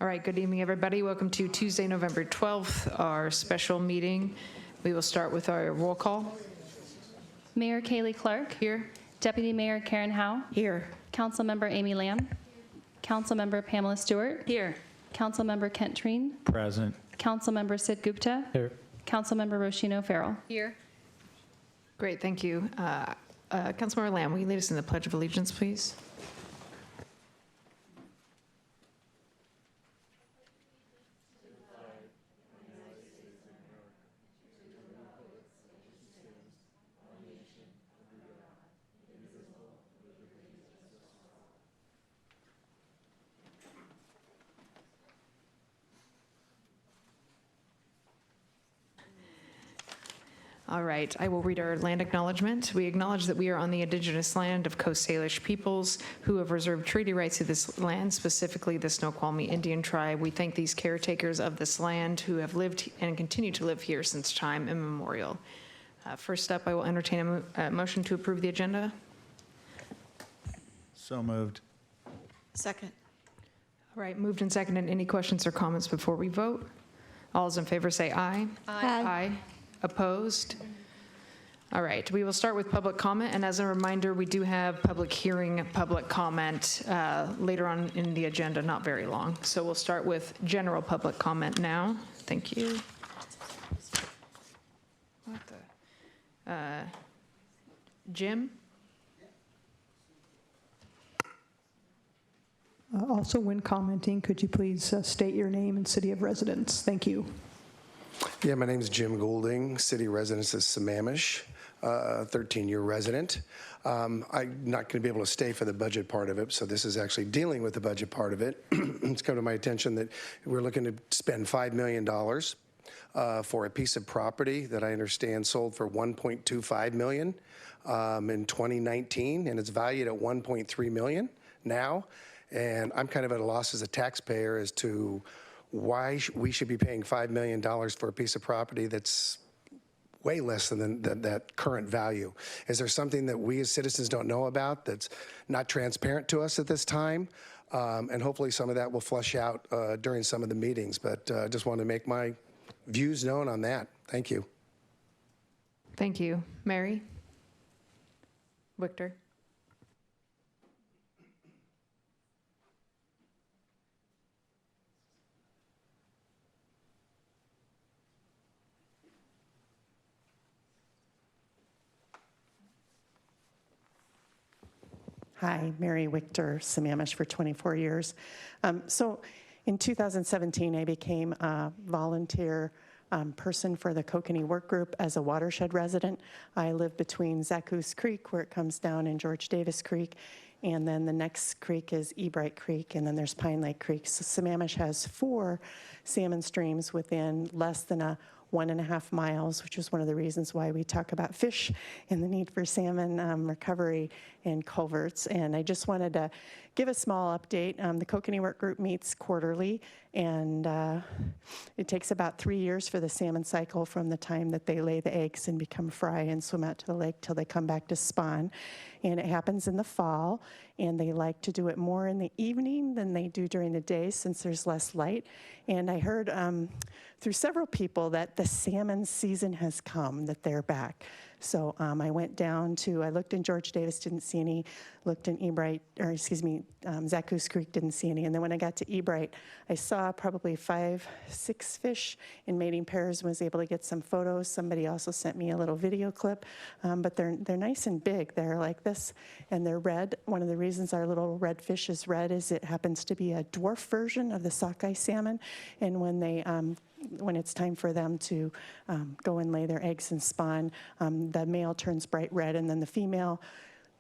All right, good evening, everybody. Welcome to Tuesday, November 12th, our special meeting. We will start with our roll call. Mayor Kaylee Clark. Here. Deputy Mayor Karen Howe. Here. Councilmember Amy Lamb. Councilmember Pamela Stewart. Here. Councilmember Kent Treen. Present. Councilmember Sid Gupta. Here. Councilmember Roshino Farrell. Here. Great, thank you. Councilmember Lamb, will you lead us in the Pledge of Allegiance, please? All right, I will read our land acknowledgement. We acknowledge that we are on the indigenous land of Coast Salish peoples who have reserved treaty rights to this land, specifically the Snoqualmie Indian tribe. We thank these caretakers of this land who have lived and continue to live here since time immemorial. First up, I will entertain a motion to approve the agenda. So moved. Second. All right, moved and seconded. Any questions or comments before we vote? All those in favor say aye. Aye. Aye. Opposed? All right, we will start with public comment, and as a reminder, we do have public hearing, public comment later on in the agenda, not very long. So we'll start with general public comment now. Thank you. What the? Jim? Also, when commenting, could you please state your name and city of residence? Thank you. Yeah, my name is Jim Goulding, city residence is Sammamish, 13-year resident. I'm not going to be able to stay for the budget part of it, so this is actually dealing with the budget part of it. It's come to my attention that we're looking to spend $5 million for a piece of property that I understand sold for $1.25 million in 2019, and it's valued at $1.3 million now. And I'm kind of at a loss as a taxpayer as to why we should be paying $5 million for a piece of property that's way less than that current value. Is there something that we as citizens don't know about that's not transparent to us at this time? And hopefully some of that will flush out during some of the meetings, but I just want to make my views known on that. Thank you. Thank you. Mary? Victor? Hi, Mary Victor, Sammamish for 24 years. So in 2017, I became a volunteer person for the Kokanee Work Group as a watershed resident. I live between Zaccoose Creek, where it comes down, and George Davis Creek, and then the next creek is Ebright Creek, and then there's Pine Lake Creek. So Sammamish has 4 salmon streams within less than 1.5 miles, which is one of the reasons why we talk about fish and the need for salmon recovery and culverts. And I just wanted to give a small update. The Kokanee Work Group meets quarterly, and it takes about 3 years for the salmon cycle from the time that they lay the eggs and become fry and swim out to the lake till they come back to spawn. And it happens in the fall, and they like to do it more in the evening than they do during the day since there's less light. And I heard through several people that the salmon season has come, that they're back. So I went down to, I looked in George Davis, didn't see any, looked in Zaccoose Creek, didn't see any. And then when I got to Ebright, I saw probably 5, 6 fish in mating pairs and was able to get some photos. Somebody also sent me a little video clip, but they're nice and big. They're like this, and they're red. One of the reasons our little red fish is red is it happens to be a dwarf version of the sockeye salmon, and when they when it's time for them to go and lay their eggs and spawn, the male turns bright red, and then the female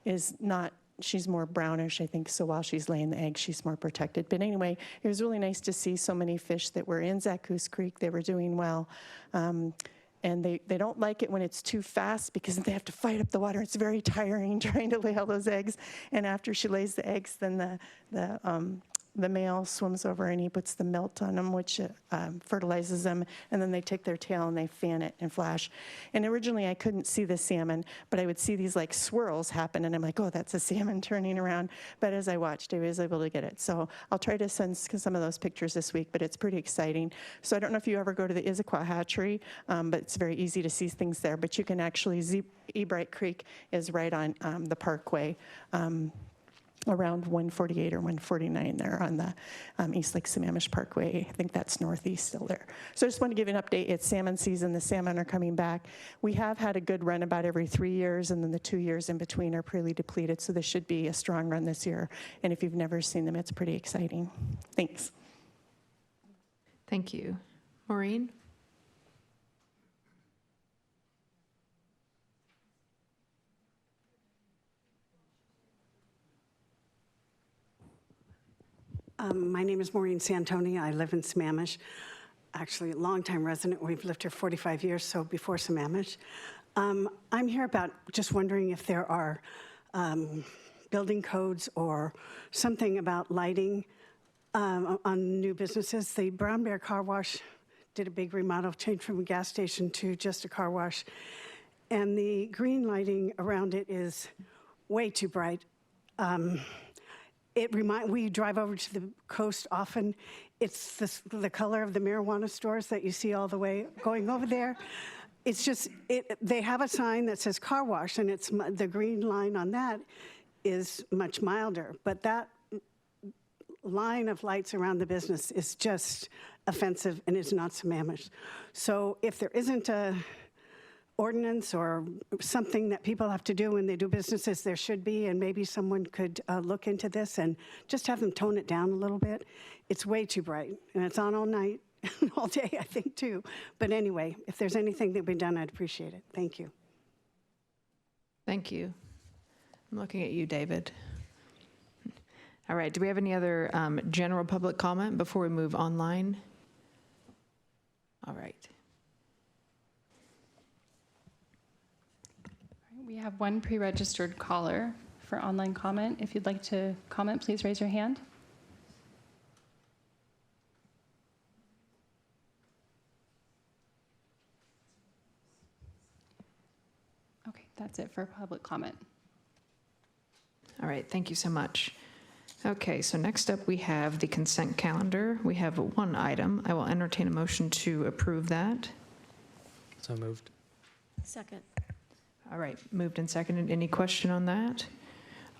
is not, she's more brownish, I think, so while she's laying the egg, she's more protected. But anyway, it was really nice to see so many fish that were in Zaccoose Creek. They were doing well. And they don't like it when it's too fast because they have to fight up the water. It's very tiring trying to lay all those eggs. And after she lays the eggs, then the the male swims over and he puts the milt on them, which fertilizes them, and then they take their tail and they fan it and flash. And originally I couldn't see the salmon, but I would see these like swirls happen, and I'm like, oh, that's a salmon turning around. But as I watched, I was able to get it. So I'll try to send some of those pictures this week, but it's pretty exciting. So I don't know if you ever go to the Issaquah hatchery, but it's very easy to see things there. But you can actually, Ebright Creek is right on the parkway, around 148 or 149 there on the East Lake Sammamish Parkway. I think that's northeast still there. So I just want to give you an update. It's salmon season. The salmon are coming back. We have had a good run about every 3 years, and then the 2 years in between are pretty depleted. So this should be a strong run this year. And if you've never seen them, it's pretty exciting. Thanks. Thank you. Maureen? My name is Maureen Santoni. I live in Sammamish. Actually, a longtime resident. We've lived here 45 years, so before Sammamish. I'm here about just wondering if there are building codes or something about lighting on new businesses. The Brown Bear Car Wash did a big remodel, changed from a gas station to just a car wash. And the green lighting around it is way too bright. We drive over to the coast often. It's the color of the marijuana stores that you see all the way going over there. It's just, they have a sign that says car wash, and it's the green line on that is much milder. But that line of lights around the business is just offensive and is not Sammamish. So if there isn't a ordinance or something that people have to do when they do businesses, there should be, and maybe someone could look into this and just have them tone it down a little bit. It's way too bright, and it's on all night, all day, I think, too. But anyway, if there's anything that can be done, I'd appreciate it. Thank you. Thank you. I'm looking at you, David. All right, do we have any other general public comment before we move online? All right. We have one pre-registered caller for online comment. If you'd like to comment, please raise your hand. Okay, that's it for public comment. All right, thank you so much. Okay, so next up we have the consent calendar. We have one item. I will entertain a motion to approve that. So moved. Second. All right, moved and seconded. Any question on that?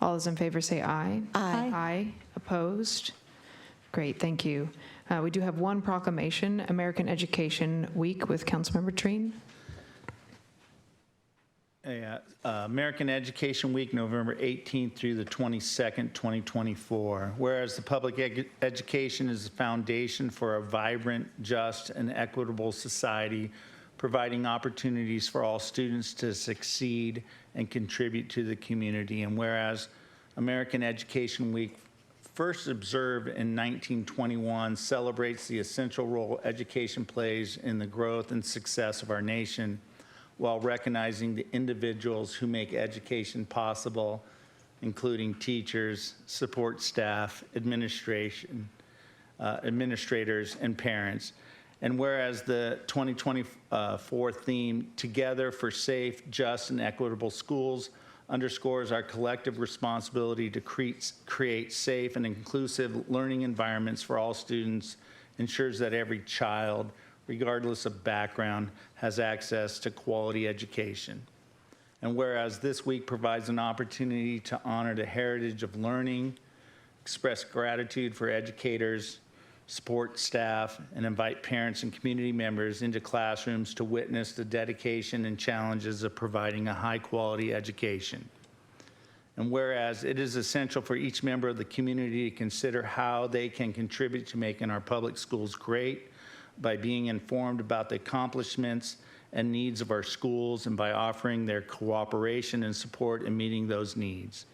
All those in favor say aye. Aye. Aye. Opposed? Great, thank you. We do have one proclamation, American Education Week with Councilmember Treen. American Education Week, November 18th through the 22nd, 2024. Whereas the public education is the foundation for a vibrant, just, and equitable society, providing opportunities for all students to succeed and contribute to the community. And whereas American Education Week, first observed in 1921, celebrates the essential role education plays in the growth and success of our nation, while recognizing the individuals who make education possible, including teachers, support staff, administrators, and parents. And whereas the 2024 theme, Together for Safe, Just, and Equitable Schools, underscores our collective responsibility to create safe and inclusive learning environments for all students, ensures that every child, regardless of background, has access to quality education. And whereas this week provides an opportunity to honor the heritage of learning, express gratitude for educators, support staff, and invite parents and community members into classrooms to witness the dedication and challenges of providing a high-quality education. And whereas it is essential for each member of the community to consider how they can contribute to making our public schools great by being informed about the accomplishments and needs of our schools and by offering their cooperation and support in meeting those needs.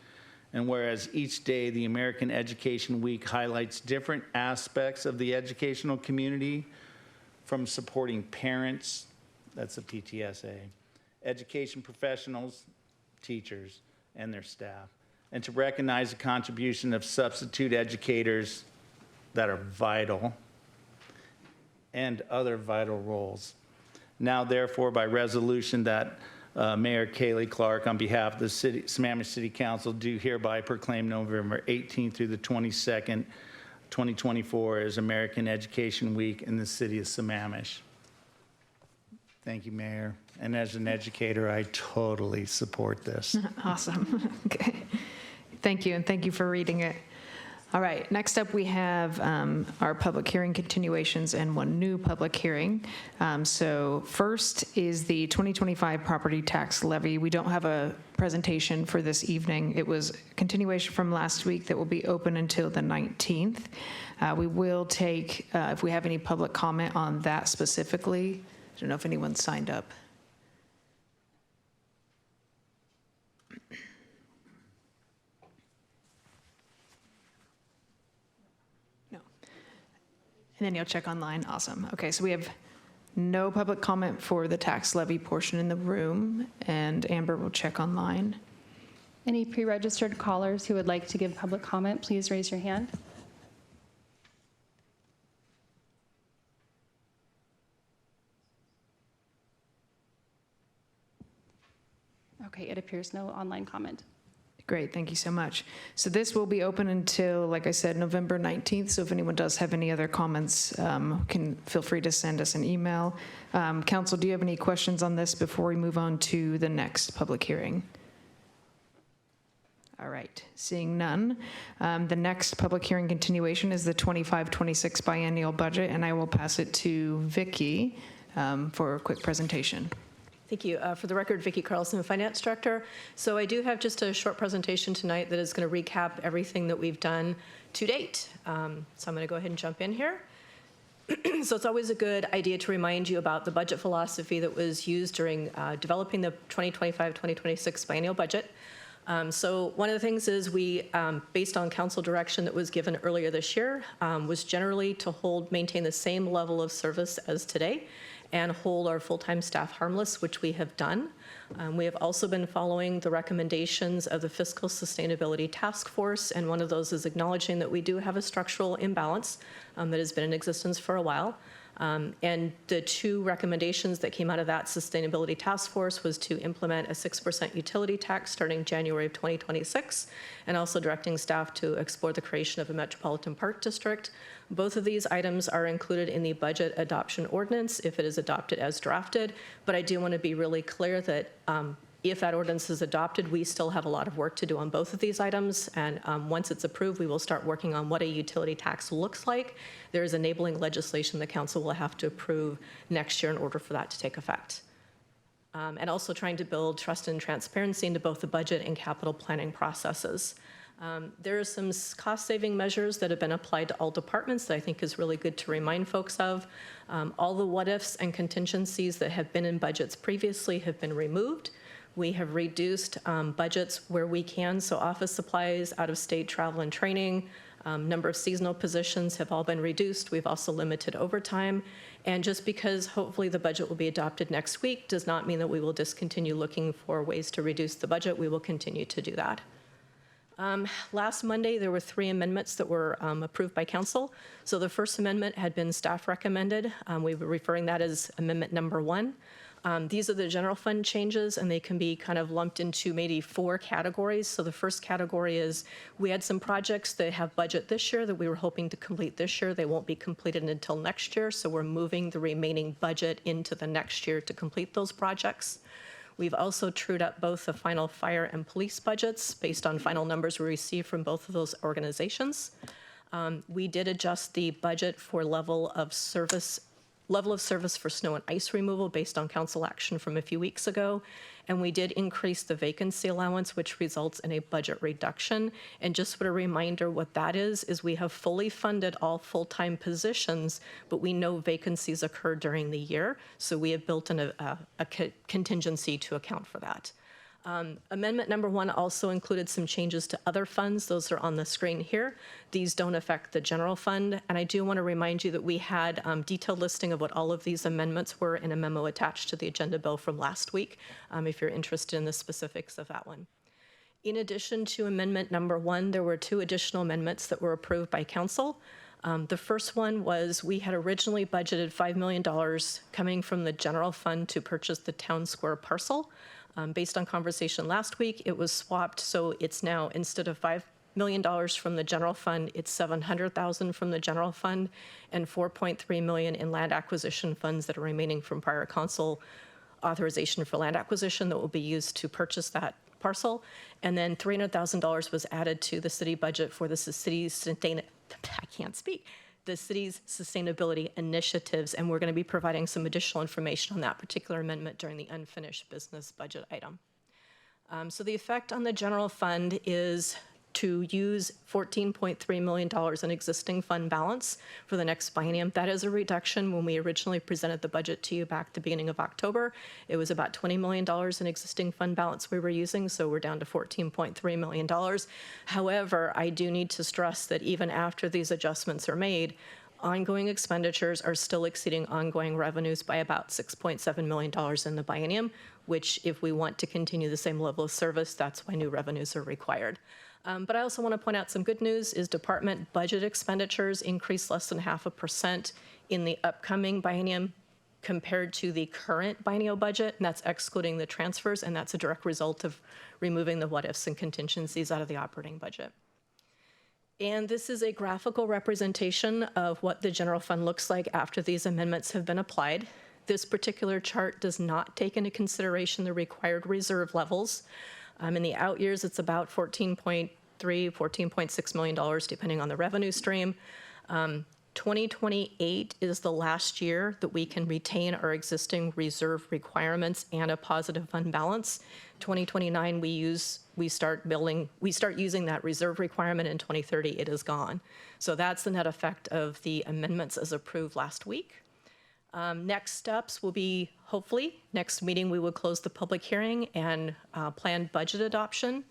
And whereas each day the American Education Week highlights different aspects of the educational community, from supporting parents, that's a PTSA, education professionals, teachers, and their staff, and to recognize the contribution of substitute educators, that are vital and other vital roles. Now, therefore, by resolution that Mayor Kaylee Clark, on behalf of the Sammamish City Council, do hereby proclaim November 18th through the 22nd, 2024 as American Education Week in the city of Sammamish. Thank you, Mayor. And as an educator, I totally support this. Awesome. Okay. Thank you, and thank you for reading it. All right, next up we have our public hearing continuations and one new public hearing. So first is the 2025 property tax levy. We don't have a presentation for this evening. It was a continuation from last week that will be open until the 19th. We will take, if we have any public comment on that specifically. I don't know if anyone signed up. No. And then you'll check online. Awesome. Okay, so we have no public comment for the tax levy portion in the room, and Amber will check online. Any pre-registered callers who would like to give public comment, please raise your hand. Okay, it appears no online comment. Great, thank you so much. So this will be open until, like I said, November 19th. So if anyone does have any other comments, can feel free to send us an email. Council, do you have any questions on this before we move on to the next public hearing? All right, seeing none. The next public hearing continuation is the 25-26 biennial budget, and I will pass it to Vicki for a quick presentation. Thank you. For the record, Vicki Carlson, Finance Director. So I do have just a short presentation tonight that is going to recap everything that we've done to date. So I'm going to go ahead and jump in here. So it's always a good idea to remind you about the budget philosophy that was used during developing the 2025-2026 biennial budget. So one of the things is we, based on council direction that was given earlier this year, was generally to maintain the same level of service as today and hold our full-time staff harmless, which we have done. We have also been following the recommendations of the Fiscal Sustainability Task Force, and one of those is acknowledging that we do have a structural imbalance that has been in existence for a while. And the two recommendations that came out of that Sustainability Task Force was to implement a 6% utility tax starting January of 2026, and also directing staff to explore the creation of a Metropolitan Park District. Both of these items are included in the budget adoption ordinance if it is adopted as drafted, but I do want to be really clear that if that ordinance is adopted, we still have a lot of work to do on both of these items, and once it's approved, we will start working on what a utility tax looks like. There is enabling legislation the council will have to approve next year in order for that to take effect. And also trying to build trust and transparency into both the budget and capital planning processes. There are some cost-saving measures that have been applied to all departments that I think is really good to remind folks of. All the what-ifs and contingencies that have been in budgets previously have been removed. We have reduced budgets where we can, so office supplies, out-of-state travel and training, number of seasonal positions have all been reduced. We've also limited overtime. And just because hopefully the budget will be adopted next week does not mean that we will discontinue looking for ways to reduce the budget. We will continue to do that. Last Monday, there were 3 amendments that were approved by council. So the first amendment had been staff recommended. We were referring that as amendment number 1. These are the general fund changes, and they can be kind of lumped into maybe 4 categories. So the first category is we had some projects that have budget this year that we were hoping to complete this year. They won't be completed until next year, so we're moving the remaining budget into the next year to complete those projects. We've also trued up both the final fire and police budgets based on final numbers we received from both of those organizations. We did adjust the budget for level of service for snow and ice removal based on council action from a few weeks ago. And we did increase the vacancy allowance, which results in a budget reduction. And just what a reminder, what that is we have fully funded all full-time positions, but we know vacancies occur during the year. So we have built in a contingency to account for that. Amendment number 1 also included some changes to other funds. Those are on the screen here. These don't affect the general fund. And I do want to remind you that we had detailed listing of what all of these amendments were in a memo attached to the agenda bill from last week, if you're interested in the specifics of that one. In addition to amendment number 1, there were 2 additional amendments that were approved by council. The first one was we had originally budgeted $5 million coming from the general fund to purchase the town square parcel. Based on conversation last week, it was swapped, so it's now, instead of $5 million from the general fund, it's $700,000 from the general fund and $4.3 million in land acquisition funds that are remaining from prior council authorization for land acquisition that will be used to purchase that parcel. And then $300,000 was added to the city budget for the city's the city's sustainability initiatives, and we're going to be providing some additional information on that particular amendment during the unfinished business budget item. So the effect on the general fund is to use $14.3 million in existing fund balance for the next biennium. That is a reduction. When we originally presented the budget to you back at the beginning of October, it was about $20 million in existing fund balance we were using, so we're down to $14.3 million. However, I do need to stress that even after these adjustments are made, ongoing expenditures are still exceeding ongoing revenues by about $6.7 million in the biennium, which if we want to continue the same level of service, that's why new revenues are required. But I also want to point out some good news is department budget expenditures increased less than 0.5% in the upcoming biennium compared to the current biennial budget, and that's excluding the transfers, and that's a direct result of removing the what-ifs and contingencies out of the operating budget. And this is a graphical representation of what the general fund looks like after these amendments have been applied. This particular chart does not take into consideration the required reserve levels. In the out years, it's about $14.6 million, depending on the revenue stream. 2028 is the last year that we can retain our existing reserve requirements and a positive fund balance. 2029, we start using that reserve requirement. In 2030, it is gone. So that's the net effect of the amendments as approved last week. Next steps will be, hopefully, next meeting we will close the public hearing and plan budget adoption.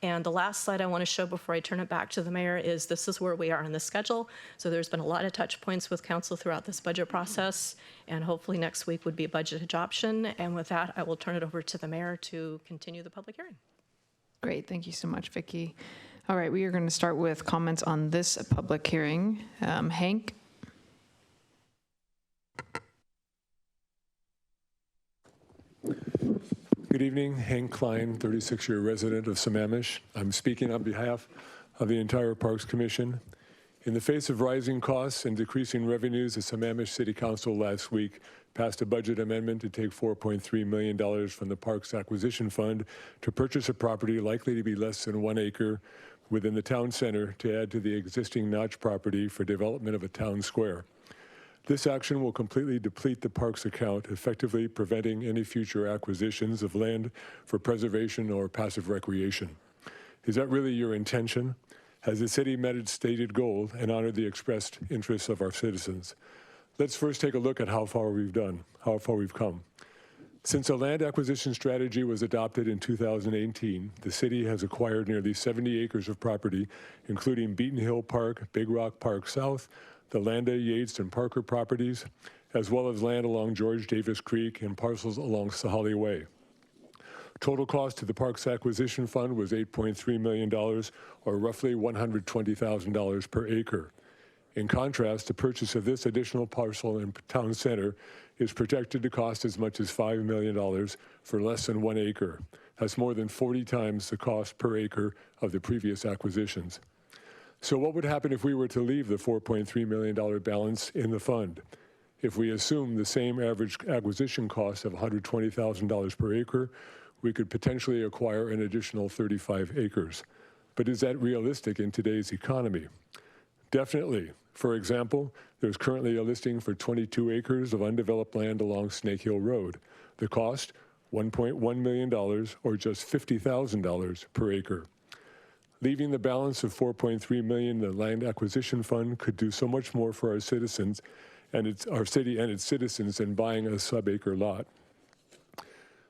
And the last slide I want to show before I turn it back to the mayor is this is where we are in the schedule. So there's been a lot of touch points with council throughout this budget process, and hopefully next week would be budget adoption. And with that, I will turn it over to the mayor to continue the public hearing. Great, thank you so much, Vicki. All right, we are going to start with comments on this public hearing. Hank? Good evening, Hank Klein, 36-year resident of Sammamish. I'm speaking on behalf of the entire Parks Commission. In the face of rising costs and decreasing revenues, the Sammamish City Council last week passed a budget amendment to take $4.3 million from the Parks Acquisition Fund to purchase a property likely to be less than 1 acre within the town center to add to the existing Notch property for development of a town square. This action will completely deplete the parks account, effectively preventing any future acquisitions of land for preservation or passive recreation. Is that really your intention? Has the city met its stated goal and honored the expressed interests of our citizens? Let's first take a look at how far we've come. Since a land acquisition strategy was adopted in 2018, the city has acquired nearly 70 acres of property, including Beaton Hill Park, Big Rock Park South, the Landa, Yates, and Parker properties, as well as land along George Davis Creek and parcels along Sahali Way. Total cost to the Parks Acquisition Fund was $8.3 million, or roughly $120,000 per acre. In contrast, the purchase of this additional parcel in town center is projected to cost as much as $5 million for less than 1 acre. That's more than 40 times the cost per acre of the previous acquisitions. So what would happen if we were to leave the $4.3 million balance in the fund? If we assume the same average acquisition cost of $120,000 per acre, we could potentially acquire an additional 35 acres. But is that realistic in today's economy? Definitely. For example, there's currently a listing for 22 acres of undeveloped land along Snake Hill Road. The cost, $1.1 million, or just $50,000 per acre. Leaving the balance of $4.3 million in the land acquisition fund could do so much more for our citizens and our city and its citizens than buying a sub-acre lot.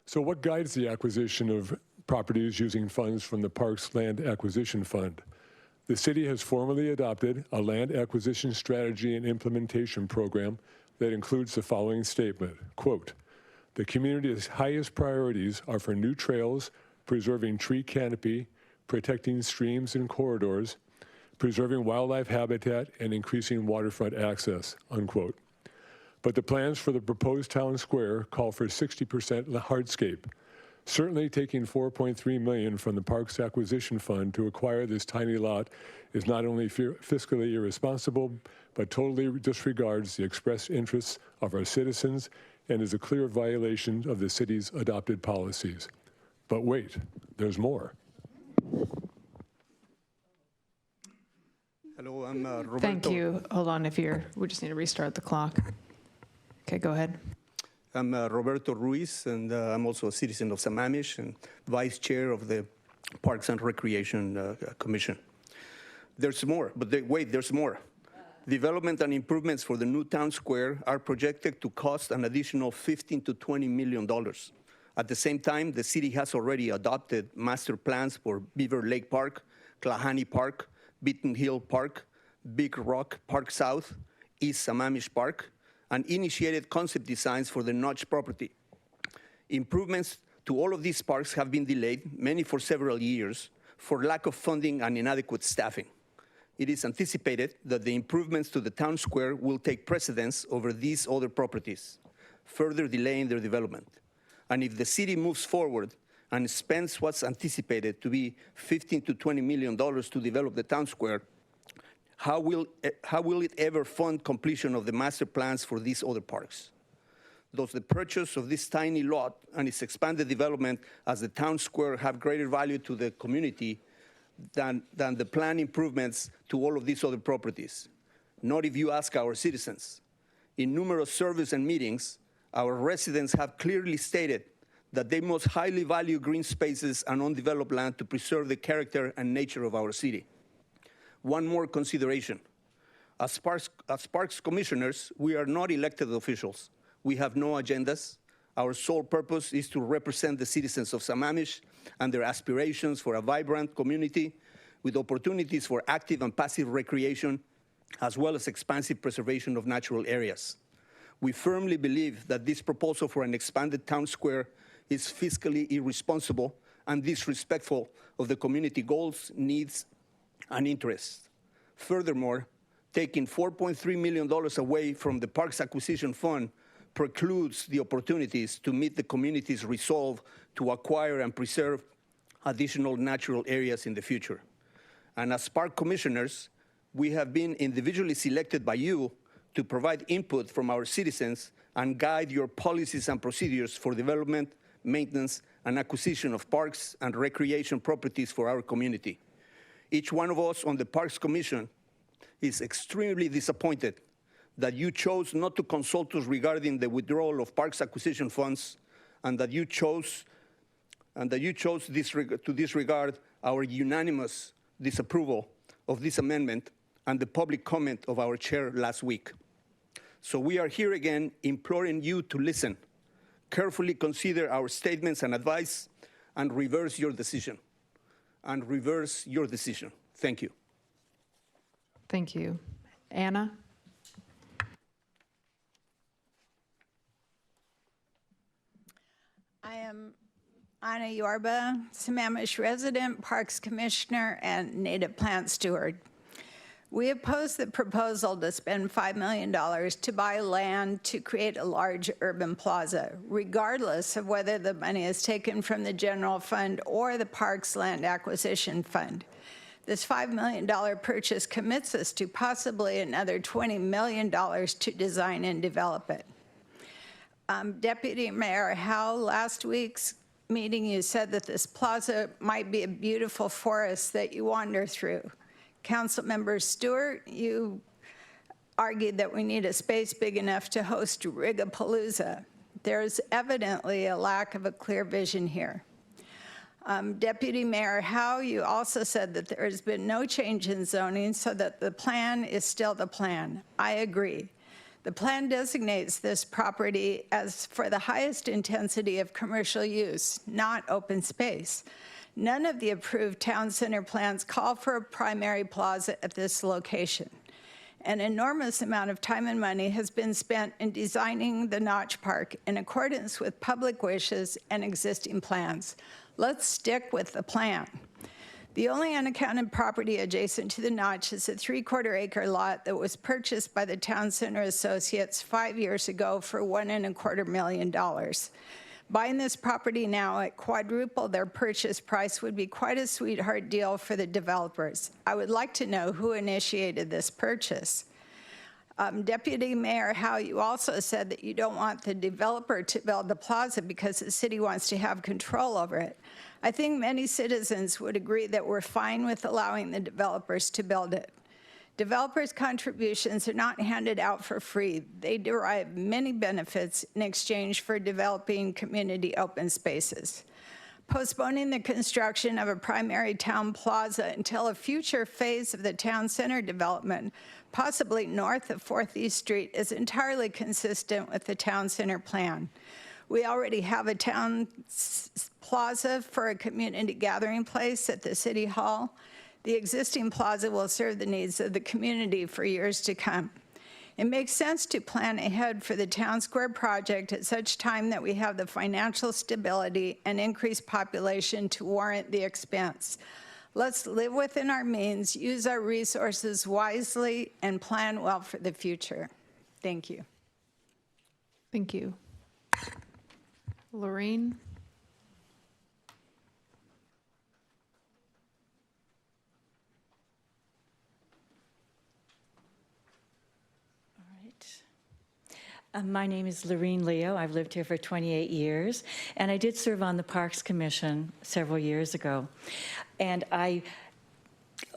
So what guides the acquisition of properties using funds from the Parks Land Acquisition Fund? The city has formally adopted a land acquisition strategy and implementation program that includes the following statement, quote, "The community's highest priorities are for new trails, preserving tree canopy, protecting streams and corridors, preserving wildlife habitat, and increasing waterfront access, unquote. But the plans for the proposed town square call for 60% hardscape. Certainly taking $4.3 million from the Parks Acquisition Fund to acquire this tiny lot is not only fiscally irresponsible, but totally disregards the express interests of our citizens and is a clear violation of the city's adopted policies. But wait, there's more. Hello, I'm Roberto. Thank you. Hold on, we just need to restart the clock. Okay, go ahead. I'm Roberto Ruiz, and I'm also a citizen of Sammamish and vice chair of the Parks and Recreation Commission. There's more, but wait, there's more. Development and improvements for the new town square are projected to cost an additional $15 to $20 million. At the same time, the city has already adopted master plans for Beaver Lake Park, Klahani Park, Beaton Hill Park, Big Rock Park South, East Sammamish Park, and initiated concept designs for the Notch property. Improvements to all of these parks have been delayed, many for several years, for lack of funding and inadequate staffing. It is anticipated that the improvements to the town square will take precedence over these other properties, further delaying their development. And if the city moves forward and spends what's anticipated to be $15 to $20 million to develop the town square, how will it ever fund completion of the master plans for these other parks? Does the purchase of this tiny lot and its expanded development as the town square have greater value to the community than the planned improvements to all of these other properties? Not if you ask our citizens. In numerous surveys and meetings, our residents have clearly stated that they most highly value green spaces and undeveloped land to preserve the character and nature of our city. One more consideration. As Parks Commissioners, we are not elected officials. We have no agendas. Our sole purpose is to represent the citizens of Sammamish and their aspirations for a vibrant community with opportunities for active and passive recreation, as well as expansive preservation of natural areas. We firmly believe that this proposal for an expanded town square is fiscally irresponsible and disrespectful of the community goals, needs, and interests. Furthermore, taking $4.3 million away from the Parks Acquisition Fund precludes the opportunities to meet the community's resolve to acquire and preserve additional natural areas in the future. And as park commissioners, we have been individually selected by you to provide input from our citizens and guide your policies and procedures for development, maintenance, and acquisition of parks and recreation properties for our community. Each one of us on the Parks Commission is extremely disappointed that you chose not to consult us regarding the withdrawal of Parks Acquisition funds, and that you chose to disregard our unanimous disapproval of this amendment and the public comment of our chair last week. So we are here again imploring you to listen, carefully consider our statements and advice, and reverse your decision. Thank you. Thank you. Anna? I am Anna Yorba, Sammamish resident, Parks Commissioner, and Native Plant Steward. We oppose the proposal to spend $5 million to buy land to create a large urban plaza, regardless of whether the money is taken from the general fund or the Parks Land Acquisition Fund. This $5 million purchase commits us to possibly another $20 million to design and develop it. Deputy Mayor Howe, last week's meeting, you said that this plaza might be a beautiful forest that you wander through. Councilmember Stewart, you argued that we need a space big enough to host Rigapalooza. There's evidently a lack of a clear vision here. Deputy Mayor Howe, you also said that there has been no change in zoning, so that the plan is still the plan. I agree. The plan designates this property as for the highest intensity of commercial use, not open space. None of the approved town center plans call for a primary plaza at this location. An enormous amount of time and money has been spent in designing the Notch Park in accordance with public wishes and existing plans. Let's stick with the plan. The only unaccounted property adjacent to the notch is a 3/4-acre lot that was purchased by the Town Center Associates 5 years ago for $1.25 million. Buying this property now at quadruple their purchase price would be quite a sweetheart deal for the developers. I would like to know who initiated this purchase. Deputy Mayor Howe, you also said that you don't want the developer to build the plaza because the city wants to have control over it. I think many citizens would agree that we're fine with allowing the developers to build it. Developers' contributions are not handed out for free. They derive many benefits in exchange for developing community open spaces. Postponing the construction of a primary town plaza until a future phase of the town center development, possibly north of 4th East Street, is entirely consistent with the town center plan. We already have a town plaza for a community gathering place at the City Hall. The existing plaza will serve the needs of the community for years to come. It makes sense to plan ahead for the Town Square project at such time that we have the financial stability and increased population to warrant the expense. Let's live within our means, use our resources wisely, and plan well for the future. Thank you. Thank you. Lorraine? My name is Lorene Leo. I've lived here for 28 years, and I did serve on the Parks Commission several years ago. And I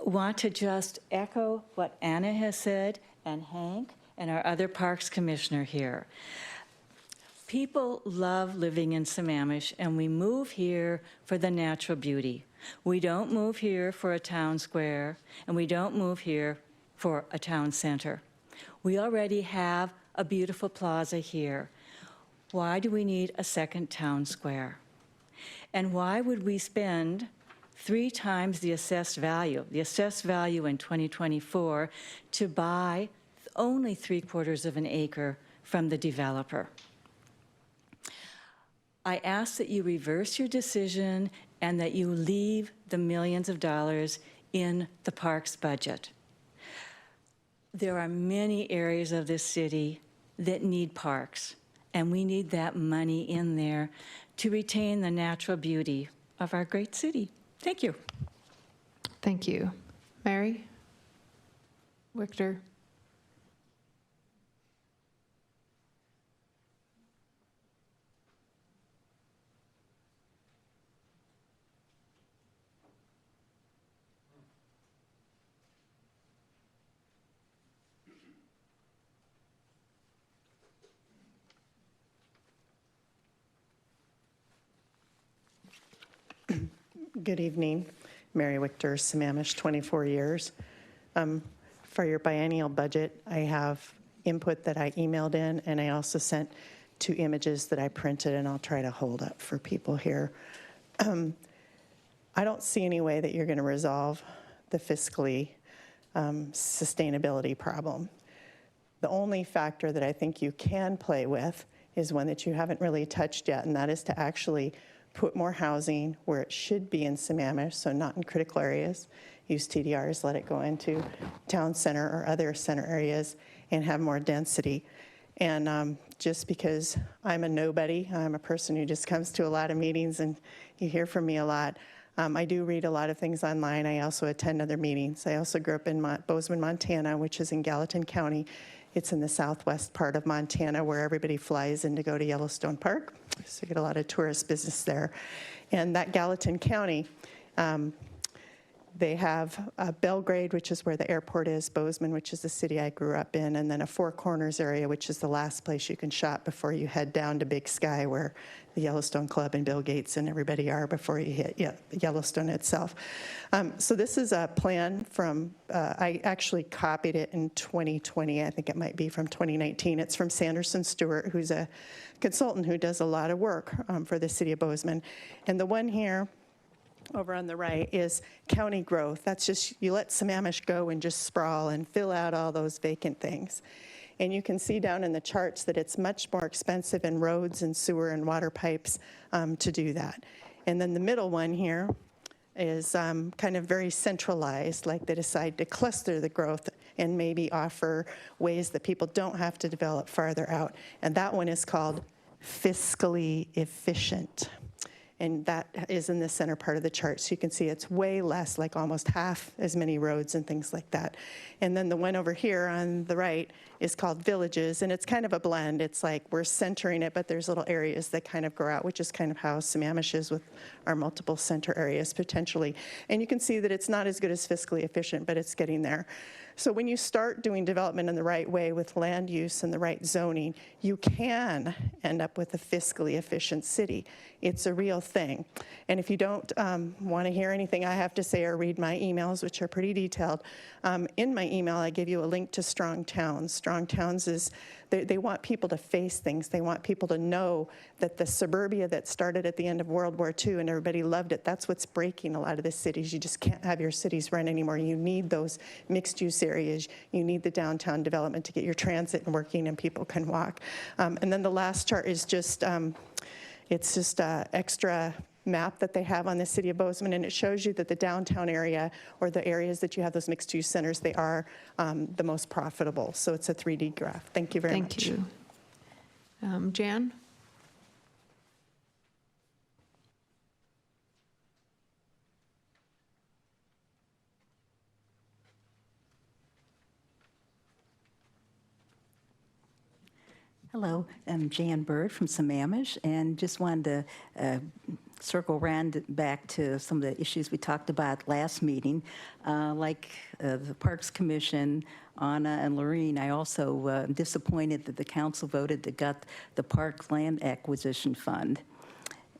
want to just echo what Anna has said, and Hank, and our other Parks Commissioner here. People love living in Sammamish, and we move here for the natural beauty. We don't move here for a town square, and we don't move here for a town center. We already have a beautiful plaza here. Why do we need a second town square? And why would we spend 3 times the assessed value in 2024, to buy only 3/4 of an acre from the developer? I ask that you reverse your decision and that you leave the millions of dollars in the parks budget. There are many areas of this city that need parks, and we need that money in there to retain the natural beauty of our great city. Thank you. Thank you. Mary? Victor? Good evening. Mary Victor, Sammamish, 24 years. For your biennial budget, I have input that I emailed in, and I also sent 2 images that I printed, and I'll try to hold up for people here. I don't see any way that you're going to resolve the fiscally sustainability problem. The only factor that I think you can play with is one that you haven't really touched yet, and that is to actually put more housing where it should be in Sammamish, so not in critical areas. Use TDRs, let it go into town center or other center areas, and have more density. And just because I'm a nobody, I'm a person who just comes to a lot of meetings and you hear from me a lot. I do read a lot of things online. I also attend other meetings. I also grew up in Bozeman, Montana, which is in Gallatin County. It's in the southwest part of Montana where everybody flies in to go to Yellowstone Park. So you get a lot of tourist business there. And that Gallatin County, they have Belgrade, which is where the airport is, Bozeman, which is the city I grew up in, and then a Four Corners area, which is the last place you can shop before you head down to Big Sky, where the Yellowstone Club and Bill Gates and everybody are before you hit Yellowstone itself. So this is a plan from, I actually copied it in 2020. I think it might be from 2019. It's from Sanderson Stewart, who's a consultant who does a lot of work for the city of Bozeman. And the one here over on the right is county growth. That's just, you let Sammamish go and just sprawl and fill out all those vacant things. And you can see down in the charts that it's much more expensive in roads and sewer and water pipes to do that. And then the middle one here, is kind of very centralized, like they decide to cluster the growth and maybe offer ways that people don't have to develop farther out. And that one is called fiscally efficient. And that is in the center part of the chart. So you can see it's way less, like almost half as many roads and things like that. And then the one over here on the right is called villages, and it's kind of a blend. It's like we're centering it, but there's little areas that kind of grow out, which is kind of how Sammamish is with our multiple center areas potentially. And you can see that it's not as good as fiscally efficient, but it's getting there. So when you start doing development in the right way with land use and the right zoning, you can end up with a fiscally efficient city. It's a real thing. And if you don't want to hear anything I have to say or read my emails, which are pretty detailed, in my email I give you a link to Strong Towns. Strong Towns is, they want people to face things. They want people to know that the suburbia that started at the end of World War II and everybody loved it, that's what's breaking a lot of the cities. You just can't have your cities run anymore. You need those mixed-use areas. You need the downtown development to get your transit and working and people can walk. And then the last chart is just, it's just an extra map that they have on the city of Bozeman, and it shows you that the downtown area or the areas that you have those mixed-use centers, they are the most profitable. So it's a 3D graph. Thank you very much. Thank you. Jan? Hello, I'm Jan Bird from Sammamish, and just wanted to circle around back to some of the issues we talked about last meeting, like the Parks Commission, Anna and Lorene. I also am disappointed that the council voted to gut the Parks Land Acquisition Fund.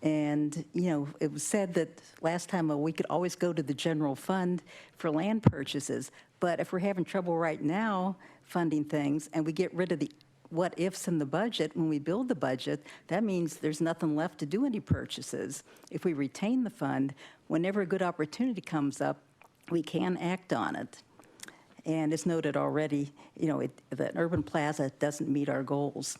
And, you know, it was said that last time we could always go to the general fund for land purchases, but if we're having trouble right now funding things and we get rid of the what-ifs in the budget, when we build the budget, that means there's nothing left to do any purchases. If we retain the fund, whenever a good opportunity comes up, we can act on it. And it's noted already, you know, that urban plaza doesn't meet our goals.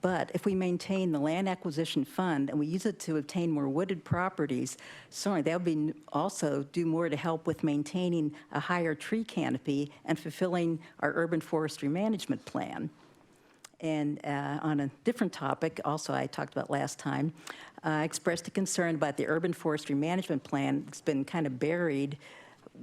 But if we maintain the land acquisition fund and we use it to obtain more wooded properties, certainly that would be also do more to help with maintaining a higher tree canopy and fulfilling our urban forestry management plan. And on a different topic, also I talked about last time, I expressed a concern about the urban forestry management plan. It's been kind of buried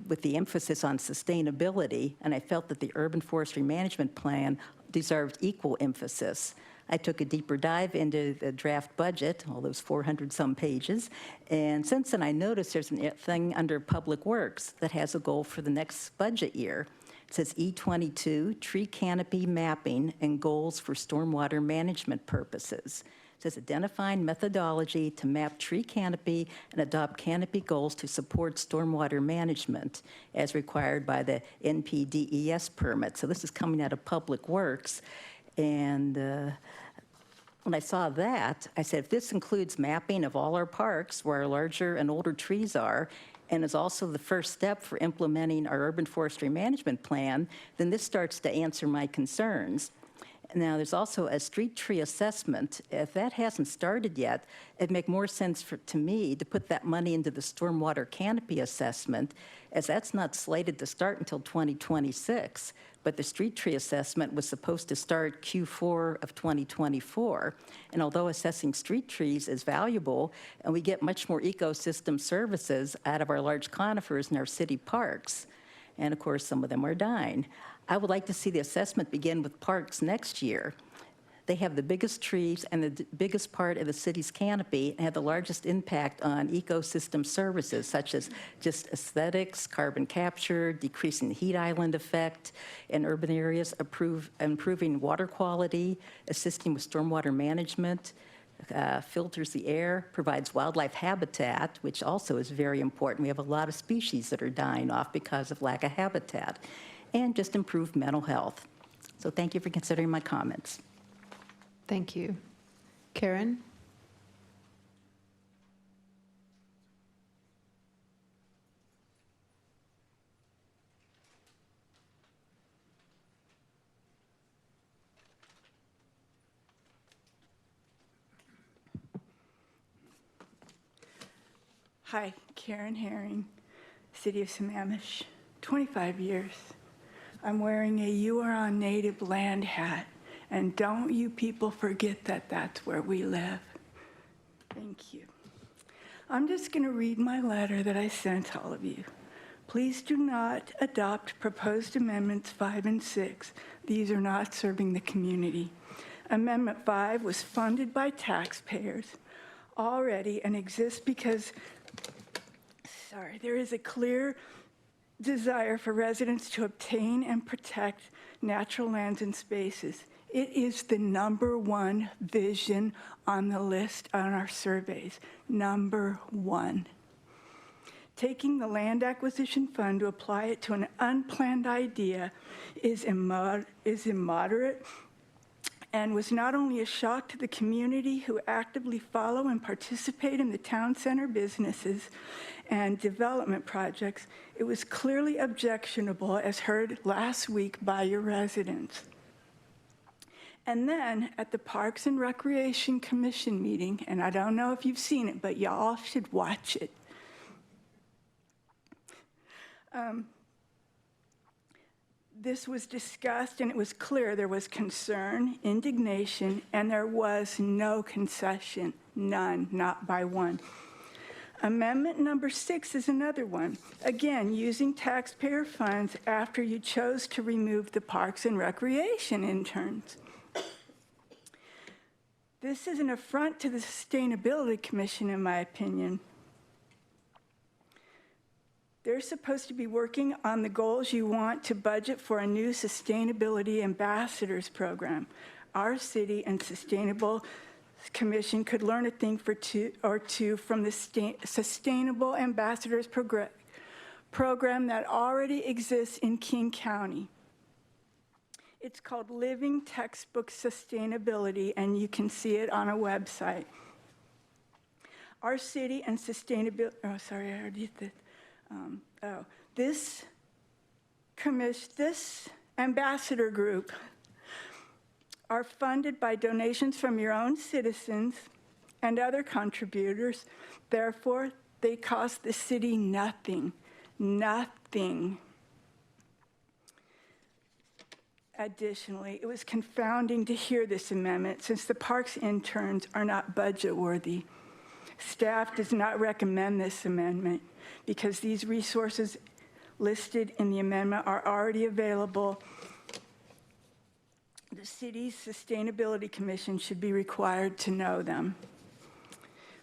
with the emphasis on sustainability, and I felt that the urban forestry management plan deserved equal emphasis. I took a deeper dive into the draft budget, all those 400-some pages, and since then I noticed there's a thing under Public Works that has a goal for the next budget year. It says E22, tree canopy mapping and goals for stormwater management purposes. It says identifying methodology to map tree canopy and adopt canopy goals to support stormwater management as required by the NPDES permit. So this is coming out of Public Works. And when I saw that, I said, if this includes mapping of all our parks where our larger and older trees are, and is also the first step for implementing our urban forestry management plan, then this starts to answer my concerns. Now, there's also a street tree assessment. If that hasn't started yet, it'd make more sense to me to put that money into the stormwater canopy assessment, as that's not slated to start until 2026. But the street tree assessment was supposed to start Q4 of 2024. And although assessing street trees is valuable, and we get much more ecosystem services out of our large conifers in our city parks, and of course some of them are dying, I would like to see the assessment begin with parks next year. They have the biggest trees and the biggest part of the city's canopy and have the largest impact on ecosystem services, such as just aesthetics, carbon capture, decreasing the heat island effect in urban areas, improving water quality, assisting with stormwater management, filters the air, provides wildlife habitat, which also is very important. We have a lot of species that are dying off because of lack of habitat, and just improve mental health. So thank you for considering my comments. Thank you. Karen? Hi, Karen Herring, City of Sammamish, 25 years. I'm wearing a You Are on Native Land hat, and don't you people forget that that's where we live. Thank you. I'm just going to read my letter that I sent all of you. Please do not adopt proposed amendments 5 and 6. These are not serving the community. Amendment 5 was funded by taxpayers already and exists because, there is a clear desire for residents to obtain and protect natural lands and spaces. It is the #1 vision on the list on our surveys, #1. Taking the land acquisition fund to apply it to an unplanned idea is immoderate and was not only a shock to the community who actively follow and participate in the town center businesses and development projects, it was clearly objectionable, as heard last week by your residents. And then at the Parks and Recreation Commission meeting, and I don't know if you've seen it, but y'all should watch it. This was discussed, and it was clear there was concern, indignation, and there was no concession, none, not by one. Amendment number 6 is another one. Again, using taxpayer funds after you chose to remove the Parks and Recreation interns. This is an affront to the Sustainability Commission, in my opinion. They're supposed to be working on the goals you want to budget for a new Sustainability Ambassadors program. Our city and Sustainable Commission could learn a thing or two from the Sustainable Ambassadors program that already exists in King County. It's called Living Textbook Sustainability, and you can see it on a website. Our city and sustainability, I already did this. This ambassador group are funded by donations from your own citizens and other contributors. Therefore, they cost the city nothing, nothing. Additionally, it was confounding to hear this amendment since the parks interns are not budget worthy. Staff does not recommend this amendment because these resources listed in the amendment are already available. The city's Sustainability Commission should be required to know them.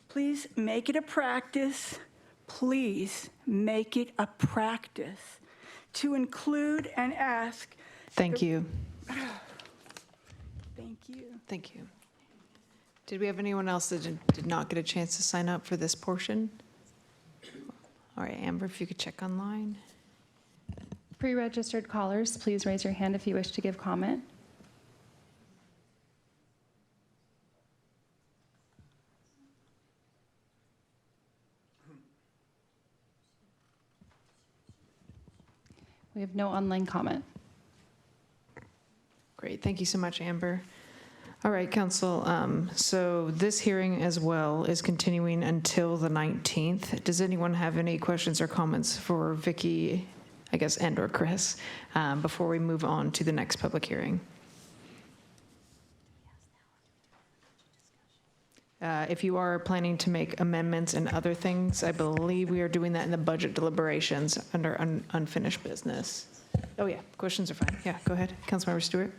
Please make it a practice, please make it a practice to include and ask. Thank you. Thank you. Thank you. Did we have anyone else that did not get a chance to sign up for this portion? All right, Amber, if you could check online. Pre-registered callers, please raise your hand if you wish to give comment. We have no online comment. Great, thank you so much, Amber. All right, Council, so this hearing as well is continuing until the 19th. Does anyone have any questions or comments for Vicki, I guess, and or Chris, before we move on to the next public hearing? If you are planning to make amendments and other things, I believe we are doing that in the budget deliberations under unfinished business. Oh yeah, questions are fine. Yeah, go ahead, Councilmember Stewart.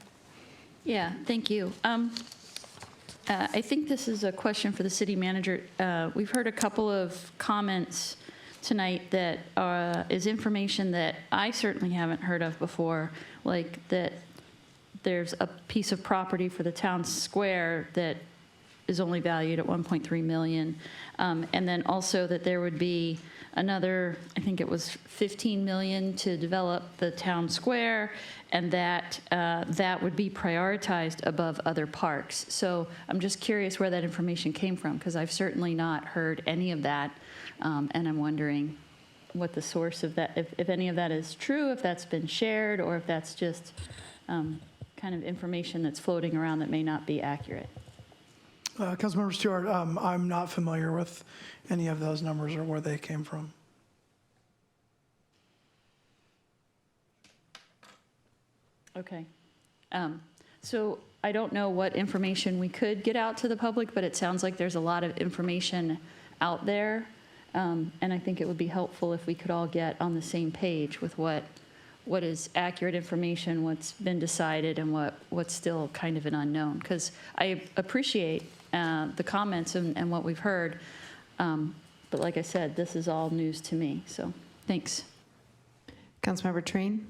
Yeah, thank you. I think this is a question for the city manager. We've heard a couple of comments tonight that is information that I certainly haven't heard of before, like that there's a piece of property for the town square that is only valued at 1.3 million. And then also that there would be another, I think it was 15 million to develop the town square, and that that would be prioritized above other parks. So I'm just curious where that information came from, because I've certainly not heard any of that. And I'm wondering what the source of that, if any of that is true, if that's been shared, or if that's just kind of information that's floating around that may not be accurate. Councilmember Stewart, I'm not familiar with any of those numbers or where they came from. Okay. So I don't know what information we could get out to the public, but it sounds like there's a lot of information out there. And I think it would be helpful if we could all get on the same page with what is accurate information, what's been decided, and what's still kind of an unknown. Because I appreciate the comments and what we've heard. But like I said, this is all news to me. So thanks. Councilmember Train?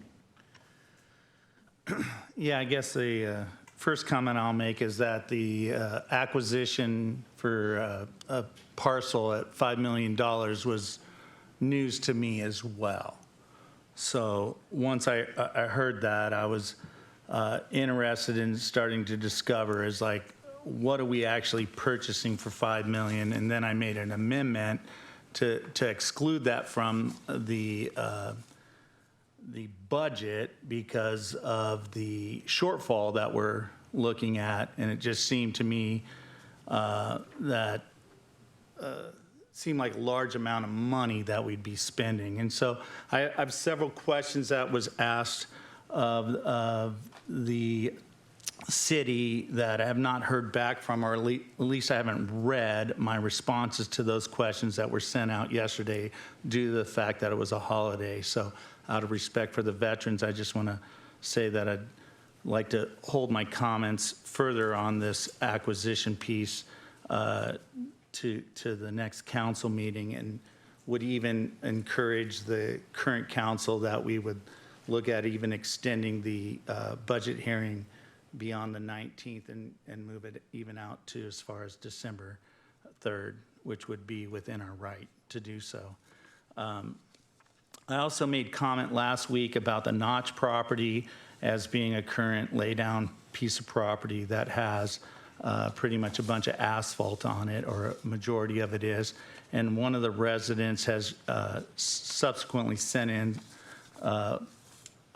Yeah, I guess the first comment I'll make is that the acquisition for a parcel at $5 million was news to me as well. So once I heard that, I was interested in starting to discover is like, what are we actually purchasing for $5 million? And then I made an amendment to exclude that from the budget because of the shortfall that we're looking at, and it just seemed to me that seemed like a large amount of money that we'd be spending. And so I have several questions that was asked of the city that I have not heard back from, or at least I haven't read my responses to those questions that were sent out yesterday due to the fact that it was a holiday. So out of respect for the veterans, I just want to say that I'd like to hold my comments further on this acquisition piece to the next council meeting, and would even encourage the current council that we would look at even extending the budget hearing beyond the 19th and move it even out to as far as December 3rd, which would be within our right to do so. I also made comment last week about the Notch property as being a current laydown piece of property that has pretty much a bunch of asphalt on it, or a majority of it is. And one of the residents has subsequently sent in a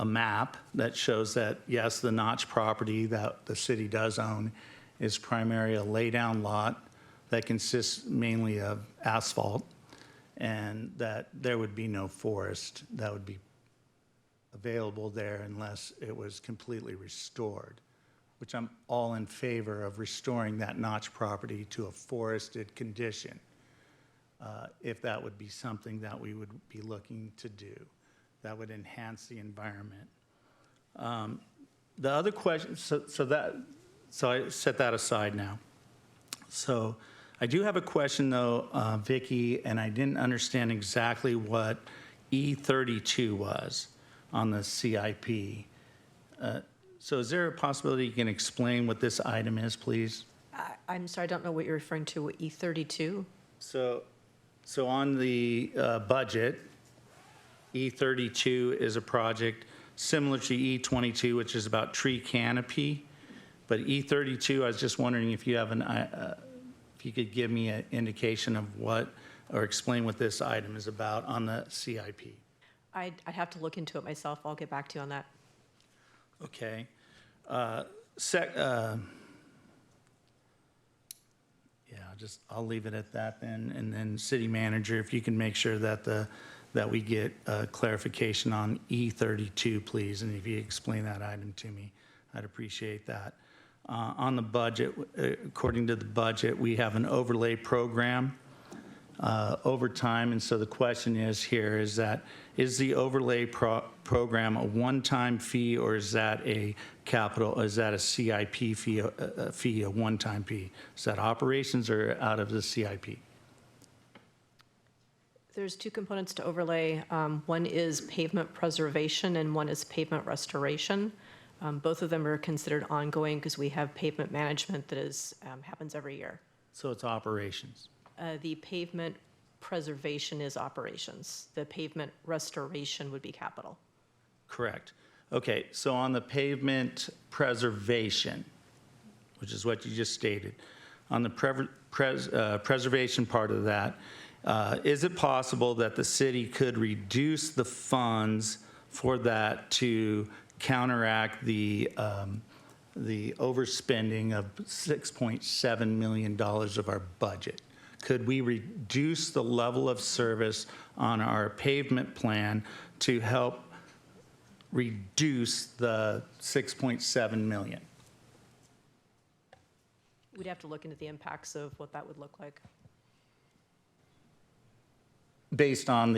map that shows that, yes, the Notch property that the city does own is primarily a laydown lot that consists mainly of asphalt, and that there would be no forest that would be available there unless it was completely restored, which I'm all in favor of restoring that Notch property to a forested condition, if that would be something that we would be looking to do. That would enhance the environment. The other question, so I set that aside now. So I do have a question though, Vicki, and I didn't understand exactly what E32 was on the CIP. So is there a possibility you can explain what this item is, please? I'm sorry, I don't know what you're referring to, what E32? So on the budget, E32 is a project similar to E22, which is about tree canopy. But E32, I was just wondering if you have if you could give me an indication of what, or explain what this item is about on the CIP. I'd have to look into it myself. I'll get back to you on that. Okay. I'll leave it at that then. And then city manager, if you can make sure that that we get clarification on E32, please. And if you explain that item to me, I'd appreciate that. On the budget, according to the budget, we have an overlay program over time. And so the question is here is that, is the overlay program a one-time fee, or is that a CIP fee, a one-time fee? Is that operations or out of the CIP? There's two components to overlay. One is pavement preservation and one is pavement restoration. Both of them are considered ongoing because we have pavement management that happens every year. So it's operations. The pavement preservation is operations. The pavement restoration would be capital. Correct. Okay, so on the pavement preservation, which is what you just stated, on the preservation part of that, is it possible that the city could reduce the funds for that to counteract the the overspending of $6.7 million of our budget? Could we reduce the level of service on our pavement plan to help reduce the $6.7 million? We'd have to look into the impacts of what that would look like. Based on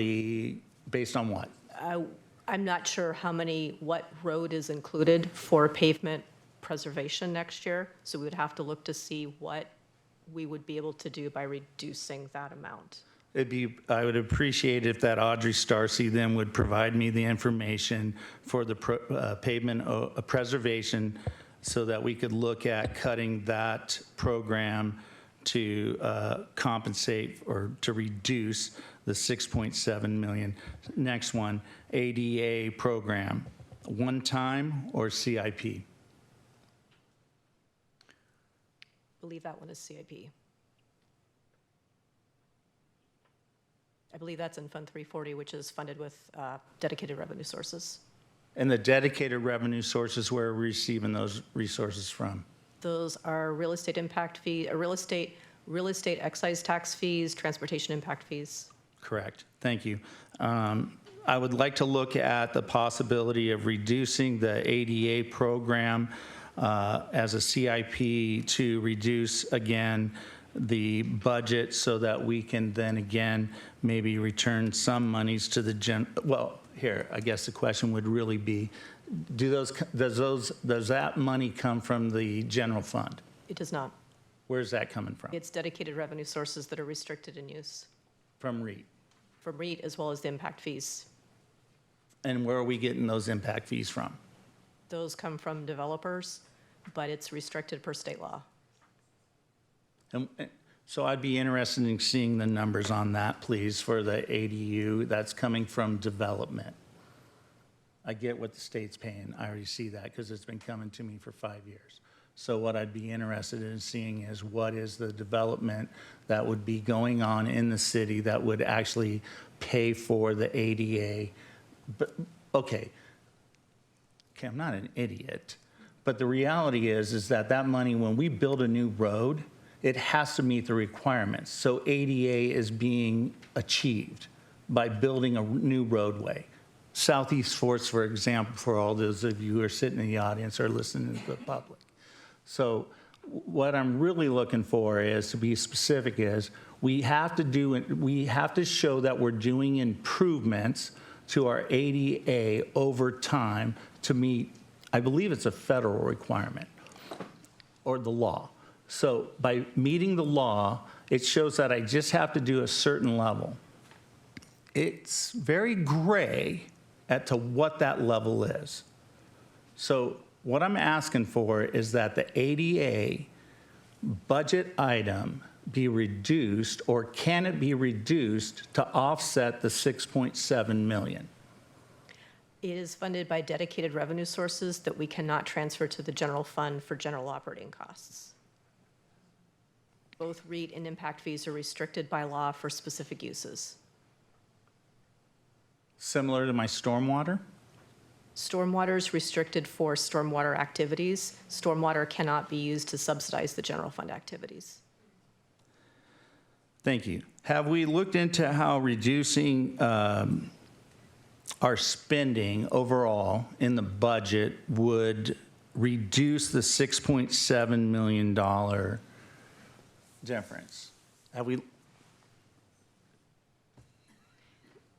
what? I'm not sure what road is included for pavement preservation next year, so we would have to look to see what we would be able to do by reducing that amount. I would appreciate if that Audrey Starcy then would provide me the information for the pavement preservation so that we could look at cutting that program to compensate or to reduce the 6.7 million. Next one, ADA program, one time or CIP? I believe that one is CIP. I believe that's in Fund 340, which is funded with dedicated revenue sources. And the dedicated revenue sources, where are we receiving those resources from? Those are real estate impact fee, real estate excise tax fees, transportation impact fees. Correct. Thank you. I would like to look at the possibility of reducing the ADA program as a CIP to reduce, again, the budget so that we can then again maybe return some monies to the well, here, I guess the question would really be, does that money come from the general fund? It does not. Where's that coming from? It's dedicated revenue sources that are restricted in use. From REIT. From REIT as well as the impact fees. And where are we getting those impact fees from? Those come from developers, but it's restricted per state law. And so I'd be interested in seeing the numbers on that, please, for the ADU that's coming from development. I get what the state's paying. I already see that because it's been coming to me for 5 years. So what I'd be interested in seeing is what is the development that would be going on in the city that would actually pay for the ADA. But, okay, I'm not an idiot, but the reality is that money, when we build a new road, it has to meet the requirements. So ADA is being achieved by building a new roadway. Southeast Force, for example, for all those of you who are sitting in the audience or listening to the public. So what I'm really looking for is, to be specific, is we have to show that we're doing improvements to our ADA over time to meet, I believe it's a federal requirement or the law. So by meeting the law, it shows that I just have to do a certain level. It's very gray as to what that level is. So what I'm asking for is that the ADA budget item be reduced, or can it be reduced to offset the 6.7 million? It is funded by dedicated revenue sources that we cannot transfer to the general fund for general operating costs. Both REIT and impact fees are restricted by law for specific uses. Similar to my stormwater? Stormwater is restricted for stormwater activities. Stormwater cannot be used to subsidize the general fund activities. Thank you. Have we looked into how reducing our spending overall in the budget would reduce the $6.7 million difference? Have we?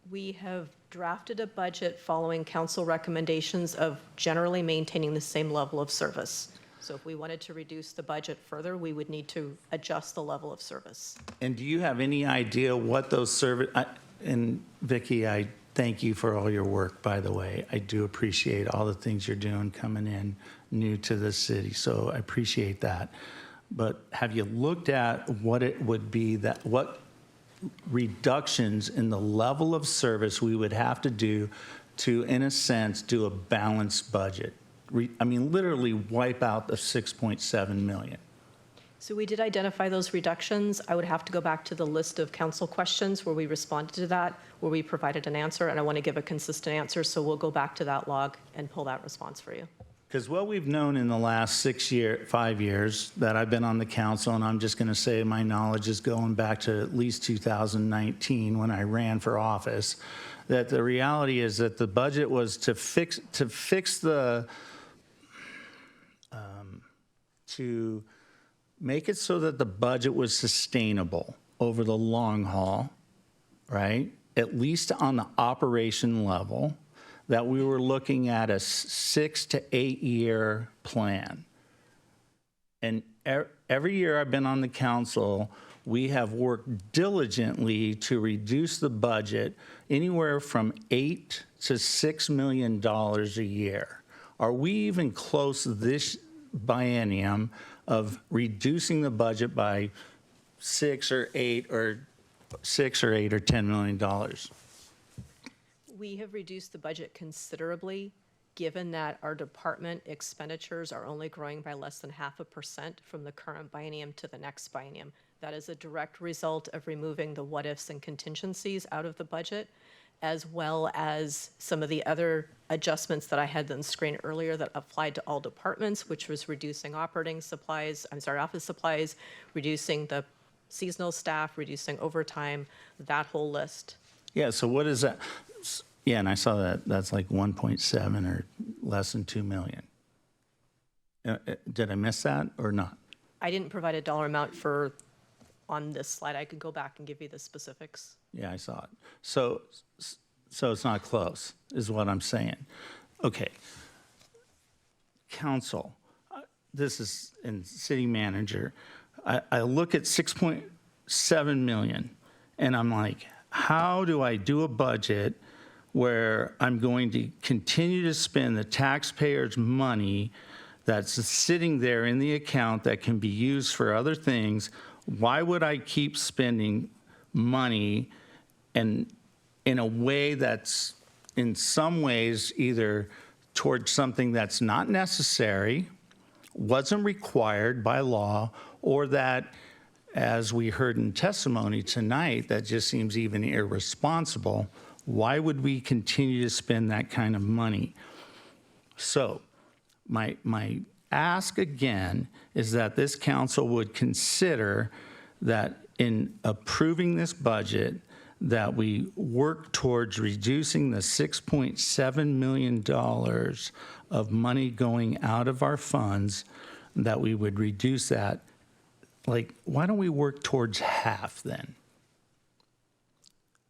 We have drafted a budget following council recommendations of generally maintaining the same level of service. So if we wanted to reduce the budget further, we would need to adjust the level of service. And do you have any idea what those service, and Vicki, I thank you for all your work, by the way. I do appreciate all the things you're doing coming in new to the city, so I appreciate that. But have you looked at what it would be what reductions in the level of service we would have to do to, in a sense, do a balanced budget? I mean, literally wipe out the 6.7 million. So we did identify those reductions. I would have to go back to the list of council questions where we responded to that, where we provided an answer, and I want to give a consistent answer, so we'll go back to that log and pull that response for you. Because what we've known in the last 5 years that I've been on the council, and I'm just going to say my knowledge is going back to at least 2019 when I ran for office, that the reality is that the budget was to fix the, to make it so that the budget was sustainable over the long haul, right? At least on the operation level, that we were looking at a 6 to 8 year plan. And every year I've been on the council, we have worked diligently to reduce the budget anywhere from $8 to $6 million a year. Are we even close this biennium of reducing the budget by $6 or $8 or $10 million? We have reduced the budget considerably, given that our department expenditures are only growing by less than 0.5% from the current biennium to the next biennium. That is a direct result of removing the what-ifs and contingencies out of the budget, as well as some of the other adjustments that I had on the screen earlier that applied to all departments, which was reducing office supplies, reducing the seasonal staff, reducing overtime, that whole list. Yeah, so what is that? Yeah, and I saw that. That's like 1.7 or less than 2 million. Did I miss that or not? I didn't provide a dollar amount on this slide. I could go back and give you the specifics. Yeah, I saw it. So it's not close, is what I'm saying. Okay. Council, this is in city manager. I look at 6.7 million, and I'm like, how do I do a budget where I'm going to continue to spend the taxpayers' money that's sitting there in the account that can be used for other things? Why would I keep spending money and in a way that's in some ways either towards something that's not necessary, wasn't required by law, or that, as we heard in testimony tonight, that just seems even irresponsible? Why would we continue to spend that kind of money? So my ask again is that this council would consider that in approving this budget, that we work towards reducing the $6.7 million of money going out of our funds, that we would reduce that. Like, why don't we work towards half then?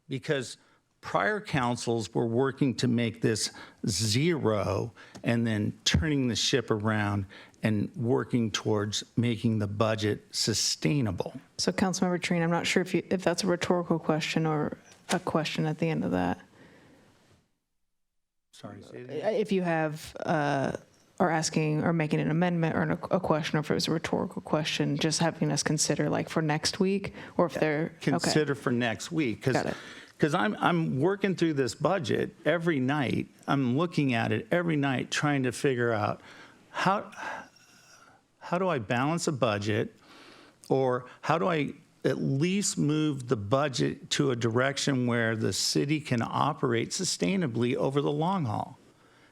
Because prior councils were working to make this zero and then turning the ship around and working towards making the budget sustainable. So Councilmember Trine, I'm not sure if that's a rhetorical question or a question at the end of that. Sorry, say that again. If you have, or asking or making an amendment or a question, or if it was a rhetorical question, just having us consider like for next week, or if they're, Consider for next week. Got it. Because I'm working through this budget every night. I'm looking at it every night, trying to figure out how do I balance a budget, or how do I at least move the budget to a direction where the city can operate sustainably over the long haul.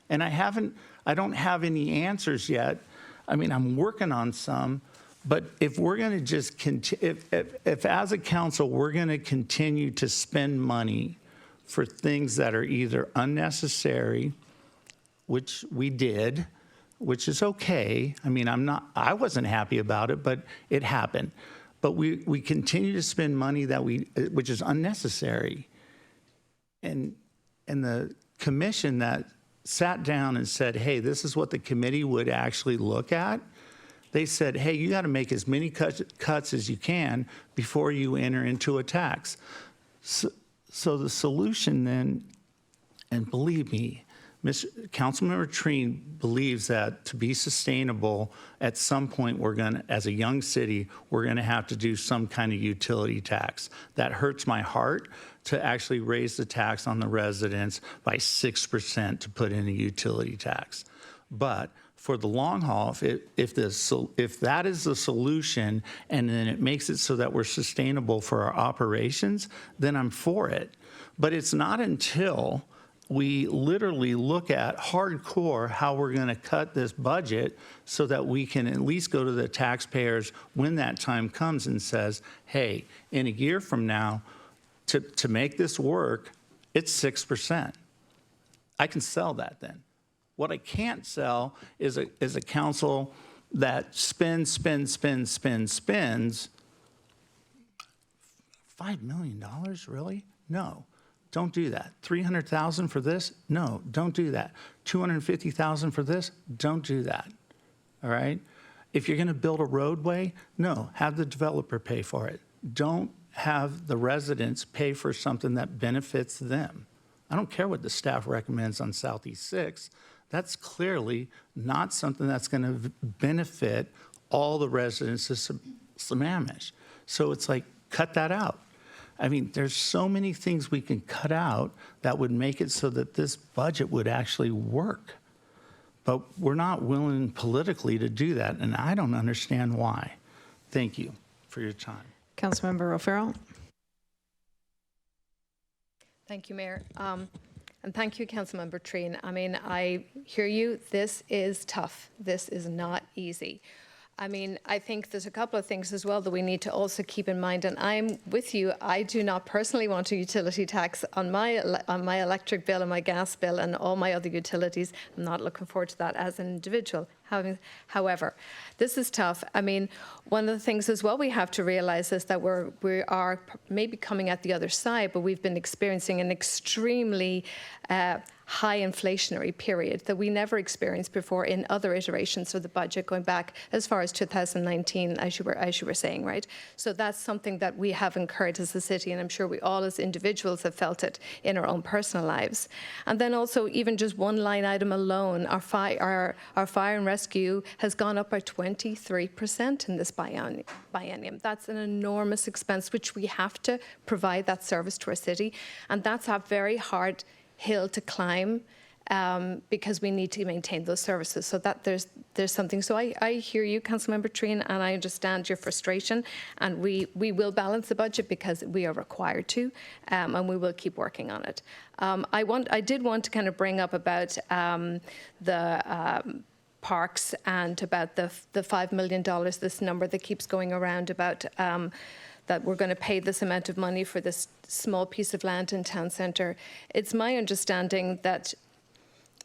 And I don't have any answers yet. I mean, I'm working on some. But if we're going to just if as a council we're going to continue to spend money for things that are either unnecessary, which we did, which is okay. I mean, I wasn't happy about it, but it happened. But we continue to spend money which is unnecessary. And the commission that sat down and said, hey, this is what the committee would actually look at. They said, hey, you got to make as many cuts as you can before you enter into a tax. So the solution then, and believe me, Councilmember Trine believes that to be sustainable, at some point as a young city, we're going to have to do some kind of utility tax. That hurts my heart, to actually raise the tax on the residents by 6% to put in a utility tax. But for the long haul, if that is the solution, and then it makes it so that we're sustainable for our operations, then I'm for it. But it's not until we literally look at hardcore how we're going to cut this budget so that we can at least go to the taxpayers when that time comes and says, hey, in a year from now, to make this work, it's 6%. I can sell that then. What I can't sell is a council that spends. $5 million, really? No. Don't do that. 300,000 for this? No, don't do that. 250,000 for this? Don't do that. All right? If you're going to build a roadway, no, have the developer pay for it. Don't have the residents pay for something that benefits them. I don't care what the staff recommends on Southeast 6. That's clearly not something that's going to benefit all the residents of Sammamish. So it's like, cut that out. I mean, there's so many things we can cut out that would make it so that this budget would actually work. But we're not willing politically to do that, and I don't understand why. Thank you for your time. Councilmember O'Farrell. Thank you, Mayor. And thank you, Councilmember Treen. I mean, I hear you. This is tough. This is not easy. I mean, I think there's a couple of things as well that we need to also keep in mind, and I'm with you. I do not personally want a utility tax on my electric bill and my gas bill and all my other utilities. I'm not looking forward to that as an individual. However, this is tough. I mean, one of the things as well we have to realize is that we are maybe coming at the other side, but we've been experiencing an extremely high inflationary period that we never experienced before in other iterations of the budget, going back as far as 2019, as you were saying, right? So that's something that we have incurred as a city, and I'm sure we all as individuals have felt it in our own personal lives. And then also, even just one line item alone, our fire and rescue has gone up by 23% in this biennium. That's an enormous expense, which we have to provide that service to our city, and that's a very hard hill to climb because we need to maintain those services. So that there's something. So I hear you, Councilmember Treen, and I understand your frustration, and we will balance the budget because we are required to, and we will keep working on it. I did want to kind of bring up about the parks and about the $5 million, this number that keeps going around about that we're going to pay this amount of money for this small piece of land in town centre. It's my understanding that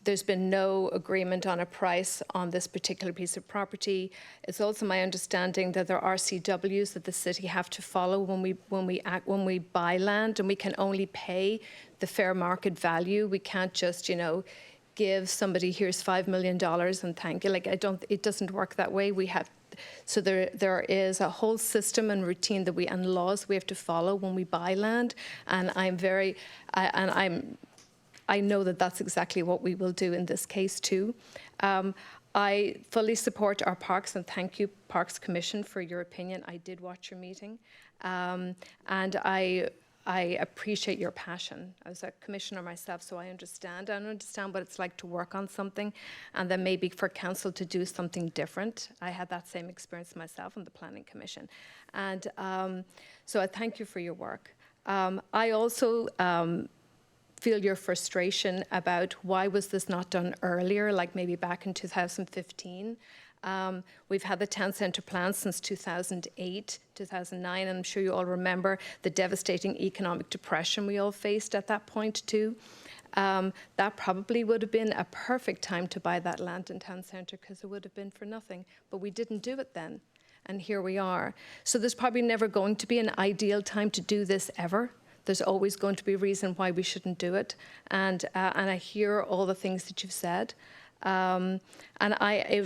there's been no agreement on a price on this particular piece of property. It's also my understanding that there are CWs that the city have to follow when we buy land, and we can only pay the fair market value. We can't just, give somebody, here's $5 million and thank you. It doesn't work that way. So there is a whole system and routine and laws we have to follow when we buy land, and I know that that's exactly what we will do in this case too. I fully support our parks, and thank you, Parks Commission, for your opinion. I did watch your meeting, and I appreciate your passion. I was a commissioner myself, so I understand. I understand what it's like to work on something and then maybe for council to do something different. I had that same experience myself on the Planning Commission. And so I thank you for your work. I also feel your frustration about why was this not done earlier, like maybe back in 2015. We've had the town centre plan since 2008, 2009, and I'm sure you all remember the devastating economic depression we all faced at that point too. That probably would have been a perfect time to buy that land in town centre because it would have been for nothing, but we didn't do it then, and here we are. So there's probably never going to be an ideal time to do this ever. There's always going to be a reason why we shouldn't do it, and I hear all the things that you've said. And I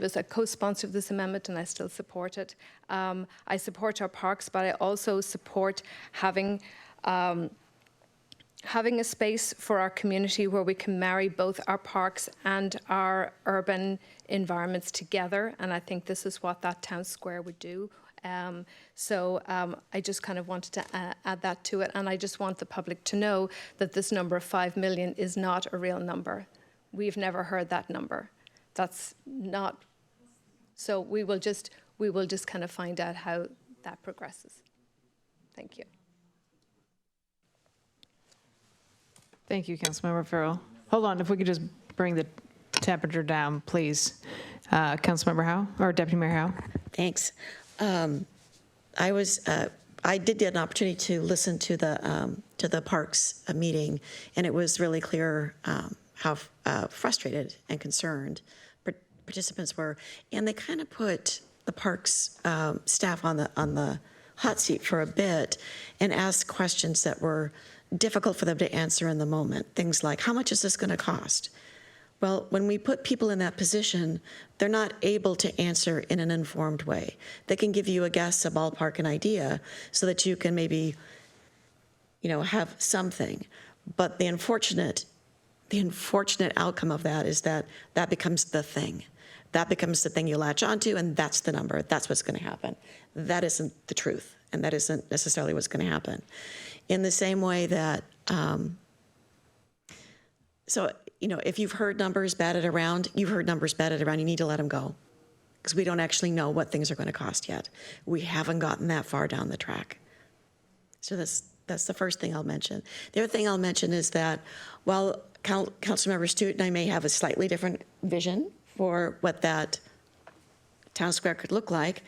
was a co-sponsor of this amendment, and I still support it. I support our parks, but I also support having a space for our community where we can marry both our parks and our urban environments together. And I think this is what that town square would do. So I just kind of wanted to add that to it. And I just want the public to know that this number of 5 million is not a real number. We've never heard that number. That's not, so we will just kind of find out how that progresses. Thank you. Thank you, Councilmember Farrell. Hold on, if we could just bring the temperature down, please. Councilmember Howe, or Deputy Mayor Howe? Thanks. I did get an opportunity to listen to the Parks meeting, and it was really clear how frustrated and concerned participants were, and they kind of put the Parks staff on the hot seat for a bit and asked questions that were difficult for them to answer in the moment. Things like, how much is this going to cost? Well, when we put people in that position, they're not able to answer in an informed way. They can give you a guess, a ballpark, an idea, so that you can maybe, have something. But the unfortunate outcome of that is that becomes the thing. That becomes the thing you latch onto, and that's the number. That's what's going to happen. That isn't the truth, and that isn't necessarily what's going to happen. In the same way that, if you've heard numbers batted around, you need to let them go, because we don't actually know what things are going to cost yet. We haven't gotten that far down the track. So that's the first thing I'll mention. The other thing I'll mention is that while Councilmember Stewart and I may have a slightly different vision for what that town square could look like,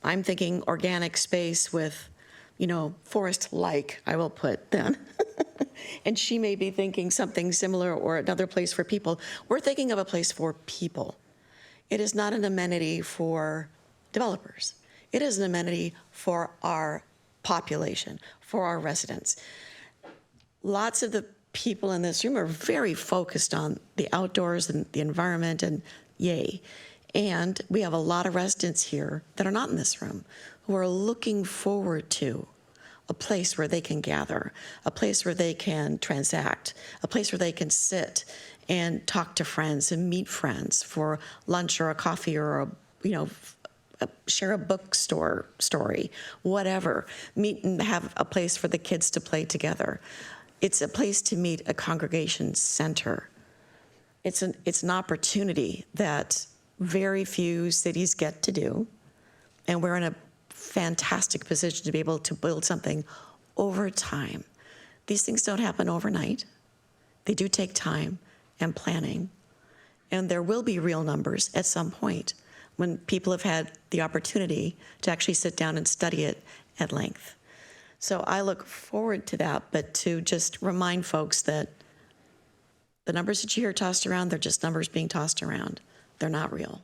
I'm thinking organic space with, forest-like, I will put then. And she may be thinking something similar, or another place for people. We're thinking of a place for people. It is not an amenity for developers. It is an amenity for our population, for our residents. Lots of the people in this room are very focused on the outdoors and the environment, and yay. And we have a lot of residents here that are not in this room who are looking forward to a place where they can gather, a place where they can transact, a place where they can sit and talk to friends and meet friends for lunch or a coffee or share a bookstore story, whatever. Meet and have a place for the kids to play together. It's a place to meet, a congregation center. It's an opportunity that very few cities get to do, and we're in a fantastic position to be able to build something over time. These things don't happen overnight. They do take time and planning, and there will be real numbers at some point when people have had the opportunity to actually sit down and study it at length. So I look forward to that, but to just remind folks that the numbers that you hear tossed around, they're just numbers being tossed around. They're not real.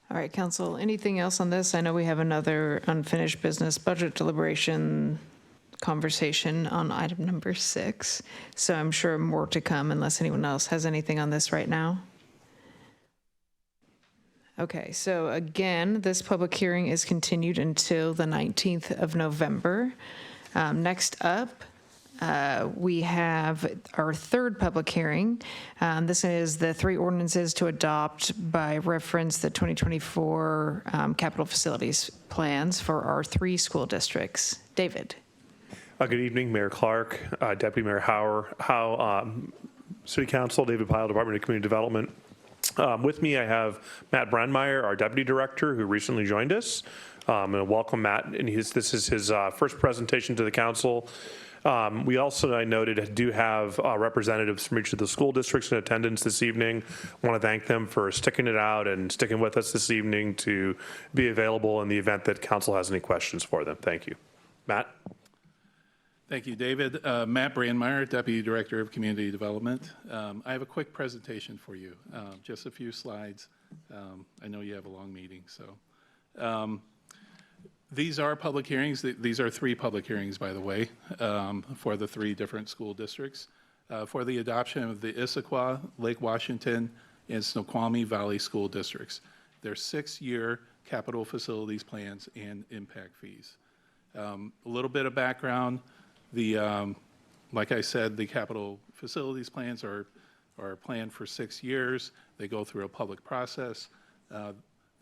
All right, Council, anything else on this? I know we have another unfinished business budget deliberation conversation on item number 6, so I'm sure more to come unless anyone else has anything on this right now. Okay, so again, this public hearing is continued until the 19th of November. Next up, we have our third public hearing. This is the 3 ordinances to adopt by reference the 2024 capital facilities plans for our 3 school districts. David. Good evening, Mayor Clark, Deputy Mayor Howe, City Council, David Pyle, Department of Community Development. With me, I have Matt Brandmeier, our Deputy Director, who recently joined us. And welcome, Matt. And this is his first presentation to the council. We also, I noted, do have representatives from each of the school districts in attendance this evening. I want to thank them for sticking it out and sticking with us this evening to be available in the event that council has any questions for them. Thank you. Matt? Thank you, David. Matt Brandmeier, Deputy Director of Community Development. I have a quick presentation for you, just a few slides. I know you have a long meeting, so. These are public hearings. These are 3 public hearings, by the way, for the 3 different school districts for the adoption of the Issaquah, Lake Washington, and Snoqualmie Valley school districts. Their 6-year capital facilities plans and impact fees. A little bit of background. Like I said, the capital facilities plans are planned for 6 years. They go through a public process.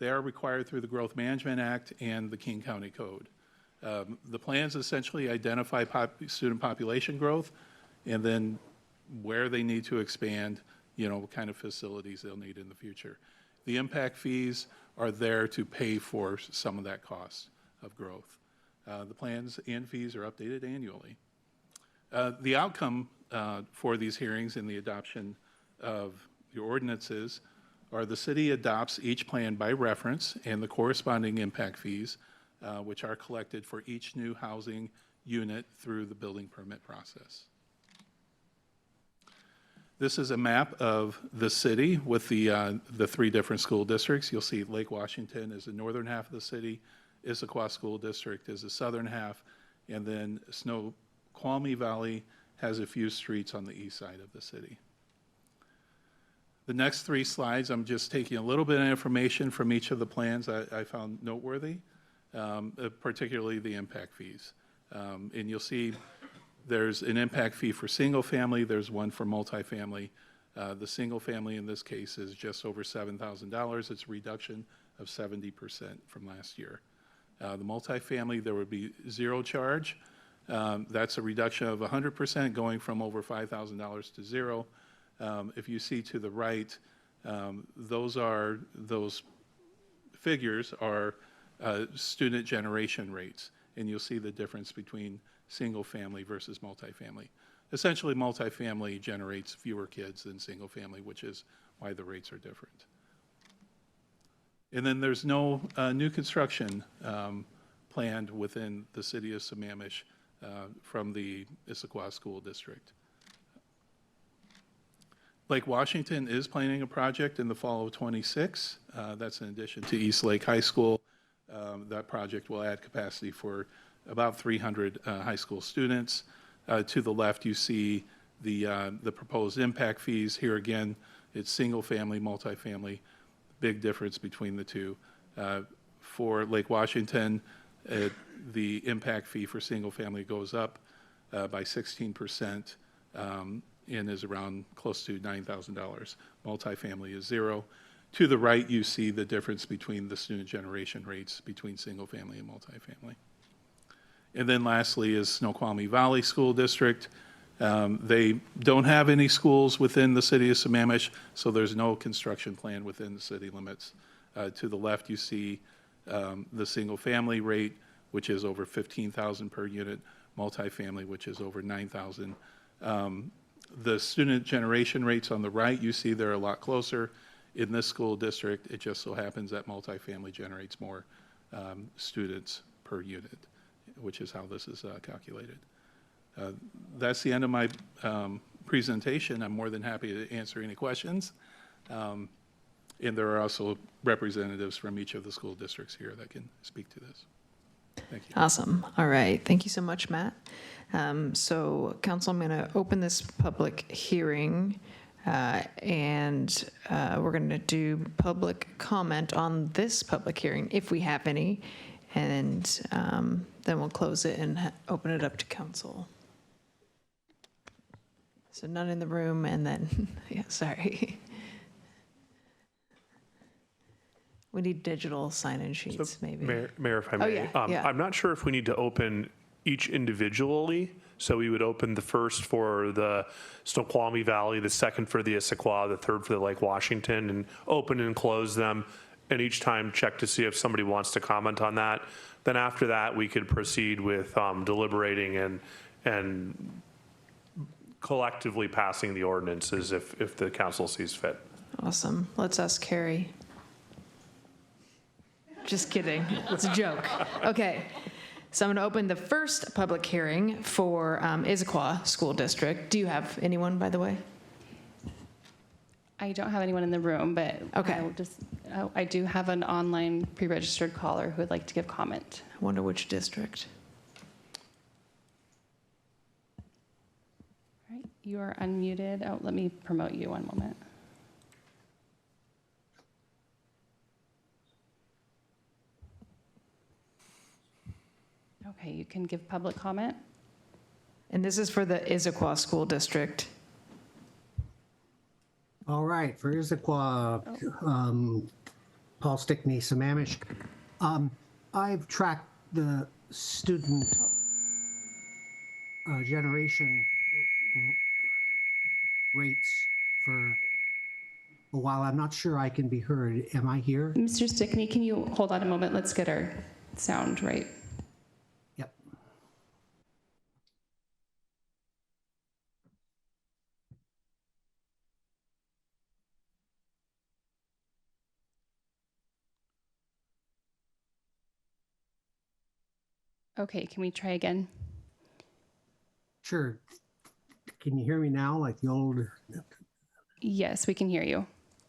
They are required through the Growth Management Act and the King County Code. The plans essentially identify student population growth and then where they need to expand, what kind of facilities they'll need in the future. The impact fees are there to pay for some of that cost of growth. The plans and fees are updated annually. The outcome for these hearings and the adoption of the ordinances are the city adopts each plan by reference and the corresponding impact fees, which are collected for each new housing unit through the building permit process. This is a map of the city with the 3 different school districts. You'll see Lake Washington is the northern half of the city, Issaquah School District is the southern half, and then Snoqualmie Valley has a few streets on the east side of the city. The next 3 slides, I'm just taking a little bit of information from each of the plans I found noteworthy, particularly the impact fees. And you'll see there's an impact fee for single family, there's one for multifamily. The single family in this case is just over $7,000. It's a reduction of 70% from last year. The multifamily, there would be 0 charge. That's a reduction of 100% going from over $5,000 to 0. If you see to the right, those figures are student generation rates, and you'll see the difference between single family versus multifamily. Essentially, multifamily generates fewer kids than single family, which is why the rates are different. And then there's no new construction planned within the city of Sammamish from the Issaquah School District. Lake Washington is planning a project in the fall of '26. That's in addition to East Lake High School. That project will add capacity for about 300 high school students. To the left, you see the proposed impact fees. Here again, it's single family, multifamily, big difference between the two. For Lake Washington, the impact fee for single family goes up by 16%. And is around close to $9,000. Multifamily is 0. To the right, you see the difference between the student generation rates between single family and multifamily. And then lastly is Snoqualmie Valley School District. They don't have any schools within the city of Sammamish, so there's no construction plan within the city limits. To the left, you see the single family rate, which is over $15,000 per unit, multifamily, which is over $9,000. The student generation rates on the right, you see they're a lot closer. In this school district, it just so happens that multifamily generates more students per unit, which is how this is calculated. That's the end of my presentation. I'm more than happy to answer any questions. And there are also representatives from each of the school districts here that can speak to this. Thank you. Awesome. All right. Thank you so much, Matt. So, Council, I'm going to open this public hearing, and we're going to do public comment on this public hearing, if we have any, and then we'll close it and open it up to council. So none in the room, and then, yeah, sorry. We need digital sign-in sheets, maybe. Mayor, if I may. Yeah. I'm not sure if we need to open each individually. So we would open the first for the Snoqualmie Valley, the second for the Issaquah, the third for the Lake Washington, and open and close them. And each time check to see if somebody wants to comment on that. Then after that, we could proceed with deliberating and collectively passing the ordinances if the council sees fit. Awesome. Let's ask Carrie. Just kidding. It's a joke. Okay. So I'm going to open the first public hearing for Issaquah School District. Do you have anyone, by the way? I don't have anyone in the room, but okay. I do have an online pre-registered caller who would like to give comment. I wonder which district. All right, you are unmuted. Oh, let me promote you one moment. Okay, you can give public comment. And this is for the Issaquah School District. All right, for Issaquah, Paul Stickney, Sammamish. I've tracked the student generation rates for a while. I'm not sure I can be heard. Am I here? Mr. Stickney, can you hold on a moment? Let's get our sound right. Okay, can we try again? Sure. Can you hear me now, like the old Yes, we can hear you.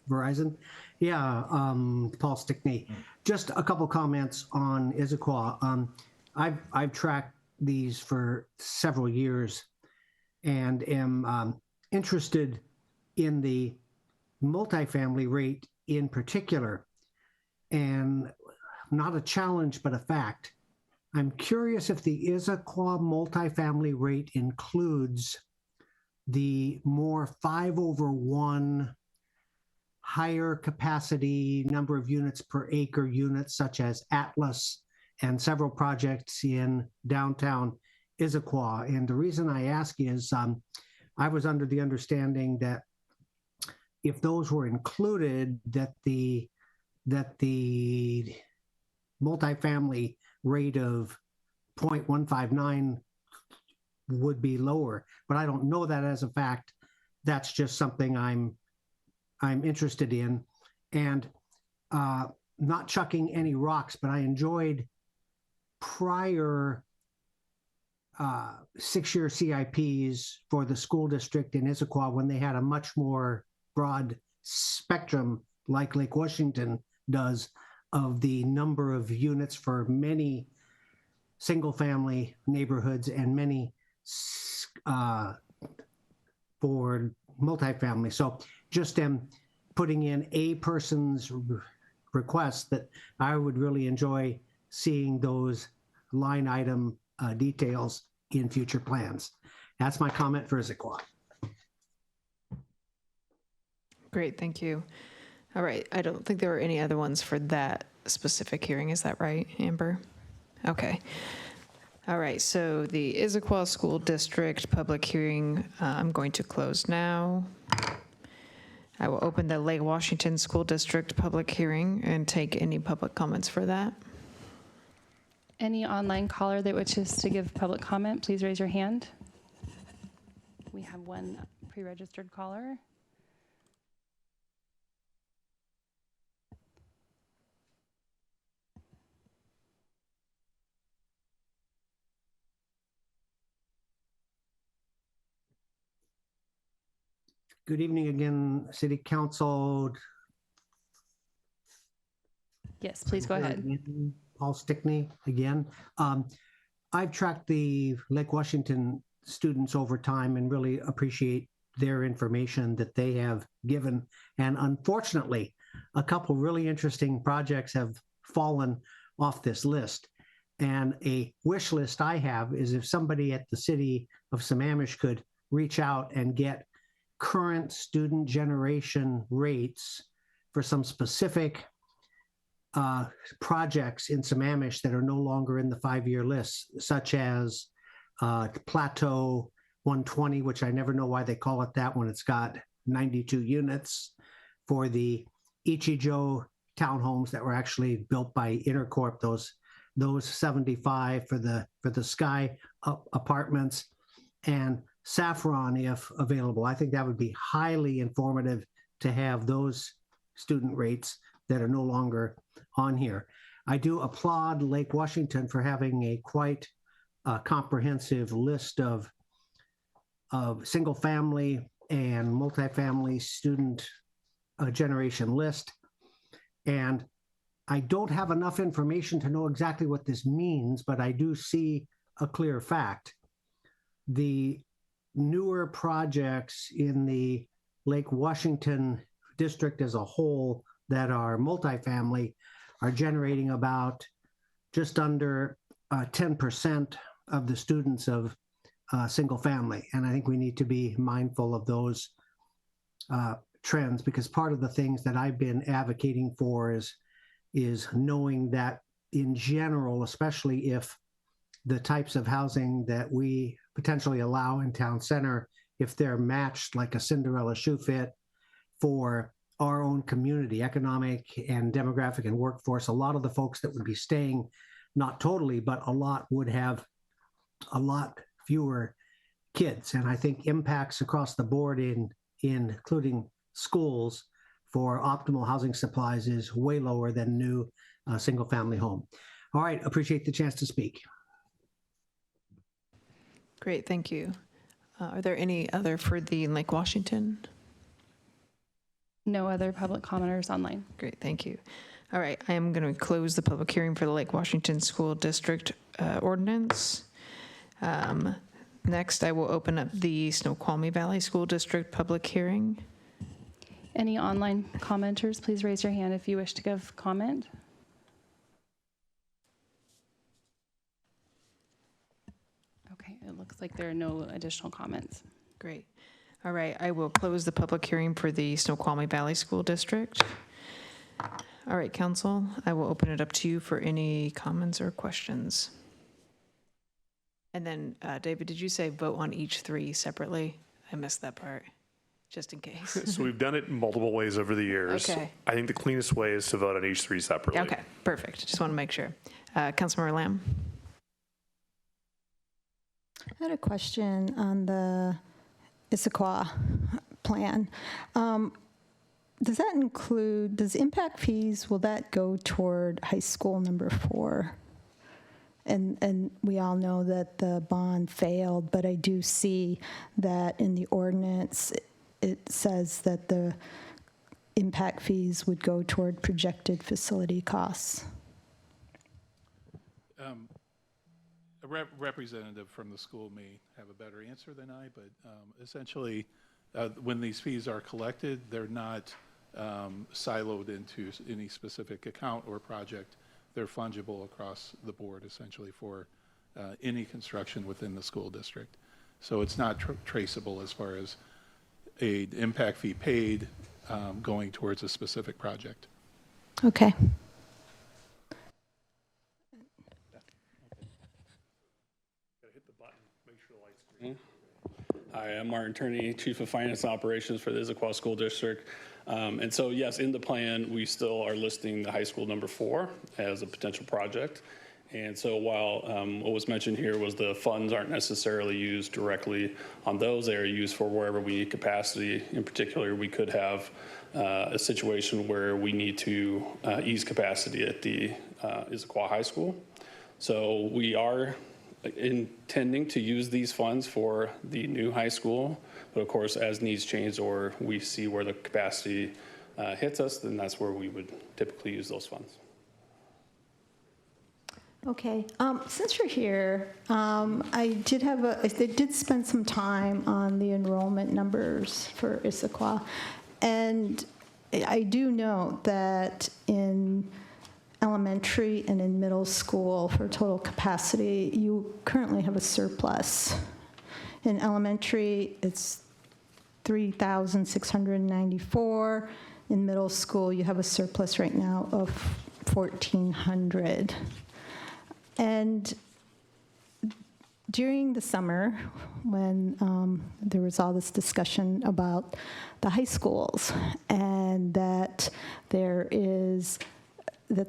Verizon? Yeah, Paul Stickney. Just a couple comments on Issaquah. I've tracked these for several years and am interested in the multifamily rate in particular, and not a challenge, but a fact. I'm curious if the Issaquah multifamily rate includes the more 5/1 higher capacity number of units per acre units, such as Atlas and several projects in downtown Issaquah. And the reason I ask is I was under the understanding that if those were included, that the multifamily rate of 0.159 would be lower, but I don't know that as a fact. That's just something I'm interested in, and not chucking any rocks, but I enjoyed prior 6-year CIPs for the school district in Issaquah when they had a much more broad spectrum, like Lake Washington does, of the number of units for many single-family neighborhoods and many for multifamily. So just am putting in a person's request that I would really enjoy seeing those line item details in future plans. That's my comment for Issaquah. Great, thank you. All right, I don't think there are any other ones for that specific hearing. Is that right, Amber? Okay. All right, so the Issaquah School District public hearing, I'm going to close now. I will open the Lake Washington School District public hearing and take any public comments for that. Any online caller that wishes to give public comment, please raise your hand. We have one pre-registered caller. Good evening again, City Council. Yes, please go ahead. Paul Stickney again. I've tracked the Lake Washington students over time and really appreciate their information that they have given. And unfortunately, a couple really interesting projects have fallen off this list. And a wish list I have is if somebody at the City of Sammamish could reach out and get current student generation rates for some specific projects in Sammamish that are no longer in the 5-year list, such as Plateau 120, which I never know why they call it that when it's got 92 units, for the Ichijo townhomes that were actually built by Intercorp, those 75 for the Sky apartments, and Saffron if available. I think that would be highly informative to have those student rates that are no longer on here. I do applaud Lake Washington for having a quite comprehensive list of single family and multifamily student generation list. And I don't have enough information to know exactly what this means, but I do see a clear fact. The newer projects in the Lake Washington district as a whole that are multifamily are generating about just under 10% of the students of single family. And I think we need to be mindful of those trends, because part of the things that I've been advocating for is knowing that in general, especially if the types of housing that we potentially allow in town center, if they're matched like a Cinderella shoe fit for our own community, economic and demographic and workforce, a lot of the folks that would be staying, not totally, but a lot, would have a lot fewer kids. And I think impacts across the board including schools for optimal housing supplies is way lower than new single family home. All right, appreciate the chance to speak. Great, thank you. Are there any other for the Lake Washington? No other public commenters online. Great, thank you. All right, I am going to close the public hearing for the Lake Washington School District ordinance. Next, I will open up the Snoqualmie Valley School District public hearing. Any online commenters, please raise your hand if you wish to give comment. Okay, it looks like there are no additional comments. Great. All right, I will close the public hearing for the Snoqualmie Valley School District. All right, council, I will open it up to you for any comments or questions. And then, David, did you say vote on each three separately? I missed that part, just in case. So we've done it in multiple ways over the years. Okay. I think the cleanest way is to vote on each three separately. Okay, perfect. Just want to make sure. Councilmember Lamb? I had a question on the Issaquah plan. Does that include, does impact fees, will that go toward high school number 4? And we all know that the bond failed, but I do see that in the ordinance, it says that the impact fees would go toward projected facility costs. A representative from the school may have a better answer than I, but essentially, when these fees are collected, they're not siloed into any specific account or project. They're fungible across the board, essentially, for any construction within the school district. So it's not traceable as far as an impact fee paid going towards a specific project. Okay. Hi, I'm Martin Turney, Chief of Finance and Operations for the Issaquah School District. And so, yes, in the plan, we still are listing the high school number 4 as a potential project. And so while what was mentioned here was the funds aren't necessarily used directly on those, they are used for wherever we need capacity. In particular, we could have a situation where we need to ease capacity at the Issaquah High School. So we are intending to use these funds for the new high school, but of course, as needs change or we see where the capacity hits us, then that's where we would typically use those funds. Okay, since you're here, I did spend some time on the enrollment numbers for Issaquah, and I do know that in elementary and in middle school for total capacity, you currently have a surplus. In elementary, it's 3,694. In middle school, you have a surplus right now of 1,400. And during the summer, when there was all this discussion about the high schools and that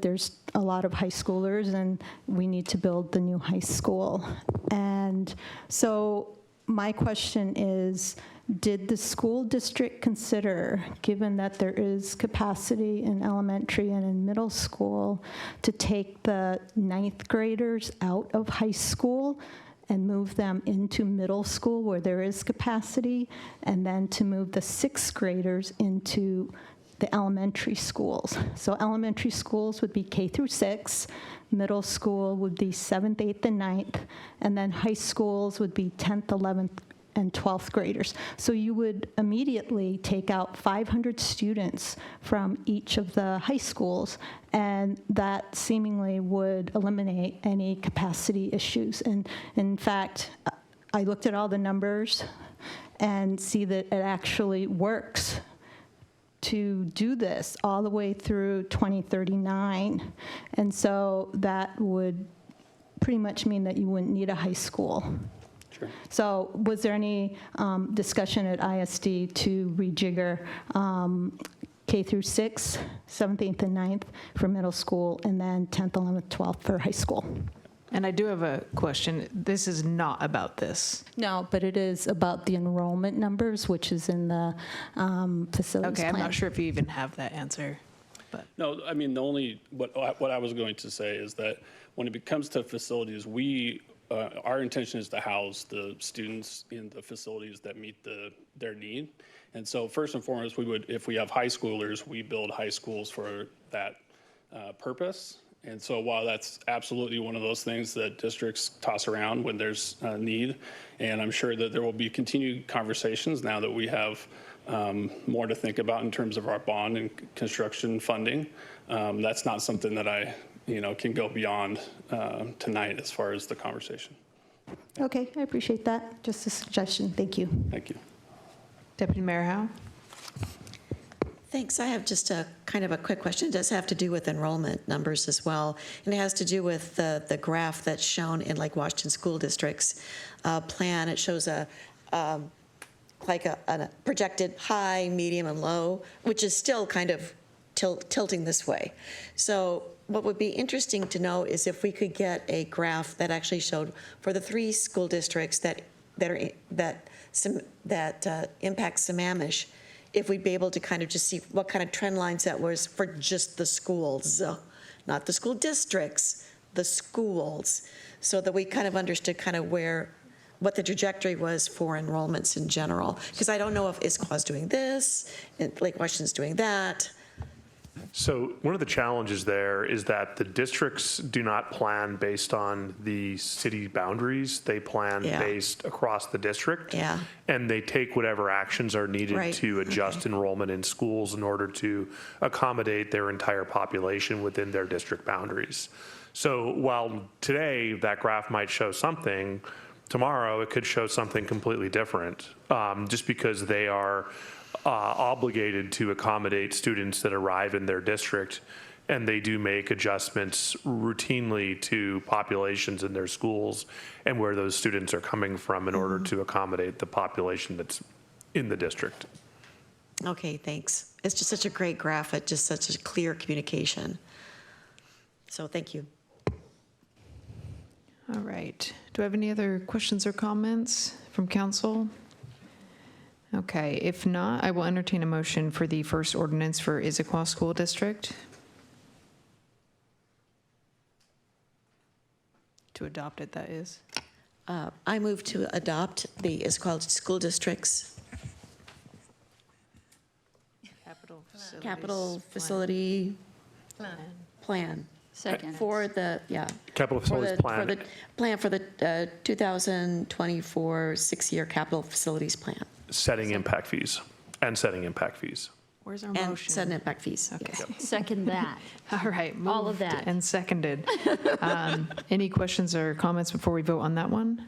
there's a lot of high schoolers and we need to build the new high school. And so my question is, did the school district consider, given that there is capacity in elementary and in middle school, to take the 9th graders out of high school and move them into middle school where there is capacity, and then to move the 6th graders into the elementary schools? So elementary schools would be K through 6, middle school would be 7th, 8th, and 9th, and then high schools would be 10th, 11th, and 12th graders. So you would immediately take out 500 students from each of the high schools, and that seemingly would eliminate any capacity issues. And in fact, I looked at all the numbers and see that it actually works to do this all the way through 2039. And so that would pretty much mean that you wouldn't need a high school. Sure. So was there any discussion at ISD to rejigger K through 6, 7th, 8th, and 9th for middle school, and then 10th, 11th, 12th for high school? And I do have a question. This is not about this. No, but it is about the enrollment numbers, which is in the facilities Okay, plan. I'm not sure if you even have that answer. No, I mean, what I was going to say is that when it comes to facilities, we our intention is to house the students in the facilities that meet their need. And so first and foremost, if we have high schoolers, we build high schools for that purpose. And so while that's absolutely one of those things that districts toss around when there's a need, and I'm sure that there will be continued conversations now that we have more to think about in terms of our bond and construction funding, that's not something that I can go beyond tonight as far as the conversation. Okay, I appreciate that. Just a suggestion. Thank you. Thank you. Deputy Mayor Howe? Thanks. I have just a kind of a quick question. It does have to do with enrollment numbers as well. And it has to do with the graph that's shown in Lake Washington School District's plan. It shows a projected high, medium, and low, which is still kind of tilting this way. So what would be interesting to know is if we could get a graph that actually showed for the 3 school districts that impact Sammamish, if we'd be able to kind of just see what kind of trend lines that was for just the schools, not the school districts, the schools, so that we kind of understood kind of what the trajectory was for enrollments in general. Because I don't know if ISQUA's doing this, and Lake Washington's doing that. So one of the challenges there is that the districts do not plan based on the city boundaries. They plan based across the district. Yeah. And they take whatever actions are needed to adjust enrollment in schools in order to accommodate their entire population within their district boundaries. So while today that graph might show something, tomorrow it could show something completely different, just because they are obligated to accommodate students that arrive in their district, and they do make adjustments routinely to populations in their schools and where those students are coming from in order to accommodate the population that's in the district. Okay, thanks. It's just such a great graph, it's just such a clear communication. So thank you. All right. Do I have any other questions or comments from council? Okay, if not, I will entertain a motion for the first ordinance for Issaquah School District. To adopt it, that is. I move to adopt the Issaquah School District's capital facility plan. Second. For the, Capital facilities plan. For the 2024 6-year capital facilities plan. Setting impact fees. Where's our And motion? set impact fees. Okay. Second that. All right. All of moved that. And seconded. Any questions or comments before we vote on that one?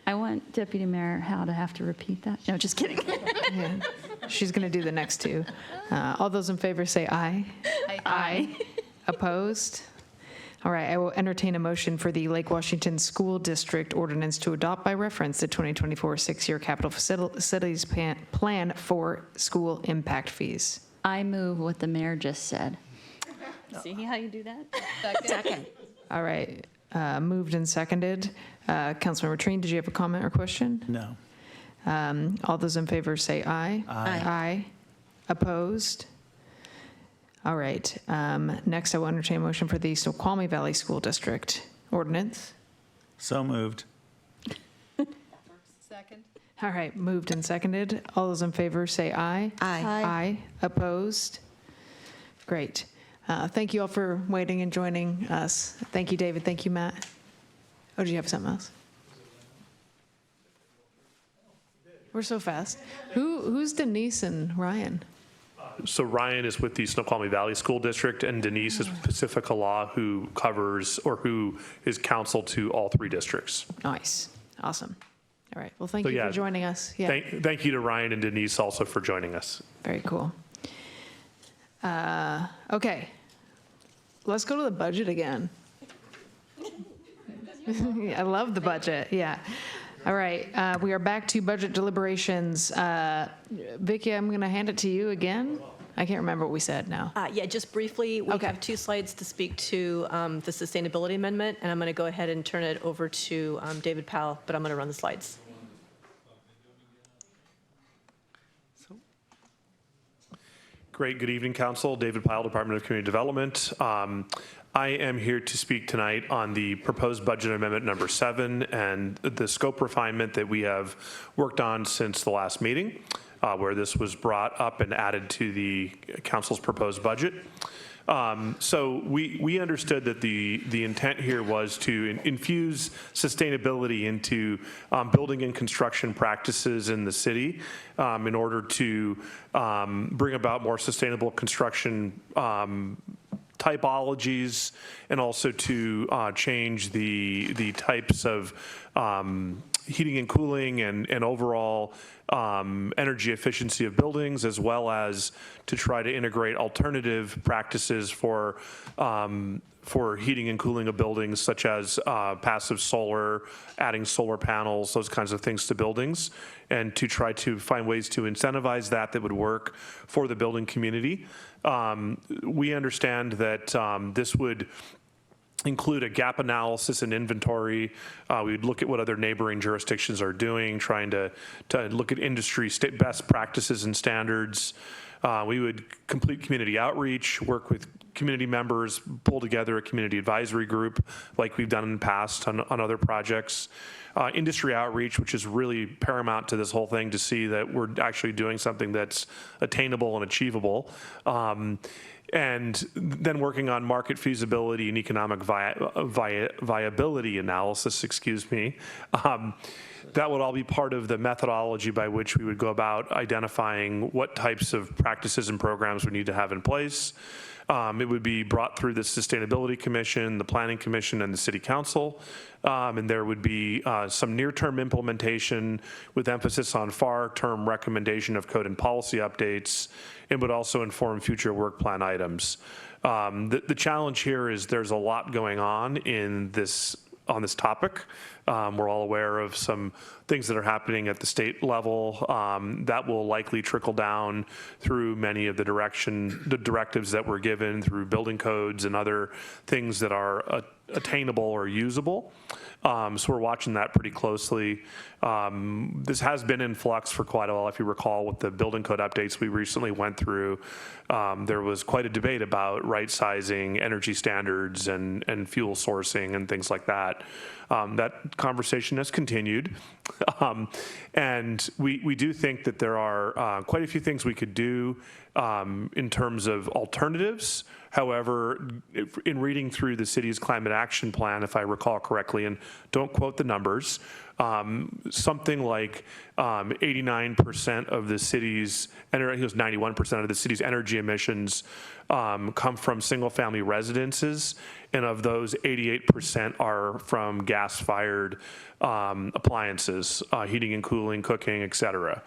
I want Deputy Mayor Howe to have to repeat that. No, just kidding. Yeah. She's going to do the next 2. All those in favor say aye. Aye. Opposed? All right, I will entertain a motion for the Lake Washington School District ordinance to adopt by reference the 2024 6-year capital facilities plan for school impact fees. I move what the mayor just said. See how you do that? Second. All right, moved and seconded. Councilmember Trine, did you have a comment or question? No. All those in favor say aye. Aye. Opposed? All right. Next, I will entertain a motion for the Snoqualmie Valley School District ordinance. So moved. Second. All right, moved and seconded. All those in favor say aye. Aye. Aye. Opposed? Great. Thank you all for waiting and joining us. Thank you, David. Thank you, Matt. Oh, do you have something else? We're so fast. Who's Denise and Ryan? So Ryan is with the Snoqualmie Valley School District, and Denise is with Pacifica Law, who covers, or who is counsel to all 3 districts. Nice. Awesome. All right. Well, thank So, you yeah, for joining us. Yeah. Thank you to Ryan and Denise also for joining us. Very cool. Okay. Let's go to the budget again. I love the budget. Yeah. All right. We are back to budget deliberations. Vicki, I'm going to hand it to you again. I can't remember what we said now. Yeah, just briefly, we have 2 slides to speak to the sustainability amendment, and I'm going to go ahead and turn it over to David Powell, but I'm going to run the slides. Great. Good evening, Council. David Pyle, Department of Community Development. I am here to speak tonight on the proposed budget amendment number 7 and the scope refinement that we have worked on since the last meeting, where this was brought up and added to the Council's proposed budget. So we understood that the intent here was to infuse sustainability into building and construction practices in the city in order to bring about more sustainable construction typologies, and also to change the types of heating and cooling and overall energy efficiency of buildings, as well as to try to integrate alternative practices for heating and cooling of buildings, such as passive solar, adding solar panels, those kinds of things to buildings, and to try to find ways to incentivize that would work for the building community. We understand that this would include a gap analysis and inventory. We'd look at what other neighboring jurisdictions are doing, trying to look at industry best practices and standards. We would complete community outreach, work with community members, pull together a community advisory group like we've done in the past on other projects. Industry outreach, which is really paramount to this whole thing, to see that we're actually doing something that's attainable and achievable. And then working on market feasibility and economic viability analysis, that would all be part of the methodology by which we would go about identifying what types of practices and programs we need to have in place. It would be brought through the Sustainability Commission, the Planning Commission, and the City Council. And there would be some near-term implementation with emphasis on far-term recommendation of code and policy updates, and would also inform future work plan items. The challenge here is there's a lot going on on this topic. We're all aware of some things that are happening at the state level that will likely trickle down through many of the directives that were given through building codes and other things that are attainable or usable. So we're watching that pretty closely. This has been in flux for quite a while. If you recall, with the building code updates we recently went through, there was quite a debate about right-sizing energy standards and fuel sourcing and things like that. That conversation has continued. And we do think that there are quite a few things we could do in terms of alternatives. However, in reading through the city's climate action plan, if I recall correctly, and don't quote the numbers, something like 89% of the city's, and I think it was 91% of the city's energy emissions come from single-family residences, and of those, 88% are from gas-fired appliances, heating and cooling, cooking, et cetera.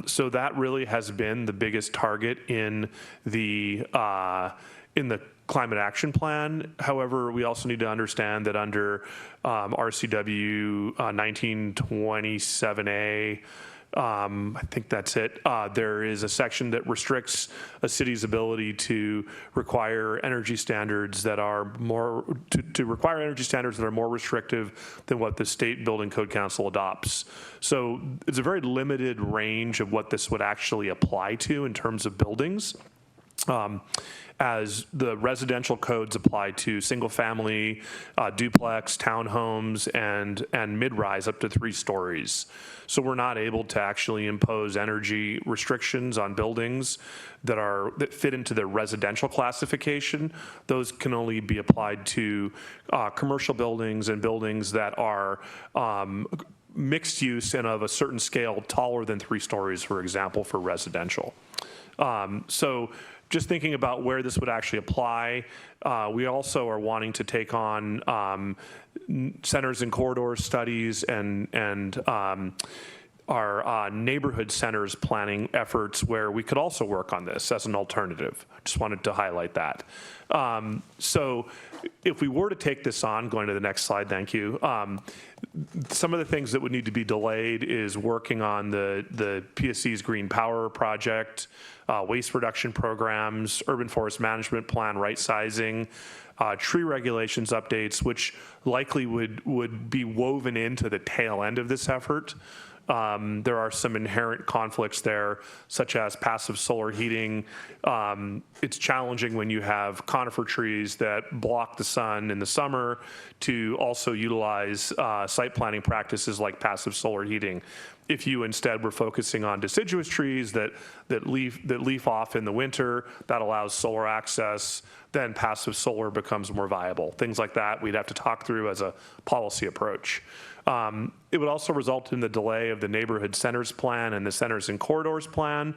So that really has been the biggest target in the climate action plan. However, we also need to understand that under RCW 1927A, I think that's it, there is a section that restricts a city's ability to require energy standards that are more, to require energy standards that are more restrictive than what the State Building Code Council adopts. So it's a very limited range of what this would actually apply to in terms of buildings. As the residential codes apply to single-family, duplex, townhomes, and mid-rise up to 3 stories. So we're not able to actually impose energy restrictions on buildings that fit into the residential classification. Those can only be applied to commercial buildings and buildings that are mixed use and of a certain scale, taller than 3 stories, for example, for residential. So just thinking about where this would actually apply, we also are wanting to take on centers and corridor studies and our neighborhood centers planning efforts, where we could also work on this as an alternative. Just wanted to highlight that. So if we were to take this on, going to the next slide, thank you. Some of the things that would need to be delayed is working on the PSC's Green Power project, waste reduction programs, urban forest management plan, right sizing, tree regulations updates, which likely would be woven into the tail end of this effort. There are some inherent conflicts there, such as passive solar heating. It's challenging when you have conifer trees that block the sun in the summer to also utilize site planning practices like passive solar heating. If you instead were focusing on deciduous trees that leaf off in the winter, that allows solar access, then passive solar becomes more viable. Things like that we'd have to talk through as a policy approach. It would also result in the delay of the neighborhood centers plan and the centers and corridors plan,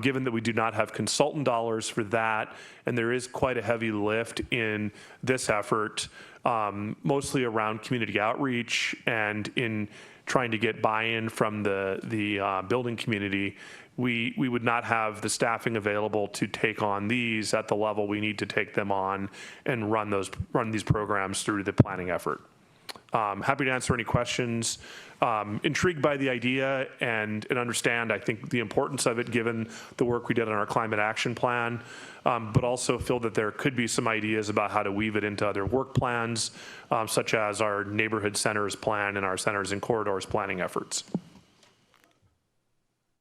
given that we do not have consultant dollars for that, and there is quite a heavy lift in this effort, mostly around community outreach and in trying to get buy-in from the building community. We would not have the staffing available to take on these at the level we need to take them on and run these programs through the planning effort. Happy to answer any questions. Intrigued by the idea and understand, I think, the importance of it given the work we did on our climate action plan, but also feel that there could be some ideas about how to weave it into other work plans, such as our neighborhood centers plan and our centers and corridors planning efforts.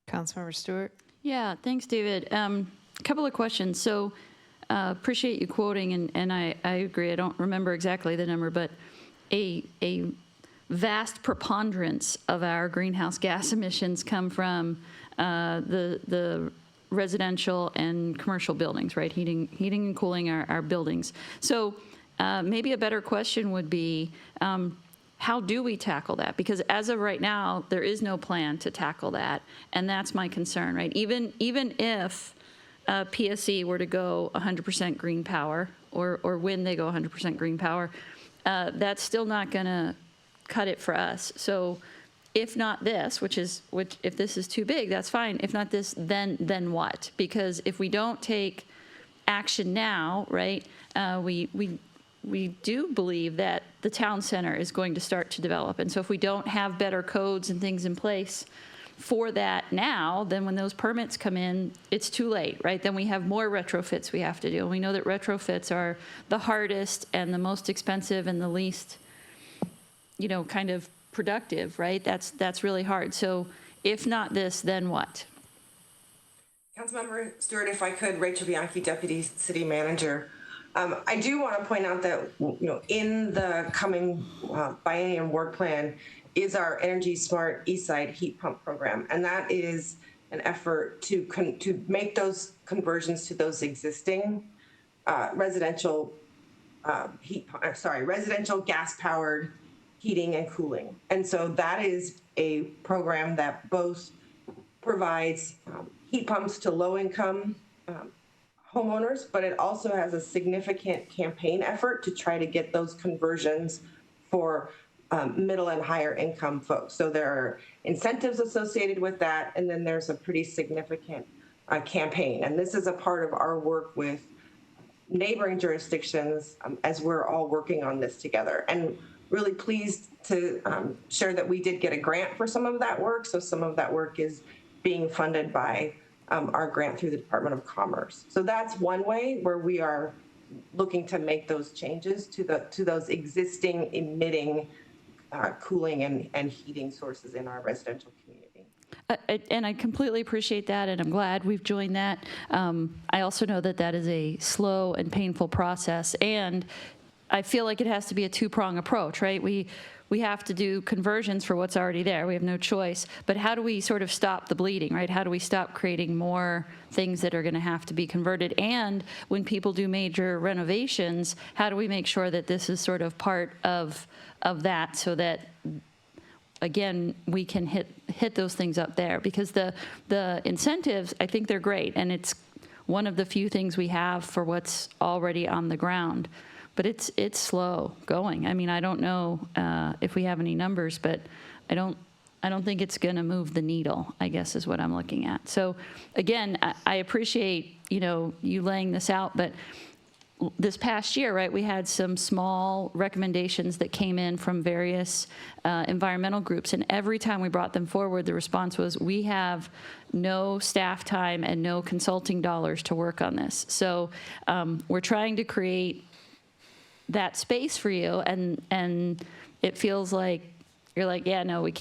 Councilmember Stewart. Yeah, thanks, David. A couple of questions. So appreciate you quoting, and I agree. I don't remember exactly the number, but a vast preponderance of our greenhouse gas emissions come from the residential and commercial buildings, right? Heating and cooling our buildings. So maybe a better question would be, how do we tackle that? Because as of right now, there is no plan to tackle that, and that's my concern, right? Even if PSE were to go 100% green power, or when they go 100% green power, that's still not going to cut it for us. So if not this, which if this is too big, that's fine. If not this, then what? Because if we don't take action now, right, we do believe that the town center is going to start to develop. And so if we don't have better codes and things in place for that now, then when those permits come in, it's too late, right? Then we have more retrofits we have to do. And we know that retrofits are the hardest and the most expensive and the least, kind of productive, right? That's really hard. So if not this, then what? Councilmember Stewart, if I could, Rachel Bianchi, Deputy City Manager. I do want to point out that, in the coming biennium work plan is our Energy Smart Eastside heat pump program. And that is an effort to make those conversions to those existing residential gas-powered heating and cooling. And so that is a program that both provides heat pumps to low-income homeowners, but it also has a significant campaign effort to try to get those conversions for middle and higher income folks. So there are incentives associated with that, and then there's a pretty significant campaign. And this is a part of our work with neighboring jurisdictions as we're all working on this together. And really pleased to share that we did get a grant for some of that work. So some of that work is being funded by our grant through the Department of Commerce. So that's one way where we are looking to make those changes to those existing emitting cooling and heating sources in our residential community. And I completely appreciate that, and I'm glad we've joined that. I also know that that is a slow and painful process, and I feel like it has to be a two-prong approach, right? We have to do conversions for what's already there. We have no choice. But how do we sort of stop the bleeding, right? How do we stop creating more things that are going to have to be converted? And when people do major renovations, how do we make sure that this is sort of part of that, so that, again, we can hit those things up there? Because the incentives, I think they're great, and it's one of the few things we have for what's already on the ground. But it's slow going. I mean, I don't know if we have any numbers, but I don't think it's going to move the needle, I guess, is what I'm looking at. So again, I appreciate, you laying this out, but this past year, right, we had some small recommendations that came in from various environmental groups, and every time we brought them forward, the response was, we have no staff time and no consulting dollars to work on this. So we're trying to create that space for you, and it feels like you're like, yeah, no, we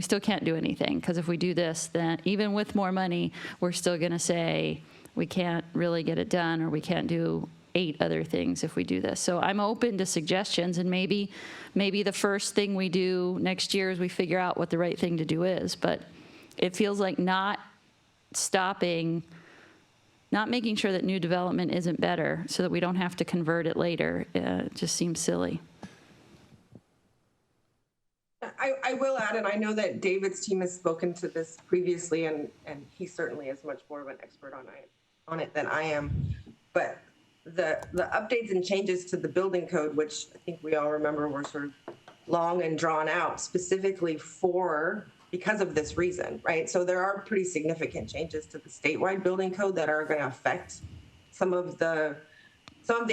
still can't do anything, because if we do this, then even with more money, we're still going to say we can't really get it done, or we can't do 8 other things if we do this. So I'm open to suggestions, and maybe the first thing we do next year is we figure out what the right thing to do is. But it feels like not making sure that new development isn't better so that we don't have to convert it later. It just seems silly. I will add, and I know that David's team has spoken to this previously, and he certainly is much more of an expert on it than I am. But the updates and changes to the building code, which I think we all remember were sort of long and drawn out, specifically because of this reason, right? So there are pretty significant changes to the statewide building code that are going to affect some of the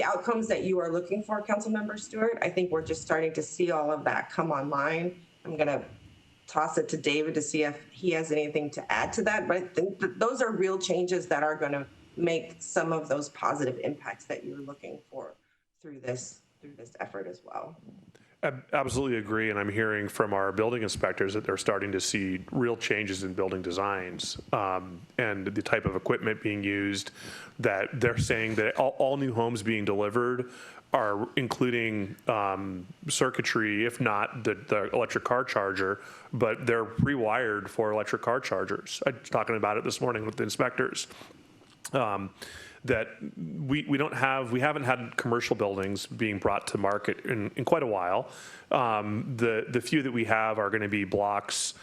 outcomes that you are looking for, Councilmember Stewart. I think we're just starting to see all of that come online. I'm going to toss it to David to see if he has anything to add to that. But I think that those are real changes that are going to make some of those positive impacts that you're looking for through this effort as well. Absolutely agree, and I'm hearing from our building inspectors that they're starting to see real changes in building designs and the type of equipment being used, that they're saying that all new homes being delivered are including circuitry, if not the electric car charger, but they're pre-wired for electric car chargers. I was talking about it this morning with the inspectors. That we haven't had commercial buildings being brought to market in quite a while. The few that we have are going to be blocks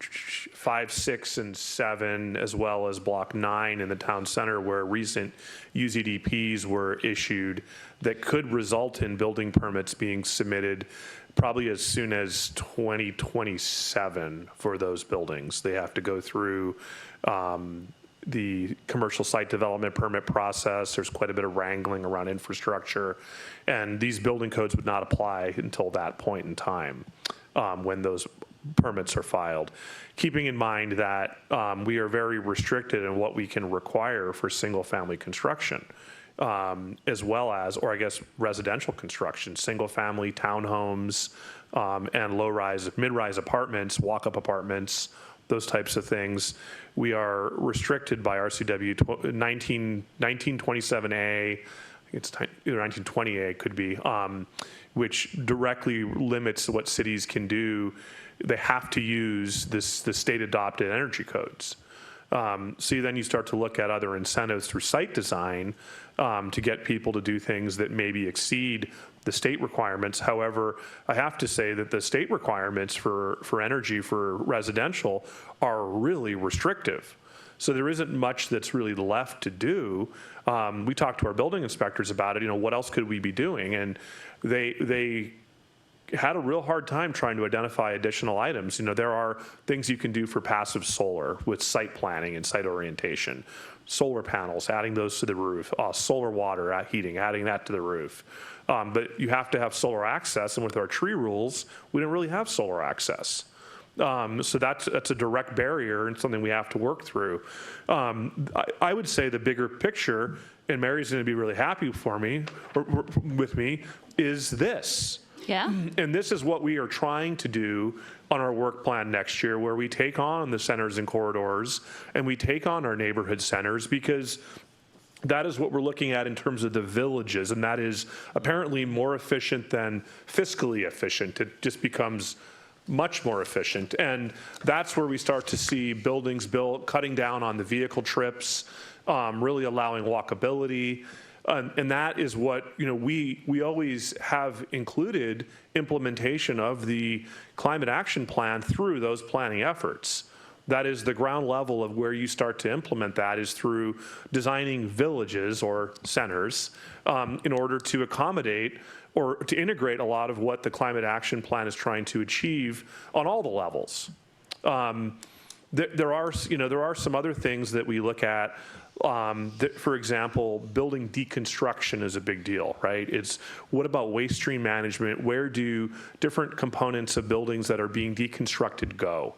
5, 6, and 7, as well as block 9 in the town center, where recent UZDPs were issued that could result in building permits being submitted probably as soon as 2027 for those buildings. They have to go through the commercial site development permit process. There's quite a bit of wrangling around infrastructure, and these building codes would not apply until that point in time when those permits are filed. Keeping in mind that we are very restricted in what we can require for single-family construction, as well as, or I guess, residential construction, single-family townhomes, and low-rise, mid-rise apartments, walk-up apartments, those types of things. We are restricted by RCW 1927A, it's either 1920A could be, which directly limits what cities can do. They have to use the state-adopted energy codes. So then you start to look at other incentives through site design to get people to do things that maybe exceed the state requirements. However, I have to say that the state requirements for energy for residential are really restrictive. So there isn't much that's really left to do. We talked to our building inspectors about it, what else could we be doing? And they had a real hard time trying to identify additional items. There are things you can do for passive solar with site planning and site orientation. Solar panels, adding those to the roof, solar water heating, adding that to the roof. But you have to have solar access, and with our tree rules, we don't really have solar access. So that's a direct barrier and something we have to work through. I would say the bigger picture, and Mary's going to be really happy with me, is this. Yeah. And this is what we are trying to do on our work plan next year, where we take on the centers and corridors and we take on our neighborhood centers, because that is what we're looking at in terms of the villages, and that is apparently more efficient than fiscally efficient. It just becomes much more efficient, and that's where we start to see buildings built, cutting down on the vehicle trips, really allowing walkability. And that is what, we always have included implementation of the climate action plan through those planning efforts. That is the ground level of where you start to implement that, is through designing villages or centers in order to accommodate or to integrate a lot of what the climate action plan is trying to achieve on all the levels. There are some other things that we look at. For example, building deconstruction is a big deal, right? It's what about waste stream management? Where do different components of buildings that are being deconstructed go?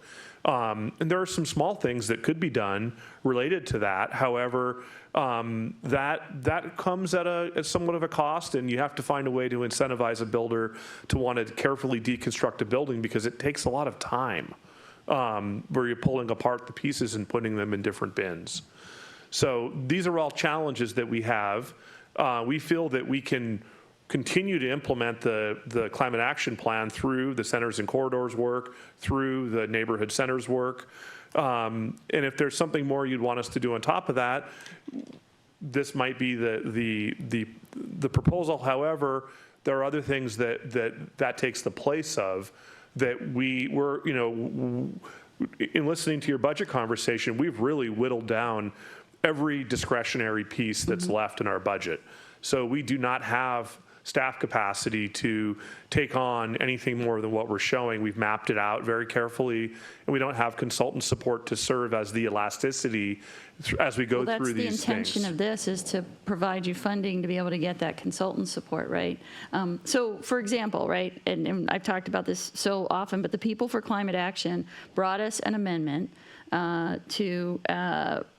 And there are some small things that could be done related to that. However, that comes at somewhat of a cost, and you have to find a way to incentivize a builder to want to carefully deconstruct a building because it takes a lot of time where you're pulling apart the pieces and putting them in different bins. So these are all challenges that we have. We feel that we can continue to implement the climate action plan through the centers and corridors work, through the neighborhood centers work. And if there's something more you'd want us to do on top of that, this might be the proposal. However, there are other things that takes the place of that we're, you know, in listening to your budget conversation, we've really whittled down every discretionary piece that's left in our budget. So we do not have staff capacity to take on anything more than what we're showing. We've mapped it out very carefully, and we don't have consultant support to serve as the elasticity as we go through these things. That's the intention of this, is to provide you funding to be able to get that consultant support, right? So for example, right, and I've talked about this so often, but the People for Climate Action brought us an amendment to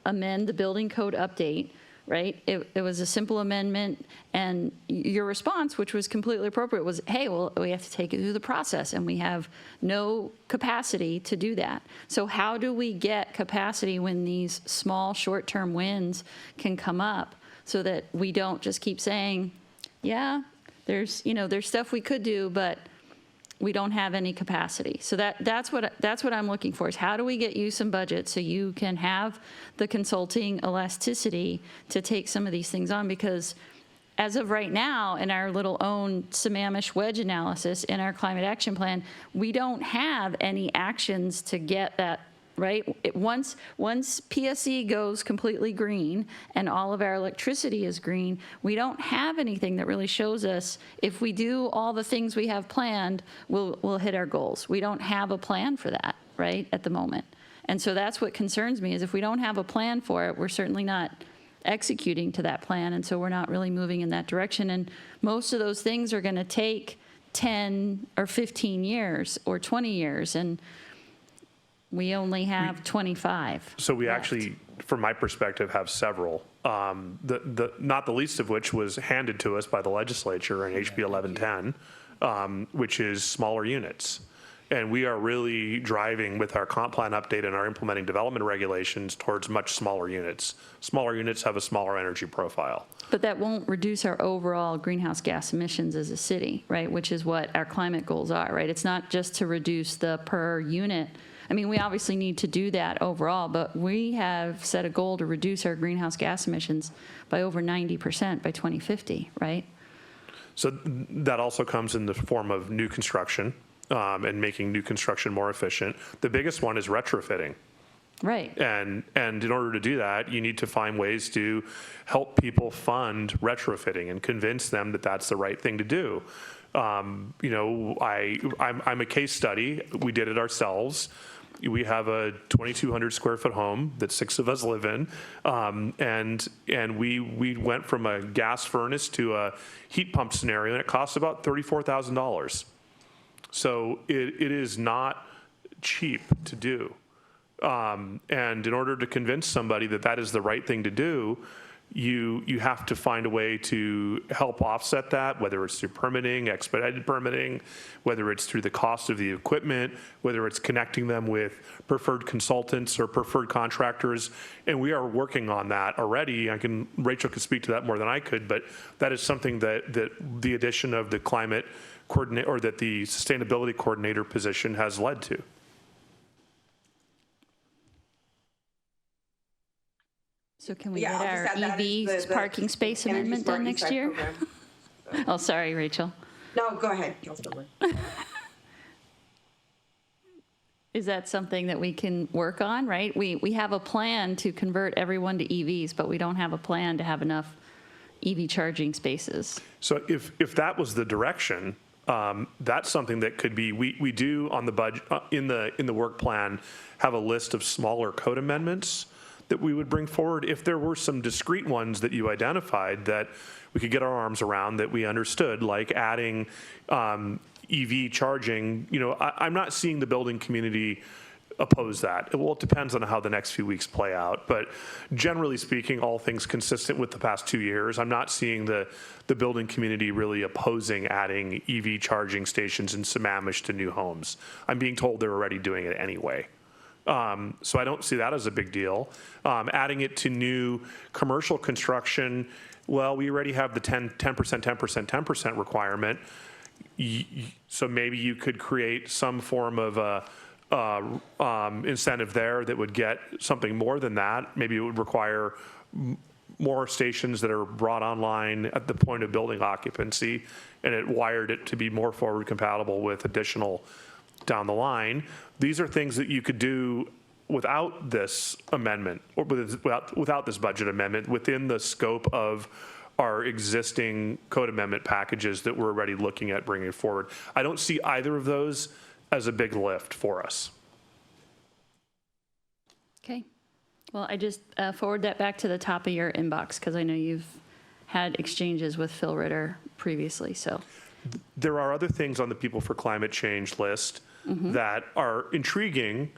amend the building code update, right? It was a simple amendment, and your response, which was completely appropriate, was, hey, well, we have to take it through the process, and we have no capacity to do that. So how do we get capacity when these small short-term wins can come up so that we don't just keep saying, yeah, there's stuff we could do, but we don't have any capacity. So that's what I'm looking for, is how do we get you some budget so you can have the consulting elasticity to take some of these things on? Because as of right now, in our little own Sammamish wedge analysis in our climate action plan, we don't have any actions to get that, right? Once PSE goes completely green and all of our electricity is green, we don't have anything that really shows us if we do all the things we have planned, we'll hit our goals. We don't have a plan for that, right, at the moment. And so that's what concerns me, is if we don't have a plan for it, we're certainly not executing to that plan, and so we're not really moving in that direction. And most of those things are going to take 10 or 15 years or 20 years, and we only have 25. So we left. actually, from my perspective, have several. Not the least of which was handed to us by the legislature in HB 1110, which is smaller units. And we are really driving with our comp plan update and our implementing development regulations towards much smaller units. Smaller units have a smaller energy profile. But that won't reduce our overall greenhouse gas emissions as a city, right? Which is what our climate goals are, right? It's not just to reduce the per unit. I mean, we obviously need to do that overall, but we have set a goal to reduce our greenhouse gas emissions by over 90% by 2050, right? So that also comes in the form of new construction and making new construction more efficient. The biggest one is retrofitting. Right. And in order to do that, you need to find ways to help people fund retrofitting and convince them that that's the right thing to do. I'm a case study. We did it ourselves. We have a 2,200 square foot home that 6 of us live in, and we went from a gas furnace to a heat pump scenario, and it costs about $34,000. So it is not cheap to do. And in order to convince somebody that that is the right thing to do, you have to find a way to help offset that, whether it's through permitting, expedited permitting, whether it's through the cost of the equipment, whether it's connecting them with preferred consultants or preferred contractors. And we are working on that already. Rachel could speak to that more than I could, but that is something that the addition of the climate coordinator, or that the sustainability coordinator position has led to. So can we get our EV parking space amendment done next year? Oh, sorry, Rachel. No, go ahead, Councilmember. Is that something that we can work on, right? We have a plan to convert everyone to EVs, but we don't have a plan to have enough EV charging spaces. So if that was the direction, that's something that could be, we do on the budget, in the work plan, have a list of smaller code amendments that we would bring forward. If there were some discrete ones that you identified that we could get our arms around, that we understood, like adding EV charging, I'm not seeing the building community oppose that. Well, it depends on how the next few weeks play out. But generally speaking, all things consistent with the past 2 years, I'm not seeing the building community really opposing adding EV charging stations in Sammamish to new homes. I'm being told they're already doing it anyway. So I don't see that as a big deal. Adding it to new commercial construction, well, we already have the 10% requirement. So maybe you could create some form of a incentive there that would get something more than that. Maybe it would require more stations that are brought online at the point of building occupancy, and it wired it to be more forward compatible with additional down the line. These are things that you could do without this amendment, or without this budget amendment, within the scope of our existing code amendment packages that we're already looking at bringing forward. I don't see either of those as a big lift for us. Okay. Well, I just forward that back to the top of your inbox because I know you've had exchanges with Phil Ritter previously. So there are other things on the People for Climate Change list that are intriguing,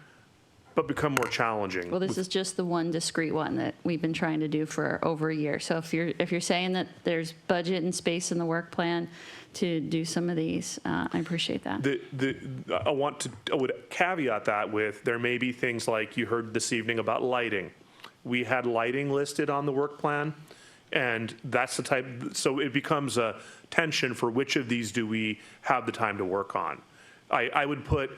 but become more challenging. Well, this is just the one discrete one that we've been trying to do for over a year. So if you're saying that there's budget and space in the work plan to do some of these, I appreciate that. I would caveat that with there may be things like you heard this evening about lighting. We had lighting listed on the work plan, and that's the type. So it becomes a tension for which of these do we have the time to work on. I would put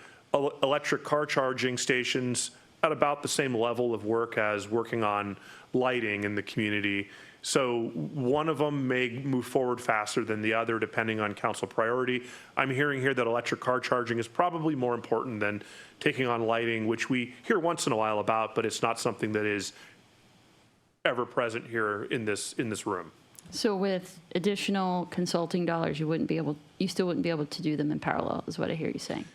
electric car charging stations at about the same level of work as working on lighting in the community. So one of them may move forward faster than the other depending on council priority. I'm hearing here that electric car charging is probably more important than taking on lighting, which we hear once in a while about, but it's not something that is ever present here in this room. So with additional consulting dollars, you still wouldn't be able to do them in parallel, is what I hear you saying.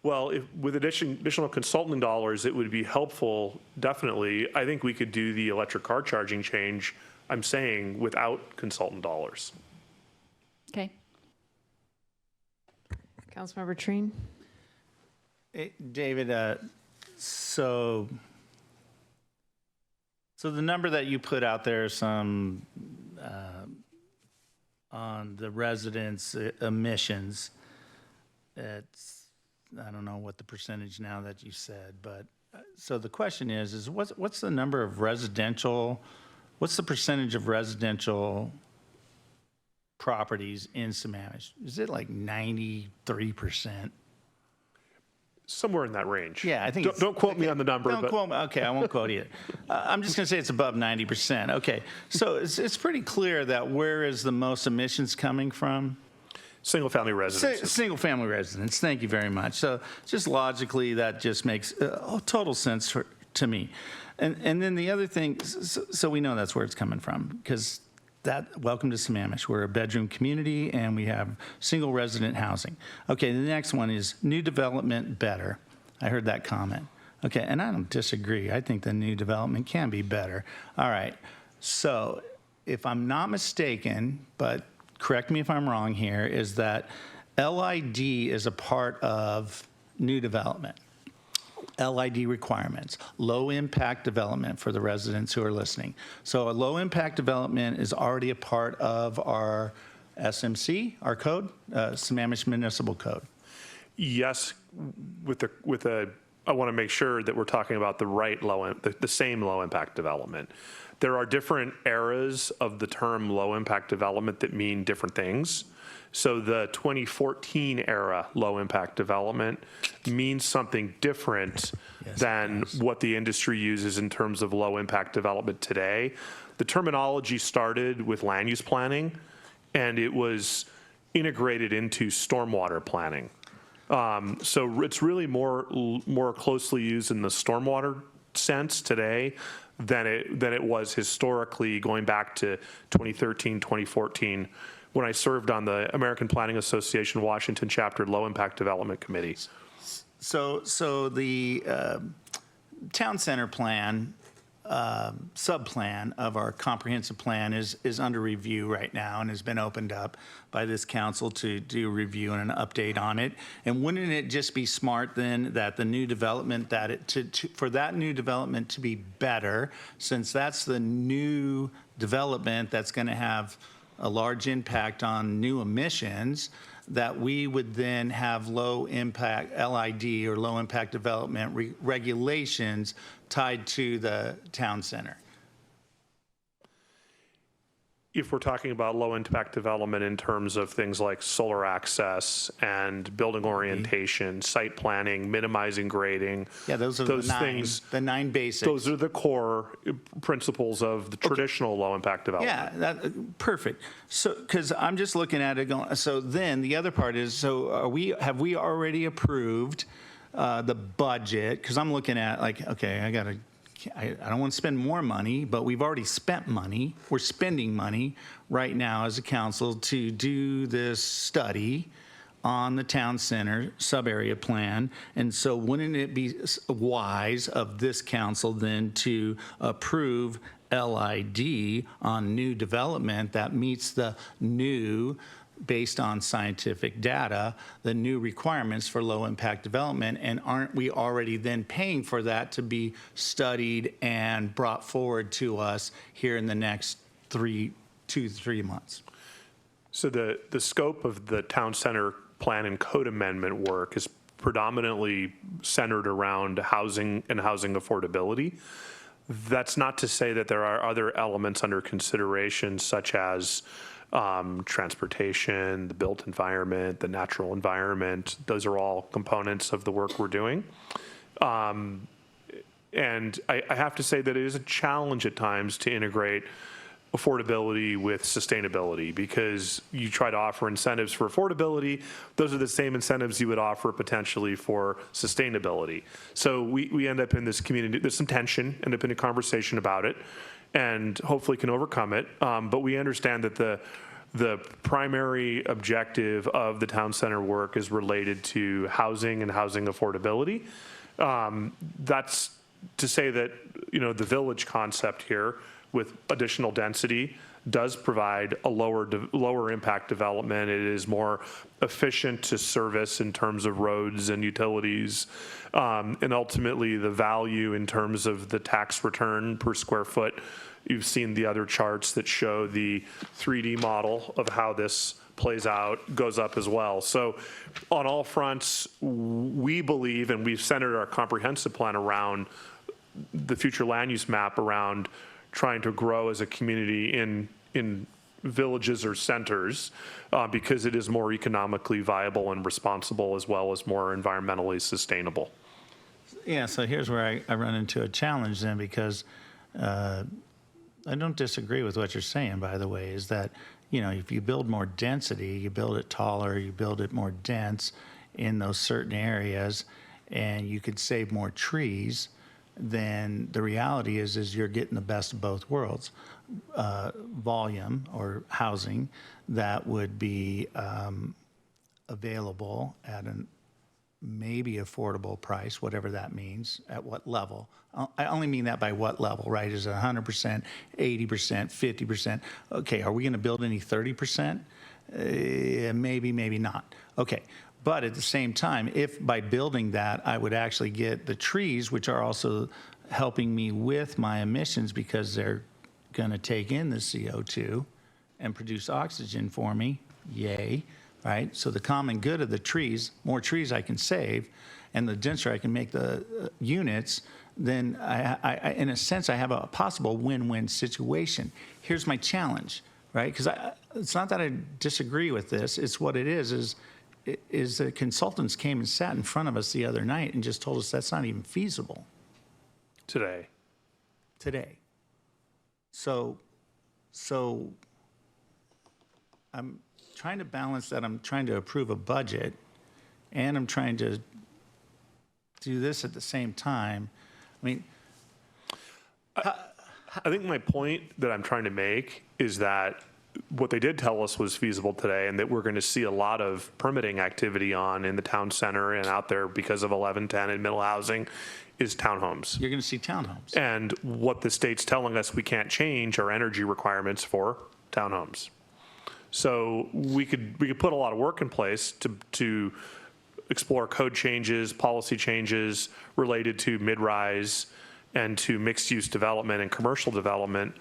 Well, with additional consulting dollars, it would be helpful, definitely. I think we could do the electric car charging change, I'm saying, without consultant dollars. Okay. Councilmember Trine? Hey, David, so the number that you put out there, some on the residents' emissions, it's, I don't know what the percentage now that you said, but so the question is what's the number of residential, what's the percentage of residential properties in Sammamish? Is it like 93%? Somewhere in that range. Yeah, I think. Don't quote me on the number. Don't quote me. Okay, I won't quote you. I'm just going to say it's above 90%. Okay, so it's pretty clear that where is the most emissions coming from? Single-family residences. Single-family residents. Thank you very much. So just logically, that just makes total sense to me. And then the other thing, so we know that's where it's coming from because welcome to Sammamish. We're a bedroom community and we have single resident housing. Okay, the next one is new development better. I heard that comment. Okay, and I don't disagree. I think the new development can be better. All right, so if I'm not mistaken, but correct me if I'm wrong here, is that LID is a part of new development. LID requirements, low impact development for the residents who are listening. So a low impact development is already a part of our SMC, our code, Sammamish Municipal Code. Yes, I want to make sure that we're talking about the same low impact development. There are different eras of the term low impact development that mean different things. So the 2014 era low impact development means something different than what the industry uses in terms of low impact development today. The terminology started with land use planning and it was integrated into stormwater planning. So it's really more closely used in the stormwater sense today than it was historically going back to 2013, 2014, when I served on the American Planning Association Washington Chapter Low Impact Development Committee. So the town center plan sub-plan of our comprehensive plan is under review right now and has been opened up by this council to do a review and an update on it. And wouldn't it just be smart then that the new development, for that new development to be better, since that's the new development that's going to have a large impact on new emissions, that we would then have low impact LID or low impact development regulations tied to the town center? If we're talking about low impact development in terms of things like solar access and building orientation, site planning, minimizing grading. Yeah, those are the nine basics. Those are the core principles of the traditional low impact development. Yeah, perfect. So, because I'm just looking at it going, so then the other part is, so have we already approved the budget? Because I'm looking at like, okay, I don't want to spend more money, but we've already spent money. We're spending money right now as a council to do this study on the town center sub-area plan. And so wouldn't it be wise of this council then to approve LID on new development that meets the new, based on scientific data, the new requirements for low impact development? And aren't we already then paying for that to be studied and brought forward to us here in the next 2 to 3 months? So the scope of the town center plan and code amendment work is predominantly centered around housing and housing affordability. That's not to say that there are other elements under consideration, such as transportation, the built environment, the natural environment. Those are all components of the work we're doing. And I have to say that it is a challenge at times to integrate affordability with sustainability, because you try to offer incentives for affordability, those are the same incentives you would offer potentially for sustainability. So we end up in this community, there's some tension, end up in a conversation about it, and hopefully can overcome it. But we understand that the primary objective of the town center work is related to housing and housing affordability. That's to say that, the village concept here with additional density does provide a lower impact development. It is more efficient to service in terms of roads and utilities, and ultimately the value in terms of the tax return per square foot. You've seen the other charts that show the 3D model of how this plays out goes up as well. So on all fronts, we believe, and we've centered our comprehensive plan around the future land use map around trying to grow as a community in villages or centers, because it is more economically viable and responsible, as well as more environmentally sustainable. Yeah, so here's where I run into a challenge then, because I don't disagree with what you're saying, by the way, is that, if you build more density, you build it taller, you build it more dense in those certain areas, and you could save more trees, then the reality is you're getting the best of both worlds. Volume or housing that would be available at an maybe affordable price, whatever that means, at what level. I only mean that by what level, right? Is it 100%, 80%, 50%? Okay, are we going to build any 30%? Maybe, maybe not. Okay. But at the same time, if by building that, I would actually get the trees, which are also helping me with my emissions because they're going to take in the CO2 and produce oxygen for me, yay, right? So the common good of the trees, more trees I can save, and the denser I can make the units, then I, in a sense, I have a possible win-win situation. Here's my challenge, right? Because it's not that I disagree with this. It's what it is the consultants came and sat in front of us the other night and just told us that's not even feasible. Today. So I'm trying to balance that. I'm trying to approve a budget, and I'm trying to do this at the same time. I mean, I think my point that I'm trying to make is that what they did tell us was feasible today, and that we're going to see a lot of permitting activity on in the town center and out there because of 1110 and middle housing, is townhomes. You're going to see townhomes. And what the state's telling us we can't change are energy requirements for townhomes. So we could put a lot of work in place to explore code changes, policy changes related to mid-rise and to mixed-use development and commercial development,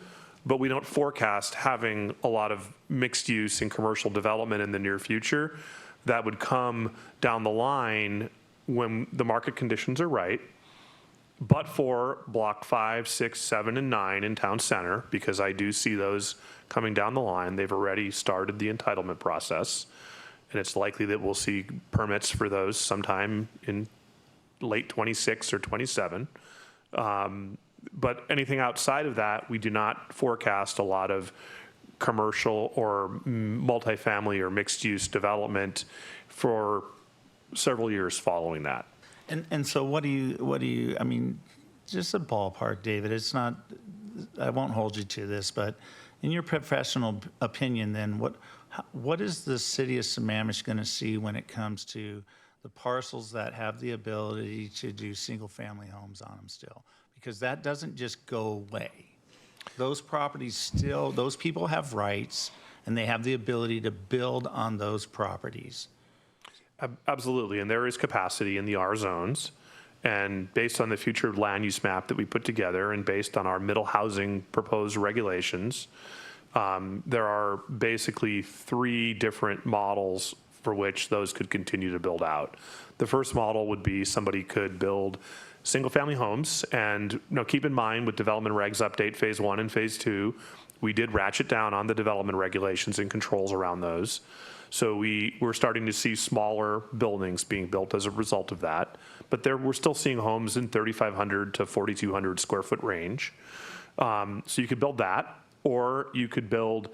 but we don't forecast having a lot of mixed use and commercial development in the near future. That would come down the line when the market conditions are right, but for block 5, 6, 7, and 9 in town center, because I do see those coming down the line. They've already started the entitlement process, and it's likely that we'll see permits for those sometime in late 26 or 27. But anything outside of that, we do not forecast a lot of commercial or multifamily or mixed-use development for several years following that. And so what do you, I mean, just a ballpark, David, it's not, I won't hold you to this, but in your professional opinion, then what is the city of Sammamish going to see when it comes to the parcels that have the ability to do single-family homes on them still? Because that doesn't just go away. Those properties still, those people have rights, and they have the ability to build on those properties. Absolutely, and there is capacity in the R zones. And based on the future land use map that we put together and based on our middle housing proposed regulations, there are basically 3 different models for which those could continue to build out. The first model would be somebody could build single-family homes, and keep in mind with development regs update phase 1 and phase 2, we did ratchet down on the development regulations and controls around those. So we're starting to see smaller buildings being built as a result of that, but we're still seeing homes in 3,500 to 4,200 square foot range. So you could build that, or you could build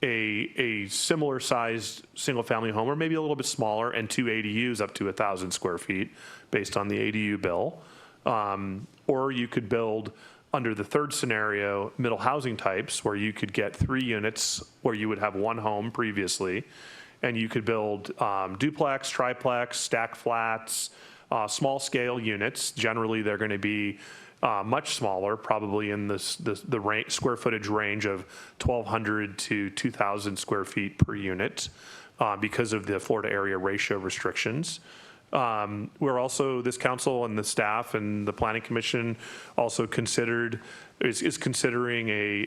a similar sized single family home, or maybe a little bit smaller, and 2 ADUs up to 1,000 square feet based on the ADU bill. Or you could build, under the third scenario, middle housing types, where you could get 3 units where you would have 1 home previously, and you could build duplex, triplex, stack flats, small scale units. Generally, they're going to be much smaller, probably in the square footage range of 1,200 to 2,000 square feet per unit because of the Florida area ratio restrictions. We're also, this council and the staff and the planning commission also is considering a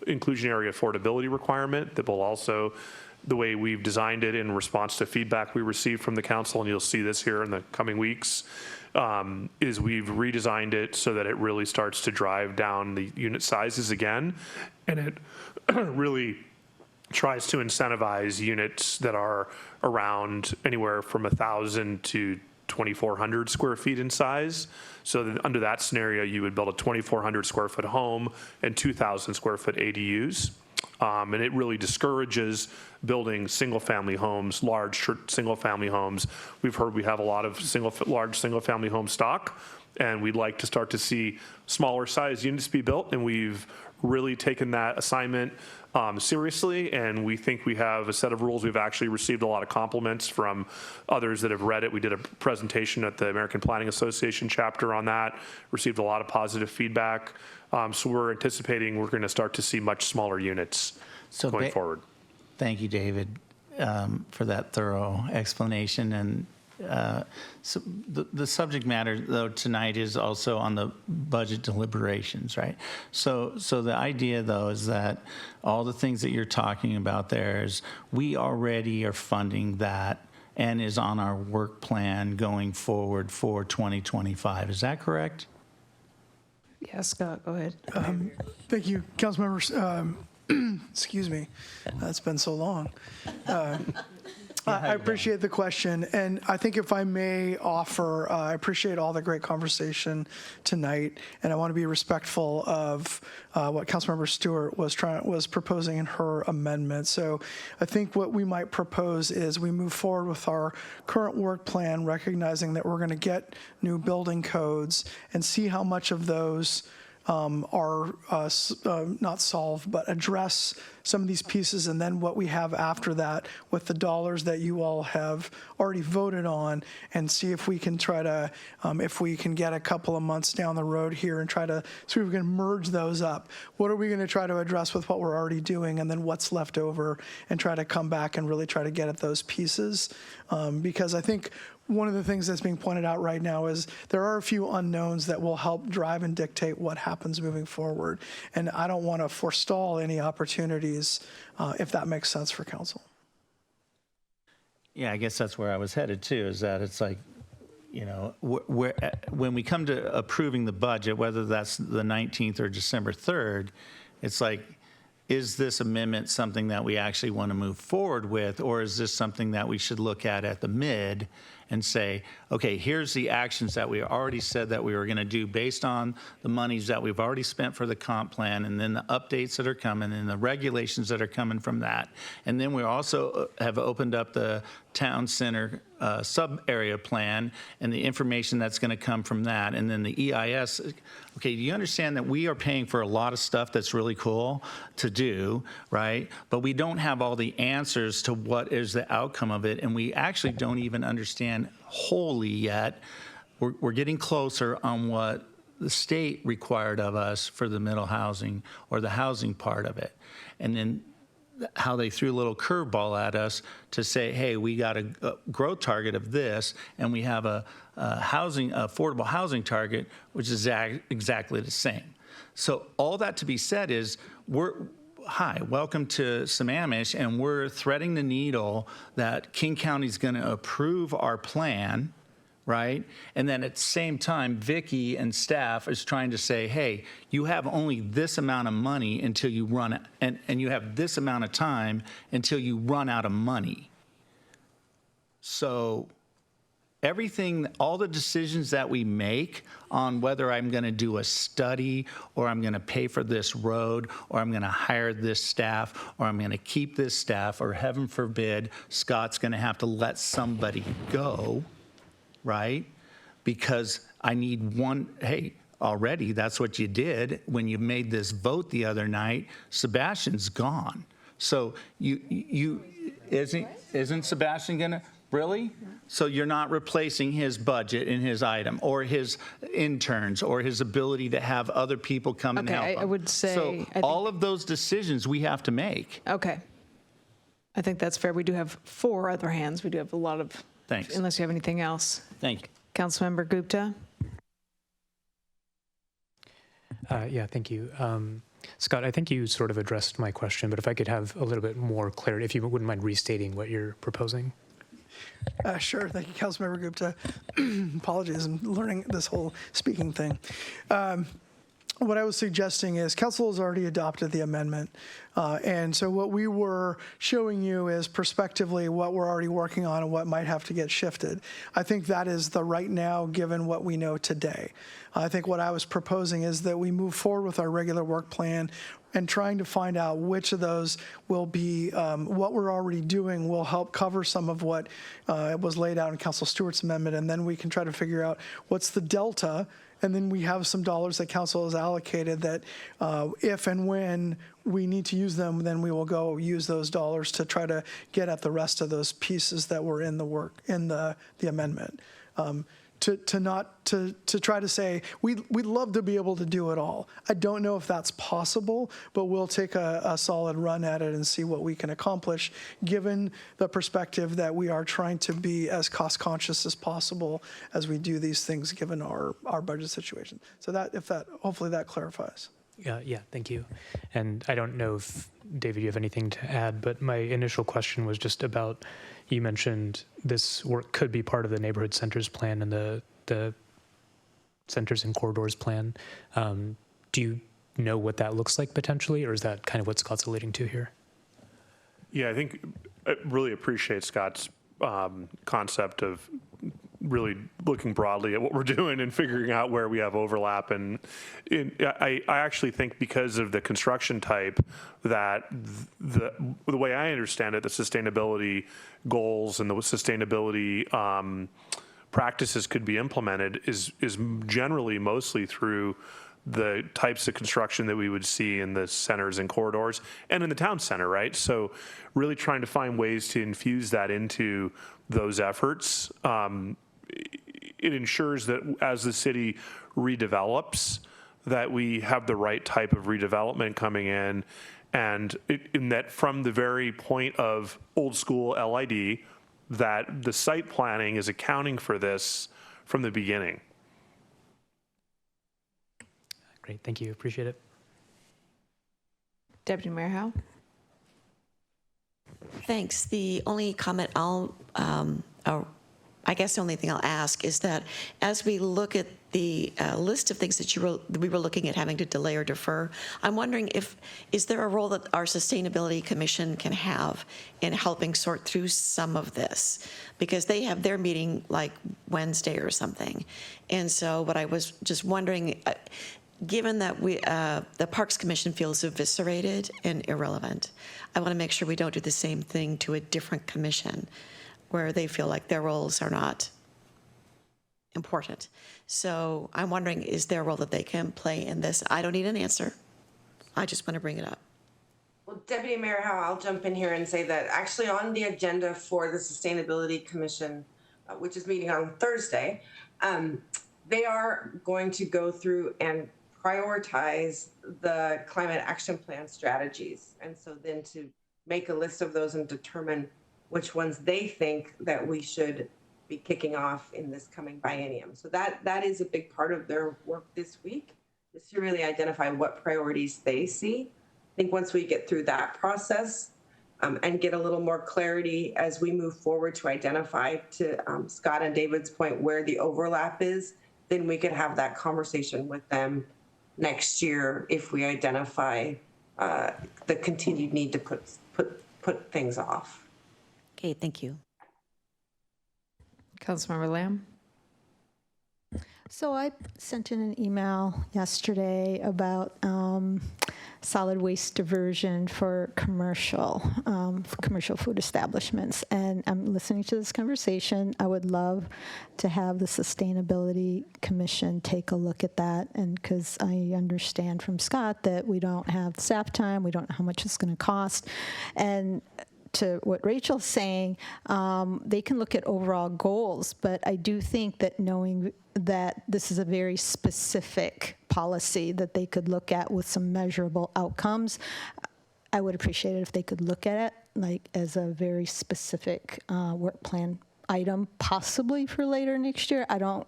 inclusionary affordability requirement that will also, the way we've designed it in response to feedback we received from the council, and you'll see this here in the coming weeks, is we've redesigned it so that it really starts to drive down the unit sizes again, and it really tries to incentivize units that are around anywhere from 1,000 to 2,400 square feet in size. So that under that scenario, you would build a 2,400 square foot home and 2,000 square foot ADUs. And it really discourages building single-family homes, large single-family homes. We've heard we have a lot of large single-family home stock, and we'd like to start to see smaller size units be built, and we've really taken that assignment seriously, and we think we have a set of rules. We've actually received a lot of compliments from others that have read it. We did a presentation at the American Planning Association chapter on that, received a lot of positive feedback. So we're anticipating we're going to start to see much smaller units going forward. Thank you, David, for that thorough explanation. And so the subject matter, though, tonight is also on the budget deliberations, right? So the idea, though, is that all the things that you're talking about there is we already are funding that and is on our work plan going forward for 2025. Is that correct? Yeah, Scott, go ahead. Thank you, council members. Excuse me, it's been so long. I appreciate the question, and I think if I may offer, I appreciate all the great conversation tonight, and I want to be respectful of what Councilmember Stewart was proposing in her amendment. So I think what we might propose is we move forward with our current work plan, recognizing that we're going to get new building codes and see how much of those not solve, but address some of these pieces, and then what we have after that with the dollars that you all have already voted on, and see if we can try to, if we can get a couple of months down the road here and try to see if we can merge those up. What are we going to try to address with what we're already doing, and then what's left over, and try to come back and really try to get at those pieces. Because I think one of the things that's being pointed out right now is there are a few unknowns that will help drive and dictate what happens moving forward. And I don't want to forestall any opportunities, if that makes sense for council. Yeah, I guess that's where I was headed too, is that it's like, you know, when we come to approving the budget, whether that's the 19th or December 3rd, it's like, is this amendment something that we actually want to move forward with, or is this something that we should look at the mid and say, okay, here's the actions that we already said that we were going to do based on the monies that we've already spent for the comp plan, and then the updates that are coming and the regulations that are coming from that. And then we also have opened up the town center sub-area plan and the information that's going to come from that. And then the EIS. Okay, do you understand that we are paying for a lot of stuff that's really cool to do, right? But we don't have all the answers to what is the outcome of it, and we actually don't even understand wholly yet. We're getting closer on what the state required of us for the middle housing or the housing part of it. And then how they threw a little curveball at us to say, hey, we got a growth target of this, and we have a affordable housing target, which is exactly the same. So all that to be said is, hi, welcome to Sammamish, and we're threading the needle that King County is going to approve our plan, right? And then at the same time, Vicki and staff is trying to say, hey, you have only this amount of money until you run, and you have this amount of time until you run out of money. So everything, all the decisions that we make on whether I'm going to do a study, or I'm going to pay for this road, or I'm going to hire this staff, or I'm going to keep this staff, or heaven forbid, Scott's going to have to let somebody go, right? Because I need one, hey, already that's what you did when you made this vote the other night. Sebastian's gone. So isn't Sebastian going to, really? So you're not replacing his budget in his item, or his interns, or his ability to have other people come and help him. I would say, so all of those decisions we have to make. Okay. I think that's fair. We do have 4 other hands. We do have a lot of, thanks. Unless you have anything else. Thank you. Councilmember Gupta. Yeah, thank you. Scott, I think you sort of addressed my question, but if I could have a little bit more clarity, if you wouldn't mind restating what you're proposing. Sure. Thank you, Councilmember Gupta. Apologies, I'm learning this whole speaking thing. What I was suggesting is council has already adopted the amendment. And so what we were showing you is prospectively what we're already working on and what might have to get shifted. I think that is the right now, given what we know today. I think what I was proposing is that we move forward with our regular work plan and trying to find out which of those will be, what we're already doing will help cover some of what was laid out in Council Stewart's amendment, and then we can try to figure out what's the delta, and then we have some dollars that council has allocated that if and when we need to use them, then we will go use those dollars to try to get at the rest of those pieces that were in the work, in the amendment. To try to say, we'd love to be able to do it all. I don't know if that's possible, but we'll take a solid run at it and see what we can accomplish, given the perspective that we are trying to be as cost conscious as possible as we do these things, given our budget situation. So hopefully that clarifies. Yeah, thank you. And I don't know if, David, you have anything to add, but my initial question was just about, you mentioned this work could be part of the neighborhood centers plan and the centers and corridors plan. Do you know what that looks like potentially, or is that kind of what Scott's alluding to here? Yeah, I think I really appreciate Scott's concept of really looking broadly at what we're doing and figuring out where we have overlap. And I actually think because of the construction type, that the way I understand it, the sustainability goals and the sustainability practices could be implemented is generally mostly through the types of construction that we would see in the centers and corridors and in the town center, right? So really trying to find ways to infuse that into those efforts. It ensures that as the city redevelops, that we have the right type of redevelopment coming in, and in that from the very point of old school LID, that the site planning is accounting for this from the beginning. Great, thank you, appreciate it. Deputy Mayor Howe? Thanks. The only comment I guess the only thing I'll ask is that as we look at the list of things that we were looking at having to delay or defer, I'm wondering is there a role that our Sustainability Commission can have in helping sort through some of this? Because they have their meeting like Wednesday or something. And so what I was just wondering, given that the Parks Commission feels eviscerated and irrelevant, I want to make sure we don't do the same thing to a different commission where they feel like their roles are not important. So I'm wondering, is there a role that they can play in this? I don't need an answer. I just want to bring it up. Well, Deputy Mayor Howe, I'll jump in here and say that actually on the agenda for the Sustainability Commission, which is meeting on Thursday, they are going to go through and prioritize the climate action plan strategies. And so then to make a list of those and determine which ones they think that we should be kicking off in this coming biennium. So that is a big part of their work this week, is to really identify what priorities they see. I think once we get through that process and get a little more clarity as we move forward to identify, to Scott and David's point, where the overlap is, then we could have that conversation with them next year if we identify the continued need to put things off. Okay, thank you. Councilmember Lamb? So I sent in an email yesterday about solid waste diversion for commercial food establishments. And I'm listening to this conversation. I would love to have the Sustainability Commission take a look at that. And because I understand from Scott that we don't have staff time, we don't know how much it's going to cost. And to what Rachel's saying, they can look at overall goals, but I do think that knowing that this is a very specific policy that they could look at with some measurable outcomes, I would appreciate it if they could look at it like as a very specific work plan item, possibly for later next year. I don't,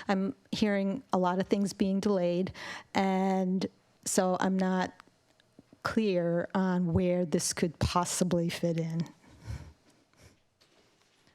I'm hearing a lot of things being delayed, and so I'm not clear on where this could possibly fit in.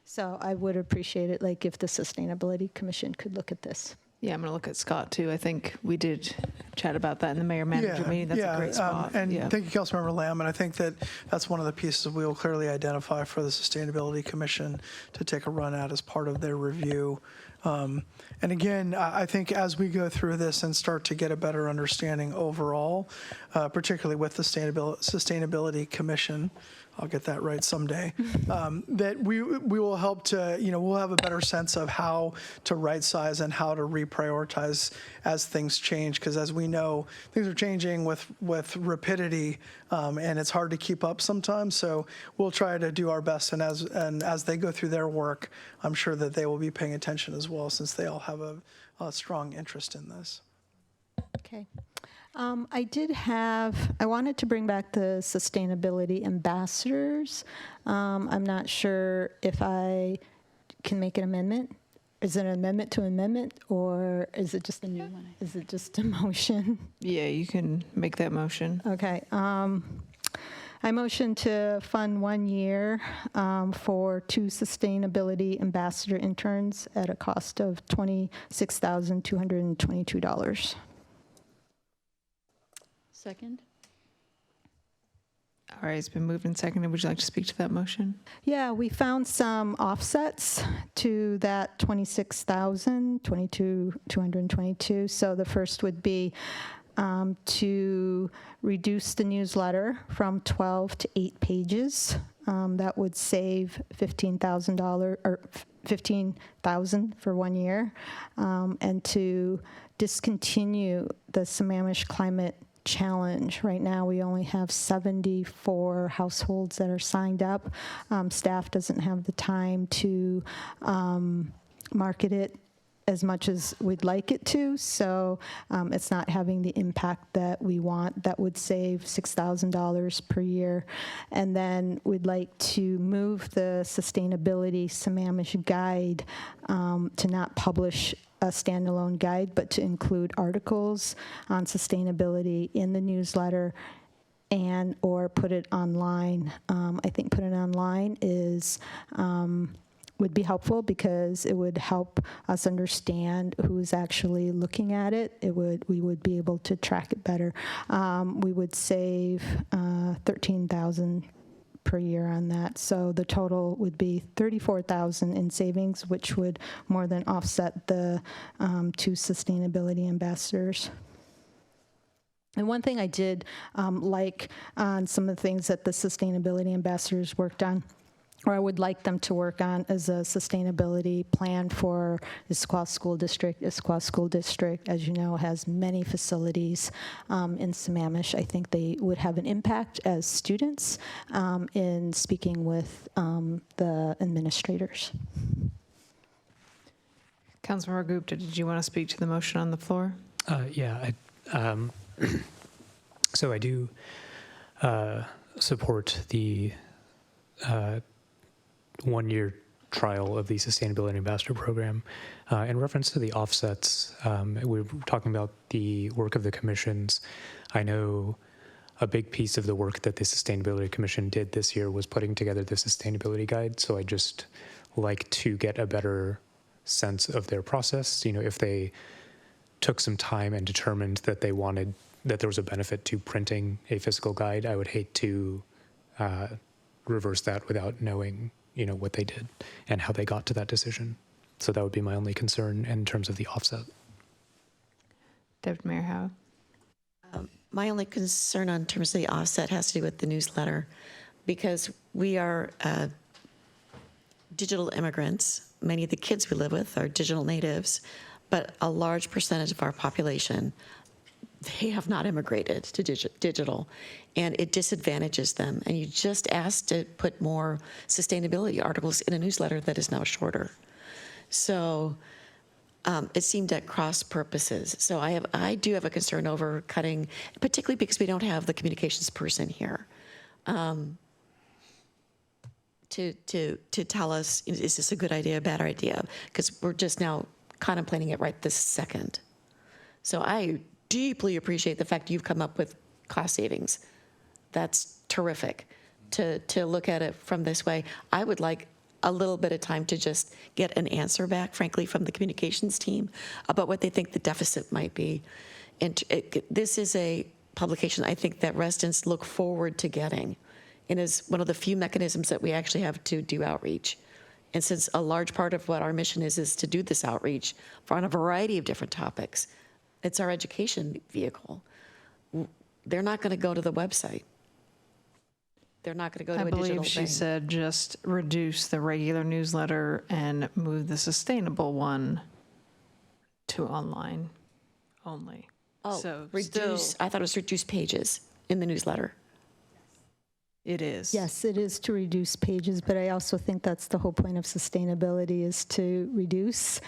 So I would appreciate it, like if the Sustainability Commission could look at this. Yeah, I'm going to look at Scott too. I think we did chat about that in the mayor-manager meeting. That's a great spot. Thank you, Councilmember Lamb. And I think that's one of the pieces we will clearly identify for the Sustainability Commission to take a run at as part of their review. And again, I think as we go through this and start to get a better understanding overall, particularly with the Sustainability Commission, I'll get that right someday, that we will help to, we'll have a better sense of how to right size and how to reprioritize as things change. Because as we know, things are changing with rapidity, and it's hard to keep up sometimes. So we'll try to do our best. And as they go through their work, I'm sure that they will be paying attention as well, since they all have a strong interest in this. Okay. I wanted to bring back the sustainability ambassadors. I'm not sure if I can make an amendment. Is it an amendment to amendment, or is it just a new one? Is it just a motion? Yeah, you can make that motion. Okay. I motion to fund 1 year for 2 sustainability ambassador interns at a cost of $26,222. Second. All right, it's been moved and seconded. Would you like to speak to that motion? Yeah, we found some offsets to that $26,222. So the first would be to reduce the newsletter from 12 to 8 pages. That would save $15,000 or $15,000 for 1 year, and to discontinue the Sammamish Climate Challenge. Right now, we only have 74 households that are signed up. Staff doesn't have the time to market it as much as we'd like it to, so it's not having the impact that we want. That would save $6,000 per year. And then we'd like to move the Sustainability Sammamish Guide to not publish a standalone guide, but to include articles on sustainability in the newsletter and or put it online. I think put it online is would be helpful because it would help us understand who's actually looking at it. We would be able to track it better. We would save $13,000 per year on that. So the total would be $34,000 in savings, which would more than offset the 2 sustainability ambassadors. And one thing I did like on some of the things that the sustainability ambassadors worked on, or I would like them to work on, is a sustainability plan for Issaquah School District. Issaquah School District, as you know, has many facilities in Sammamish. I think they would have an impact as students in speaking with the administrators. Councilmember Gupta, did you want to speak to the motion on the floor? Yeah. So I do support the 1-year trial of the Sustainability Ambassador Program. In reference to the offsets, we were talking about the work of the commissions. I know a big piece of the work that the Sustainability Commission did this year was putting together the Sustainability Guide, so I just like to get a better sense of their process. You know, if they took some time and determined that they wanted, that there was a benefit to printing a fiscal guide, I would hate to reverse that without knowing, you know, what they did and how they got to that decision. So that would be my only concern in terms of the offset. Deputy Mayor Howe. My only concern on terms of the offset has to do with the newsletter, because we are digital immigrants. Many of the kids we live with are digital natives, but a large percentage of our population, they have not immigrated to digital, and it disadvantages them. And you just asked to put more sustainability articles in a newsletter that is now shorter. So it seemed at cross purposes. So I do have a concern over cutting, particularly because we don't have the communications person here to tell us, is this a good idea, a bad idea? Because we're just now contemplating it right this second. So I deeply appreciate the fact you've come up with cost savings. That's terrific to look at it from this way. I would like a little bit of time to just get an answer back, frankly, from the communications team about what they think the deficit might be. And this is a publication I think that residents look forward to getting, and is one of the few mechanisms that we actually have to do outreach. And since a large part of what our mission is to do this outreach on a variety of different topics, it's our education vehicle. They're not going to go to the website. They're not going to go to a digital thing. I believe she said just reduce the regular newsletter and move the sustainable one to online only. Oh, so reduce, I thought it was reduce pages in the newsletter. It is. Yes, it is to reduce pages, but I also think that's the whole point of sustainability, is to reduce.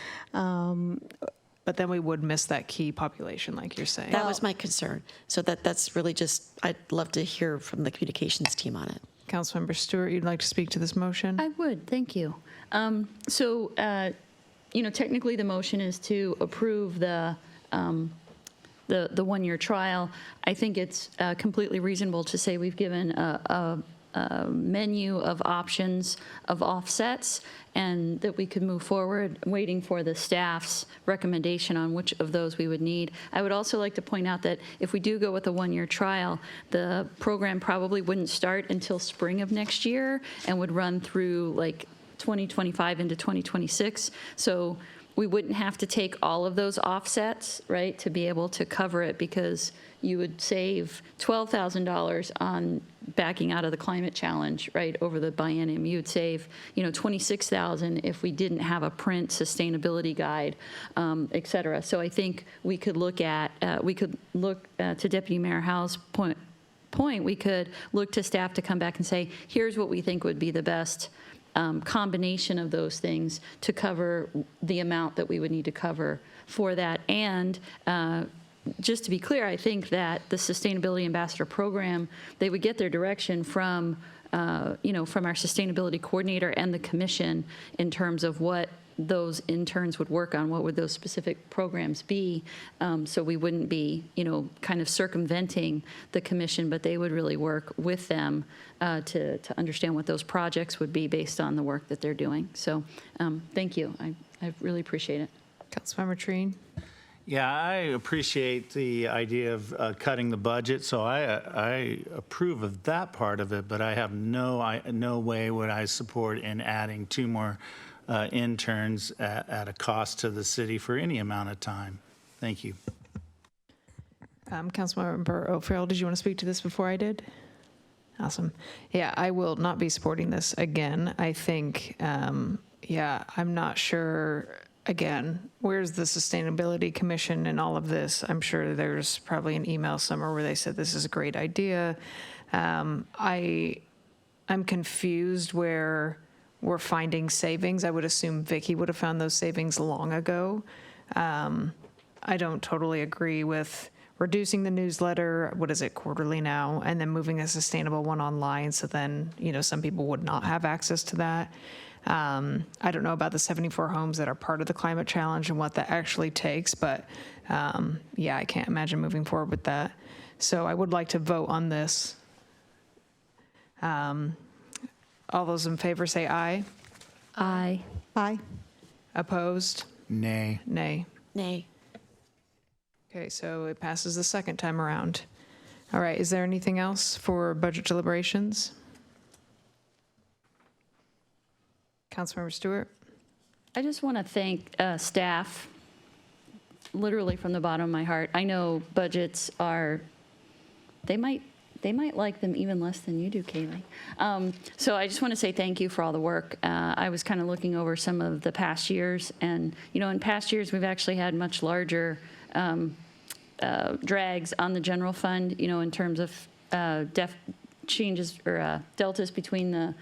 But then we would miss that key population, like you're saying. That was my concern. So that's really just, I'd love to hear from the communications team on it. Councilmember Stewart, you'd like to speak to this motion? I would, thank you. Technically the motion is to approve the 1-year trial. I think it's completely reasonable to say we've given a menu of options of offsets, and that we could move forward, waiting for the staff's recommendation on which of those we would need. I would also like to point out that if we do go with a 1-year trial, the program probably wouldn't start until spring of next year and would run through like 2025 into 2026. So we wouldn't have to take all of those offsets, right, to be able to cover it, because you would save $12,000 on backing out of the climate challenge, right, over the biennium. You'd save, $26,000 if we didn't have a print sustainability guide, et cetera. So I think we could look to Deputy Mayor Howe's point, we could look to staff to come back and say, here's what we think would be the best combination of those things to cover the amount that we would need to cover for that. And just to be clear, I think that the Sustainability Ambassador Program, they would get their direction from, from our sustainability coordinator and the commission in terms of what those interns would work on, what would those specific programs be, so we wouldn't be, kind of circumventing the commission, but they would really work with them to understand what those projects would be based on the work that they're doing. So thank you. I really appreciate it. Councilmember Trine. Yeah, I appreciate the idea of cutting the budget, so I approve of that part of it, but I have no way would I support in adding 2 more interns at a cost to the city for any amount of time. Thank you. Councilmember O'Farrell, did you want to speak to this before I did? Awesome. Yeah, I will not be supporting this again. I think, I'm not sure, again, where's the Sustainability Commission and all of this? I'm sure there's probably an email somewhere where they said this is a great idea. I'm confused where we're finding savings. I would assume Vicki would have found those savings long ago. I don't totally agree with reducing the newsletter, what is it, quarterly now, and then moving a sustainable one online, so then, some people would not have access to that. I don't know about the 74 homes that are part of the climate challenge and what that actually takes, but I can't imagine moving forward with that. So I would like to vote on this. All those in favor say aye. Aye. Aye. Opposed? Nay. Nay. Nay. Okay, so it passes the second time around. All right, is there anything else for budget deliberations? Councilmember Stewart? I just want to thank staff, literally from the bottom of my heart. I know budgets are, they might like them even less than you do, Kaylee. So I just want to say thank you for all the work. I was kind of looking over some of the past years, and in past years we've actually had much larger drags on the general fund, in terms of changes or deltas between the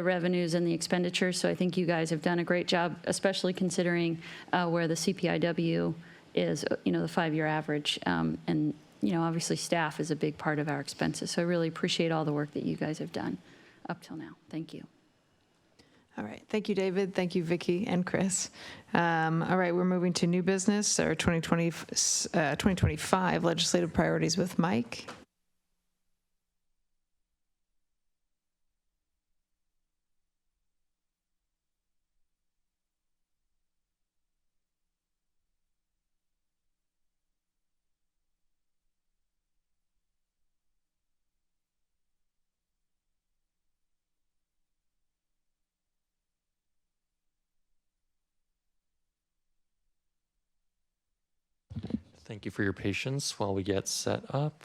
revenues and the expenditures. So I think you guys have done a great job, especially considering where the CPIW is, the 5-year average. And obviously staff is a big part of our expenses. So I really appreciate all the work that you guys have done up till now. Thank you. All right. Thank you, David. Thank you, Vicki and Chris. All right. We're moving to new business, our 2025 legislative priorities with Mike. Thank you for your patience while we get set up.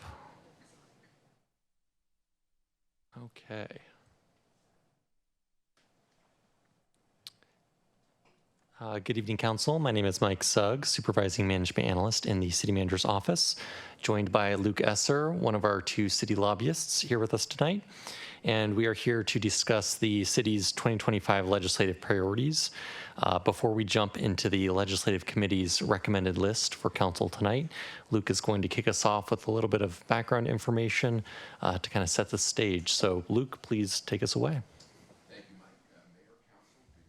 Okay. Good evening, Council. My name is Mike Sugg, Supervising Management Analyst in the City Manager's Office, joined by Luke Esser, one of our 2 city lobbyists here with us tonight. And we are here to discuss the city's 2025 legislative priorities. Before we jump into the Legislative Committee's recommended list for Council tonight, Luke is going to kick us off with a little bit of background information to kind of set the stage. So Luke, please take us away.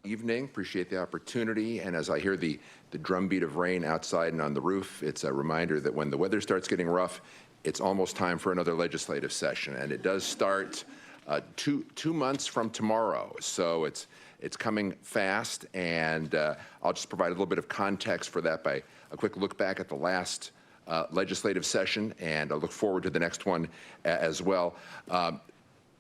Evening. Appreciate the opportunity. And as I hear the drumbeat of rain outside and on the roof, it's a reminder that when the weather starts getting rough, it's almost time for another legislative session. And it does start 2 months from tomorrow. So it's coming fast. And I'll just provide a little bit of context for that by a quick look back at the last legislative session. And I look forward to the next one as well.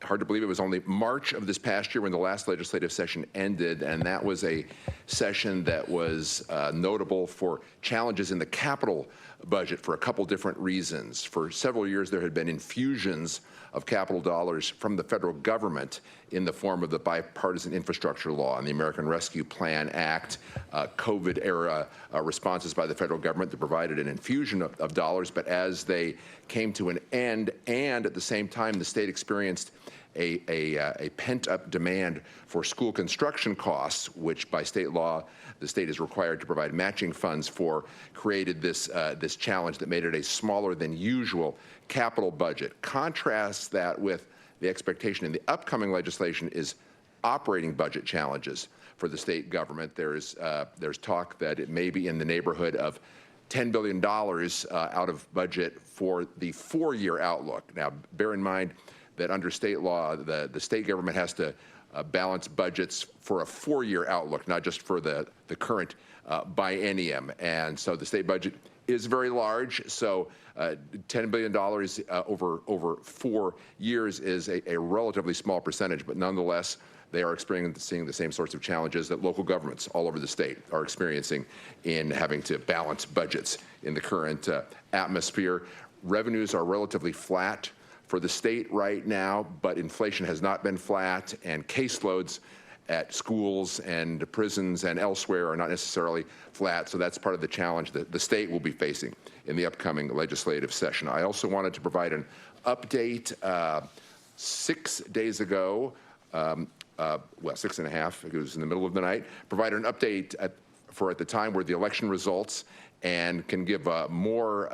hard to believe it was only March of this past year when the last legislative session ended, and that was a session that was notable for challenges in the capital budget for a couple different reasons. For several years, there had been infusions of capital dollars from the federal government in the form of the bipartisan infrastructure law and the American Rescue Plan Act, COVID-era responses by the federal government that provided an infusion of dollars. But as they came to an end, and at the same time, the state experienced a pent-up demand for school construction costs, which by state law, the state is required to provide matching funds for, created this challenge that made it a smaller than usual capital budget. Contrast that with the expectation in the upcoming legislation is operating budget challenges for the state government. There's talk that it may be in the neighborhood of $10 billion out of budget for the 4-year outlook. Now, bear in mind that under state law, the state government has to balance budgets for a 4-year outlook, not just for the current biennium. And so the state budget is very large. So $10 billion over 4 years is a relatively small percentage, but nonetheless, they are experiencing the same sorts of challenges that local governments all over the state are experiencing in having to balance budgets in the current atmosphere. Revenues are relatively flat for the state right now, but inflation has not been flat, and caseloads at schools and prisons and elsewhere are not necessarily flat. So that's part of the challenge that the state will be facing in the upcoming legislative session. I also wanted to provide an update 6 days ago, well, 6.5, it was in the middle of the night, provided an update at the time were the election results, and can give more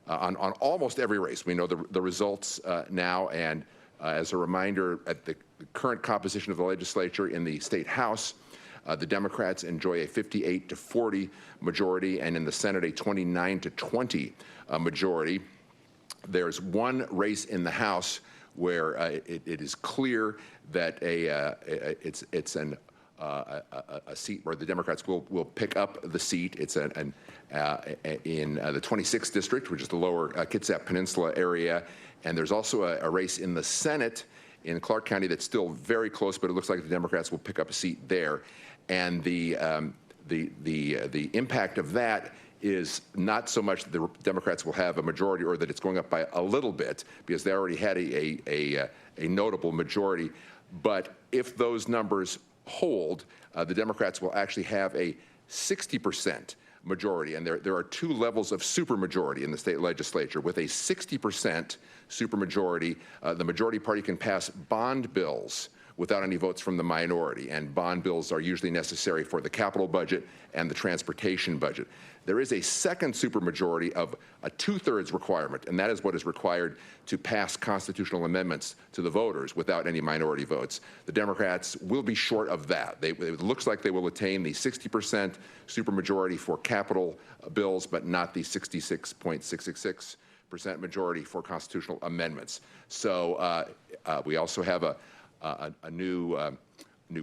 on almost every race. We know the results now, and as a reminder, at the current composition of the legislature in the state House, the Democrats enjoy a 58-40 majority, and in the Senate, a 29-20 majority. There's one race in the House where it is clear that it's a seat where the Democrats will pick up the seat. It's in the 26th district, which is the lower Kitsap Peninsula area. And there's also a race in the Senate in Clark County that's still very close, but it looks like the Democrats will pick up a seat there. And the impact of that is not so much that the Democrats will have a majority or that it's going up by a little bit, because they already had a notable majority. But if those numbers hold, the Democrats will actually have a 60% majority. And there are two levels of supermajority in the state legislature. With a 60% supermajority, the majority party can pass bond bills without any votes from the minority. And bond bills are usually necessary for the capital budget and the transportation budget. There is a second supermajority of a 2/3 requirement, and that is what is required to pass constitutional amendments to the voters without any minority votes. The Democrats will be short of that. It looks like they will attain the 60% supermajority for capital bills, but not the 66.666% majority for constitutional amendments. So we also have a new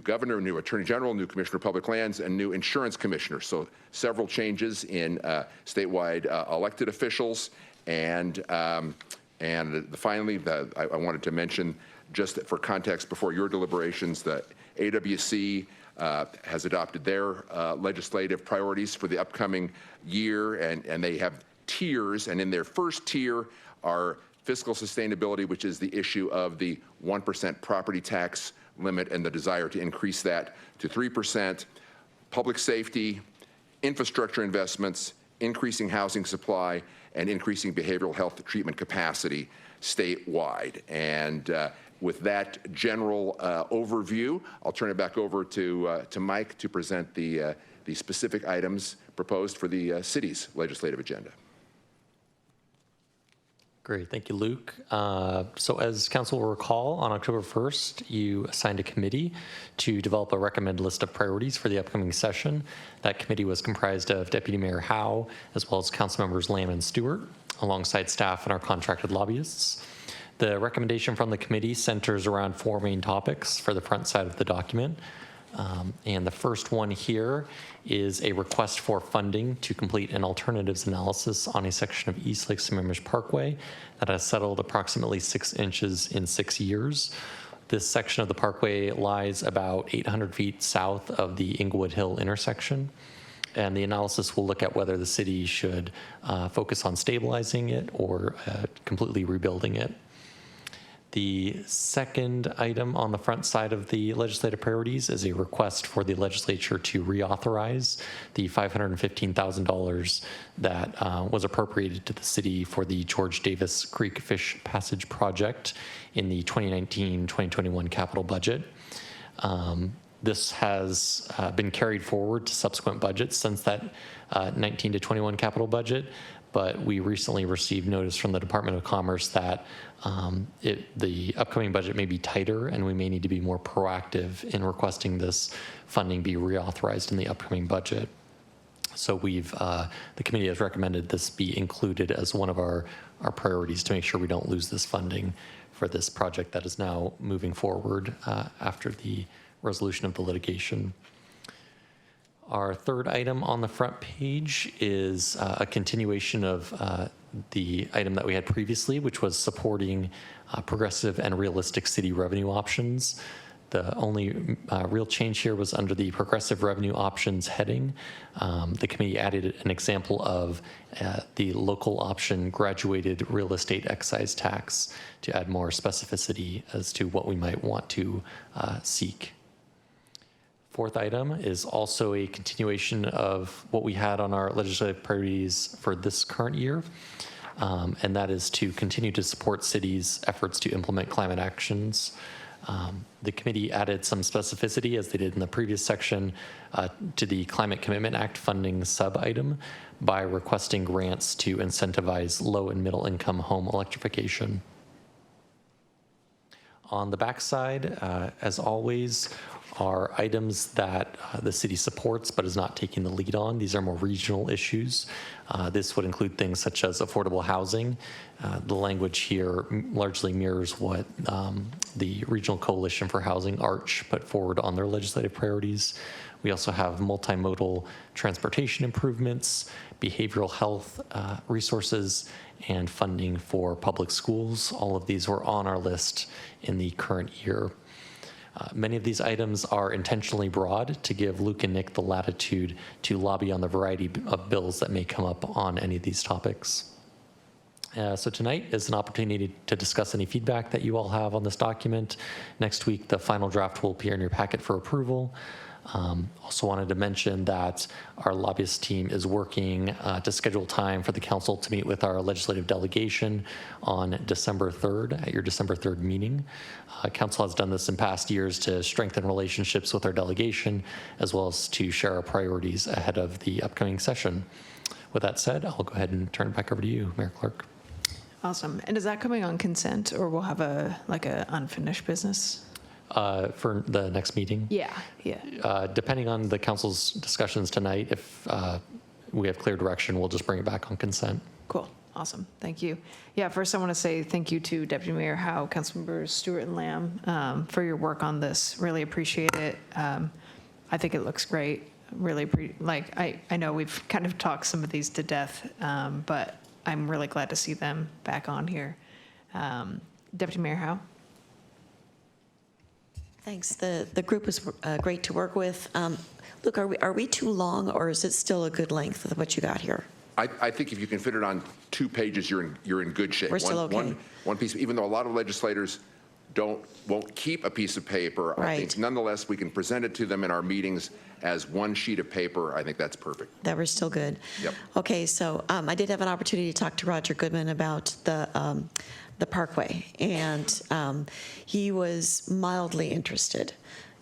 governor, new attorney general, new commissioner of public lands, and new insurance commissioner. So several changes in statewide elected officials. And finally, I wanted to mention, just for context before your deliberations, the AWC has adopted their legislative priorities for the upcoming year, and they have tiers. And in their first tier are fiscal sustainability, which is the issue of the 1% property tax limit and the desire to increase that to 3%, public safety, infrastructure investments, increasing housing supply, and increasing behavioral health treatment capacity statewide. And with that general overview, I'll turn it back over to Mike to present the specific items proposed for the city's legislative agenda. Great, thank you, Luke. So as council will recall, on October 1st, you assigned a committee to develop a recommended list of priorities for the upcoming session. That committee was comprised of Deputy Mayor Howe, as well as council members Lamb and Stewart, alongside staff and our contracted lobbyists. The recommendation from the committee centers around 4 main topics for the front side of the document. And the first one here is a request for funding to complete an alternatives analysis on a section of East Lake Sammamish Parkway that has settled approximately 6 inches in 6 years. This section of the parkway lies about 800 feet south of the Inglewood Hill intersection. And the analysis will look at whether the city should focus on stabilizing it or completely rebuilding it. The second item on the front side of the legislative priorities is a request for the legislature to reauthorize the $515,000 that was appropriated to the city for the George Davis Creek Fish Passage Project in the 2019-2021 capital budget. This has been carried forward to subsequent budgets since that 19 to 21 capital budget, but we recently received notice from the Department of Commerce that the upcoming budget may be tighter and we may need to be more proactive in requesting this funding be reauthorized in the upcoming budget. So the committee has recommended this be included as one of our priorities to make sure we don't lose this funding for this project that is now moving forward after the resolution of the litigation. Our third item on the front page is a continuation of the item that we had previously, which was supporting progressive and realistic city revenue options. The only real change here was under the progressive revenue options heading. The committee added an example of the local option graduated real estate excise tax to add more specificity as to what we might want to seek. Fourth item is also a continuation of what we had on our legislative priorities for this current year, and that is to continue to support cities' efforts to implement climate actions. The committee added some specificity, as they did in the previous section, to the Climate Commitment Act funding sub-item by requesting grants to incentivize low and middle income home electrification. On the backside, as always, are items that the city supports but is not taking the lead on. These are more regional issues. This would include things such as affordable housing. The language here largely mirrors what the Regional Coalition for Housing, ARCH, put forward on their legislative priorities. We also have multimodal transportation improvements, behavioral health resources, and funding for public schools. All of these were on our list in the current year. Many of these items are intentionally broad to give Luke and Nick the latitude to lobby on the variety of bills that may come up on any of these topics. So tonight is an opportunity to discuss any feedback that you all have on this document. Next week, the final draft will appear in your packet for approval. Also wanted to mention that our lobbyist team is working to schedule time for the council to meet with our legislative delegation on December 3rd at your December 3rd meeting. Council has done this in past years to strengthen relationships with our delegation, as well as to share our priorities ahead of the upcoming session. With that said, I'll go ahead and turn it back over to you, Mayor Clark. Awesome. And is that coming on consent, or we'll have a unfinished business? For the next meeting? Yeah. Depending on the council's discussions tonight, if we have clear direction, we'll just bring it back on consent. Cool. Awesome. Thank you. Yeah, first I want to say thank you to Deputy Mayor Howe, Councilmembers Stewart and Lamb for your work on this. Really appreciate it. I think it looks great. Really, I know we've kind of talked some of these to death, but I'm really glad to see them back on here. Deputy Mayor Howe? Thanks. The group was great to work with. Look, are we too long, or is it still a good length of what you got here? I think if you can fit it on 2 pages, you're in good shape. We're still okay. One piece, even though a lot of legislators won't keep a piece of paper, right. I think nonetheless we can present it to them in our meetings as one sheet of paper. I think that's perfect. That we're still good. Yep. Okay, so I did have an opportunity to talk to Roger Goodman about the Parkway, and he was mildly interested.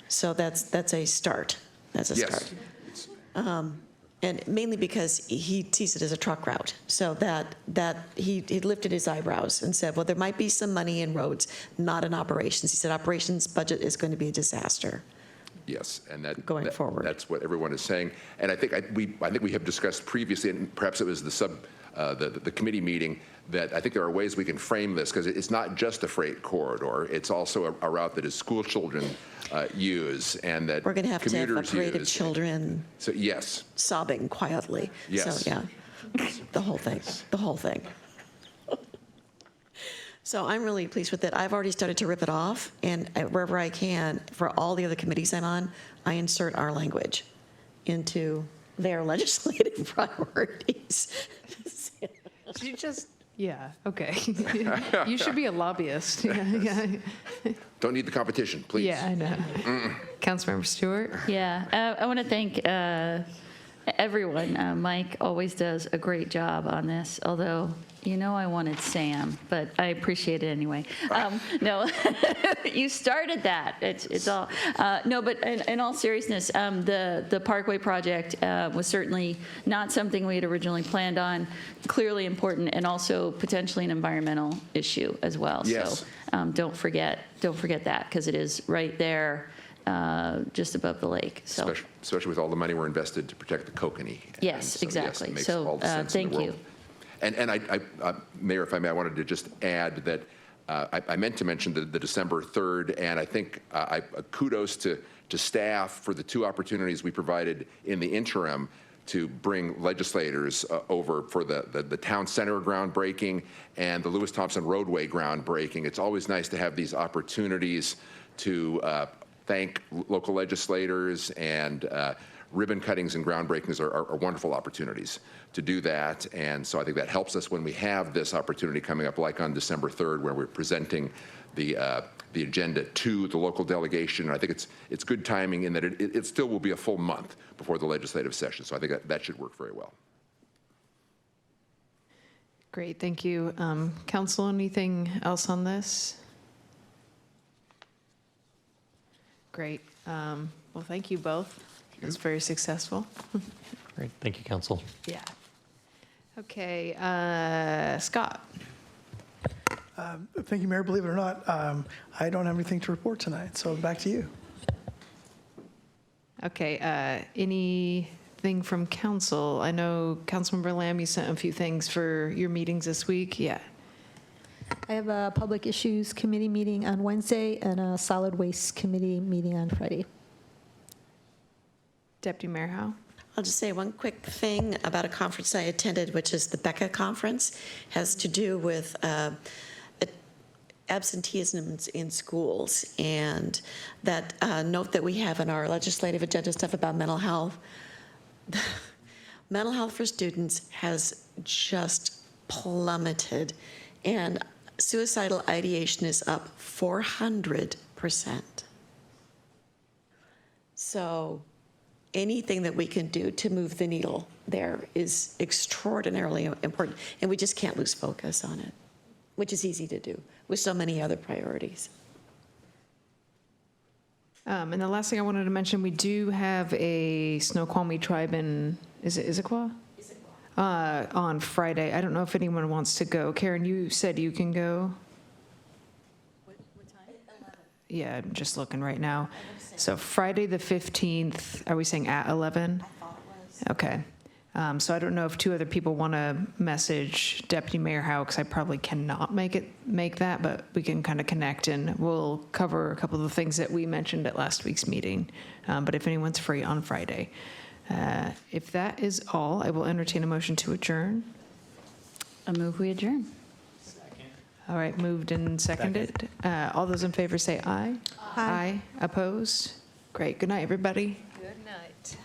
So that's a start. That's a start. And mainly because he sees it as a truck route. So that he lifted his eyebrows and said, well, there might be some money in roads, not in operations. He said operations budget is going to be a disaster. Yes, and going forward. That's what everyone is saying. And I think we have discussed previously, and perhaps it was the the committee meeting, that I think there are ways we can frame this, because it's not just a freight corridor, it's also a route that is school children use, and that We're going to have commuters a parade of use. children So yes, sobbing quietly. Yes. So, yeah, the whole thing, the whole thing. So I'm really pleased with it. I've already started to rip it off, and wherever I can, for all the other committees I'm on, I insert our language into their legislative priorities. You just, yeah, okay. You should be a lobbyist. Yeah. don't need the competition, please. Yeah, I know. Councilmember Stewart? Yeah, I want to thank everyone. Mike always does a great job on this, although, I wanted Sam, but I appreciate it anyway. No, you started that. It's all, no, but in all seriousness, the Parkway project was certainly not something we had originally planned on, clearly important, and also potentially an environmental issue as well. Yes. So don't forget that, because it is right there, just above the lake. So Especially with all the money we're invested to protect the kokanee. yes, So, exactly. it makes So all the sense in thank the you. world. And I, Mayor, if I may, I wanted to just add that I meant to mention the December 3rd, and I think kudos to staff for the 2 opportunities we provided in the interim to bring legislators over for the town center groundbreaking and the Lewis Thompson roadway groundbreaking. It's always nice to have these opportunities to thank local legislators, and ribbon cuttings and groundbreakings are wonderful opportunities to do that. And so I think that helps us when we have this opportunity coming up, like on December 3rd, where we're presenting the agenda to the local delegation. And I think it's good timing in that it still will be a full month before the legislative session. So I think that should work very well. Great, thank you. Council, anything else on this? Great. Well, thank you both. It was very successful. Great. Thank you, Council. Yeah. Okay, Scott. Thank you, Mayor. Believe it or not, I don't have anything to report tonight, so back to you. Okay, anything from council? I know Councilmember Lamb, you sent a few things for your meetings this week. Yeah. I have a Public Issues Committee meeting on Wednesday and a Solid Waste Committee meeting on Friday. Deputy Mayor Howe? I'll just say one quick thing about a conference I attended, which is the Becca Conference, has to do with absenteeism in schools, and that note that we have in our legislative agenda stuff about mental health. Mental health for students has just plummeted, and suicidal ideation is up 400%. So anything that we can do to move the needle there is extraordinarily important, and we just can't lose focus on it, which is easy to do with so many other priorities. And the last thing I wanted to mention, we do have a Snoqualmie tribe in, is it Issaquah? On Friday. I don't know if anyone wants to go. Karen, you said you can go. What time? 11. Yeah, I'm just looking right now. So Friday the 15th, are we saying at 11? I thought it was. Okay. So I don't know if 2 other people want to message Deputy Mayor Howe, because I probably cannot make that, but we can kind of connect, and we'll cover a couple of the things that we mentioned at last week's meeting. But if anyone's free on Friday. If that is all, I will entertain a motion to adjourn. A move we adjourn. All right, moved and seconded. All those in favor say aye. Aye. Opposed? Great. Good night, everybody. Good night.